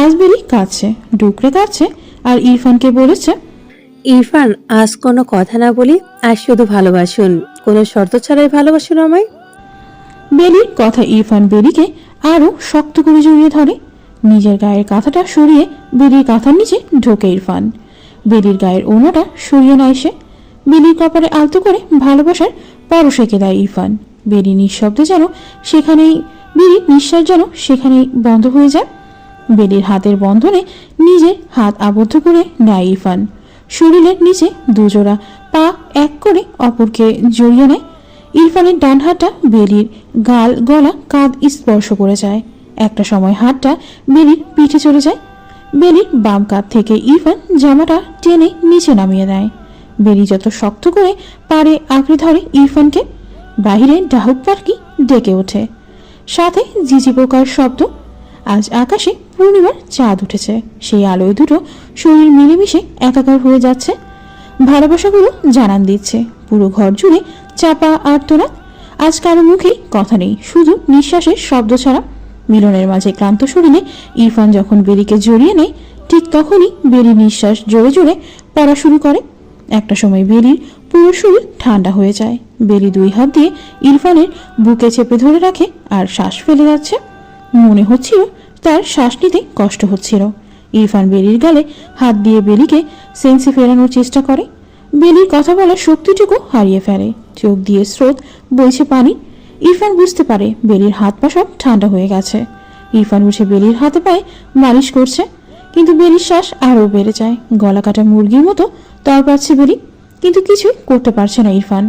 A: আজ বেলি কাঁদছে, ডুকরে কাঁদছে, আর ইরফানকে বলেছে,
C: ইরফান, আজ কোনো কথা না বলি, আজ শুধু ভালোবাসুন, কোনো শর্ত ছাড়াই ভালোবাসুন আমায়।
A: বেলির কথা ইরফান বেলিকে আরো শক্ত করে জড়িয়ে ধরে। নিজের গায়ের কাঁথাটা সরিয়ে বেলির কাঁথার নিচে ঢোকে ইরফান। বেলির গায়ের ওড়নাটা সরিয়ে নেয় সে। বেলির কপালে আলতো করে ভালোবাসার পরশ এঁকে দেয় ইরফান। বেলি নিঃশব্দে যেন সেখানেই, বেলির নিঃশ্বাস যেন সেখানেই বন্ধ হয়ে যায়। বেলির হাতের বন্ধনে নিজের হাত আবদ্ধ করে নেয় ইরফান। শরীরের নিচে দুজোড়া পা এক করে অপরকে জড়িয়ে নেয়। ইরফানের ডান হাতটা বেলির গাল, গলা, কাঁধ স্পর্শ করে যায়। একটা সময় হাতটা বেলির পিঠে চলে যায়। বেলির বাম কাঁধ থেকে ইরফান জামাটা টেনে নিচে নামিয়ে দেয়। বেলি যত শক্ত করে পারে আঁকড়ে ধরে ইরফানকে। বাহিরে ডাহুক পাখি ডেকে ওঠে, সাথে ঝিঝি পোকার শব্দ। আজ আকাশে পূর্ণিমার চাঁদ উঠেছে। সেই আলোয় দুটো শরীর মিলেমিশে একাকার হয়ে যাচ্ছে। ভালোবাসাগুলো জানান দিচ্ছে। পুরো ঘর জুড়ে চাপা আর্তনাদ। আজ কারো মুখে কথা নেই, শুধু নিঃশ্বাসের শব্দ ছাড়া। মিলনের মাঝে ক্লান্ত শরীরে ইরফান যখন বেলিকে জড়িয়ে নেয়, ঠিক তখনই বেলির নিঃশ্বাস জোরে জোরে পড়া শুরু করে। একটা সময় বেলির পুরো শরীর ঠান্ডা হয়ে যায়। বেলি দুই হাত দিয়ে ইরফানের বুকে চেপে ধরে রাখে আর শ্বাস ফেলে যাচ্ছে। মনে হচ্ছিল তার শ্বাস নিতে কষ্ট হচ্ছিল। ইরফান বেলির গালে হাত দিয়ে বেলিকে সেন্সে ফেরানোর চেষ্টা করে। বেলির কথা বলার শক্তিটুকু হারিয়ে ফেলে। চোখ দিয়ে স্রোত বইছে পানি। ইরফান বুঝতে পারে বেলির হাত পা সব ঠান্ডা হয়ে গেছে। ইরফান উঠে বেলির হাতে পায়ে মালিশ করছে, কিন্তু বেলির শ্বাস আরও বেড়ে যায়। গলা কাটা মুরগির মতো তড়পাচ্ছে বেলি, কিন্তু কিছুই করতে পারছে না ইরফান।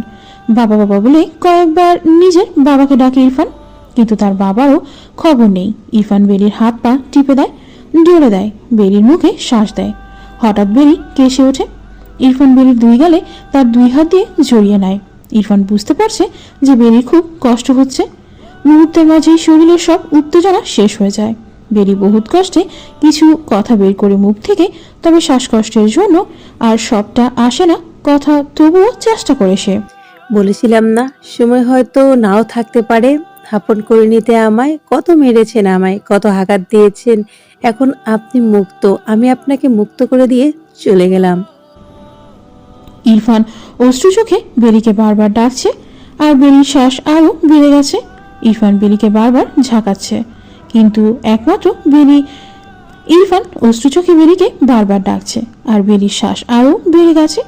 A: বাবা বাবা বলে কয়েকবার নিজের বাবাকে ডাকে ইরফান, কিন্তু তার বাবারও খবর নেই। ইরফান বেলির হাত পা টিপে দেয়, ডলে দেয়, বেলির মুখে শ্বাস দেয়। হঠাৎ বেলি কেসে ওঠে। ইরফান বেলির দুই গালে তার দুই হাত দিয়ে জড়িয়ে নেয়। ইরফান বুঝতে পারছে যে বেলির খুব কষ্ট হচ্ছে। মুহূর্তের মাঝেই শরীরের সব উত্তেজনা শেষ হয়ে যায়। বেলি বহুত কষ্টে কিছু কথা বের করে মুখ থেকে, তবে শ্বাসকষ্টের জন্য আর সবটা আসে না কথা, তবুও চেষ্টা করে সে।
C: বলেছিলাম না, সময় হয়তো নাও থাকতে পারে। আপন করে নিতে আমায় কত মেরেছেন, আমায় কত আঘাত দিয়েছেন। এখন আপনি মুক্ত, আমি আপনাকে মুক্ত করে দিয়ে চলে গেলাম।
A: ইরফান অশ্রু চোখে বেলিকে বারবার ডাকছে, আর বেলির শ্বাস আরও বেড়ে গেছে। ইরফান বেলিকে বারবার ঝাঁকাচ্ছে, কিন্তু একমাত্র বেলি। ইরফান অশ্রু চোখে বেলিকে বারবার ডাকছে, আর বেলির শ্বাস আরও বেড়ে গেছে।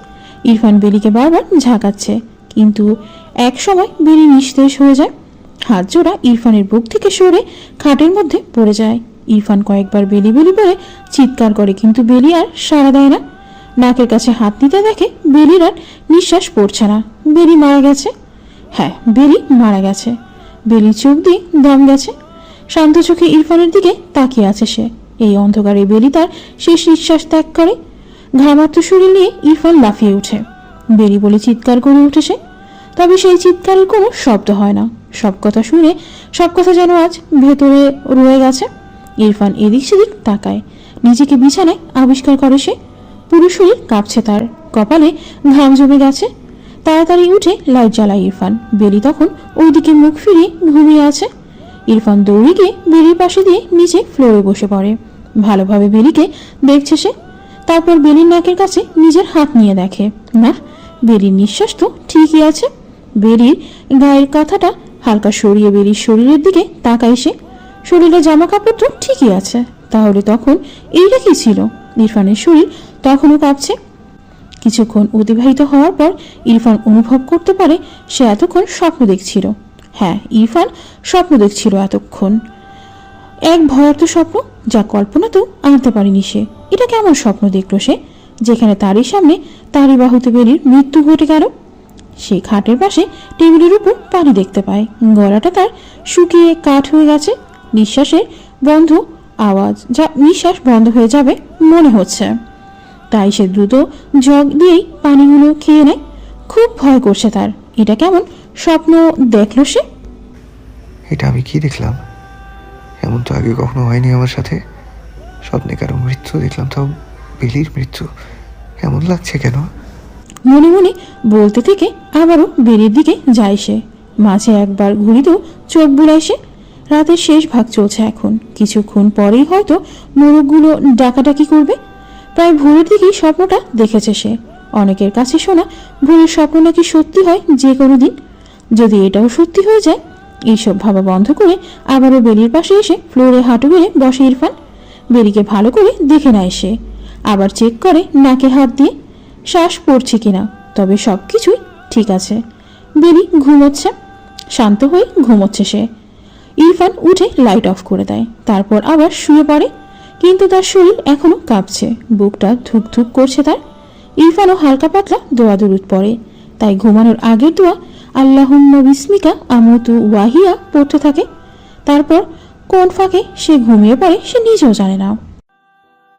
A: ইরফান বেলিকে বারবার ঝাঁকাচ্ছে, কিন্তু এক সময় বেলি নিস্তেজ হয়ে যায়। হাত জোড়া ইরফানের বুক থেকে সরে খাটের মধ্যে পড়ে যায়। ইরফান কয়েকবার বেলি বেলি বলে চিৎকার করে, কিন্তু বেলি আর সাড়া দেয় না। নাকের কাছে হাত নিতে দেখে বেলির আর নিঃশ্বাস পড়ছে না। বেলি মারা গেছে। হ্যাঁ, বেলি মারা গেছে। বেলির চোখ দিয়ে দম গেছে। শান্ত চোখে ইরফানের দিকে তাকিয়ে আছে সে। এই অন্ধকারে বেলি তার শেষ নিঃশ্বাস ত্যাগ করে। ঘামার্ত শরীর নিয়ে ইরফান লাফিয়ে ওঠে। বেলি বলে চিৎকার করে উঠে সে। তবে সেই চিৎকারের কোনো শব্দ হয় না। সব কথা শুনে সব কথা যেন আজ ভেতরে রয়ে গেছে। ইরফান এদিক সেদিক তাকায়, নিজেকে বিছানায় আবিষ্কার করে সে। পুরো শরীর কাঁপছে, তার কপালে ঘাম জমে গেছে। তাড়াতাড়ি উঠে লাইট জ্বালায় ইরফান। বেলি তখন ওইদিকে মুখ ফিরিয়ে ঘুমিয়ে আছে। ইরফান দৌড়ে গিয়ে বেলির পাশে দিয়ে নিচে ফ্লোরে বসে পড়ে। ভালোভাবে বেলিকে দেখছে সে। তারপর বেলির নাকের কাছে নিজের হাত নিয়ে দেখে, না, বেলির নিঃশ্বাস তো ঠিকই আছে। বেলির গায়ের কাঁথাটা হালকা সরিয়ে বেলির শরীরের দিকে তাকায় সে। শরীরে জামা কাপড় তো ঠিকই আছে। তাহলে তখন এইটা কি ছিল? ইরফানের শরীর তখনও কাঁপছে। কিছুক্ষণ অতিবাহিত হওয়ার পর ইরফান অনুভব করতে পারে সে এতক্ষণ স্বপ্ন দেখছিল। হ্যাঁ, ইরফান স্বপ্ন দেখছিল এতক্ষণ, এক ভয়ার্থ স্বপ্ন, যা কল্পনাতেও আনতে পারেনি সে। এটা কেমন স্বপ্ন দেখলো সে, যেখানে তারই সামনে তারই বাহুতে বেলির মৃত্যু ঘটে গেল। সে খাটের পাশে টেবিলের উপর পানি দেখতে পায়। গলাটা তার শুকিয়ে কাঠ হয়ে গেছে। নিঃশ্বাসের বন্ধ আওয়াজ, যা নিঃশ্বাস বন্ধ হয়ে যাবে মনে হচ্ছে। তাই সে দ্রুত জগ দিয়েই পানিগুলো খেয়ে নেয়। খুব ভয় করছে তার। এটা কেমন স্বপ্ন দেখলো সে?
B: এটা আমি কি দেখলাম? এমন তো আগে কখনো হয়নি আমার সাথে। স্বপ্নে কারো মৃত্যু দেখলাম, তাও বেলির মৃত্যু। এমন লাগছে কেন?
A: মনে মনে বলতে থেকে আবারও বেলির দিকে যায় সে। মাঝে একবার ঘুরিতেও চোখ বুলায় সে। রাতের শেষ ভাগ চলছে এখন। কিছুক্ষণ পরেই হয়তো মোরগগুলো ডাকাডাকি করবে। প্রায় ভোরের দিকেই স্বপ্নটা দেখেছে সে। অনেকের কাছে শোনা ভোরের স্বপ্ন নাকি সত্যি হয় যে কোনো দিন। যদি এটাও সত্যি হয়ে যায়, এইসব ভাবা বন্ধ করে আবারও বেলির পাশে এসে ফ্লোরে হাঁটু গেড়ে বসে ইরফান। বেলিকে ভালো করে দেখে নেয় সে। আবার চেক করে নাকে হাত দিয়ে শ্বাস পড়ছে কিনা। তবে সব কিছুই ঠিক আছে। বেলি ঘুমোচ্ছে, শান্ত হয়ে ঘুমোচ্ছে সে। ইরফান উঠে লাইট অফ করে দেয়, তারপর আবার শুয়ে পড়ে। কিন্তু তার শরীর এখনো কাঁপছে, বুকটা ধুক ধুক করছে তার। ইরফানও হালকা পাতলা দোয়া দরুদ পড়ে। তাই ঘুমানোর আগের দোয়া আল্লাহুম্মা বিসমিকা আমুতু ওয়াহিয়া পড়তে থাকে। তারপর কোন ফাঁকে সে ঘুমিয়ে পড়ে সে নিজেও জানে না।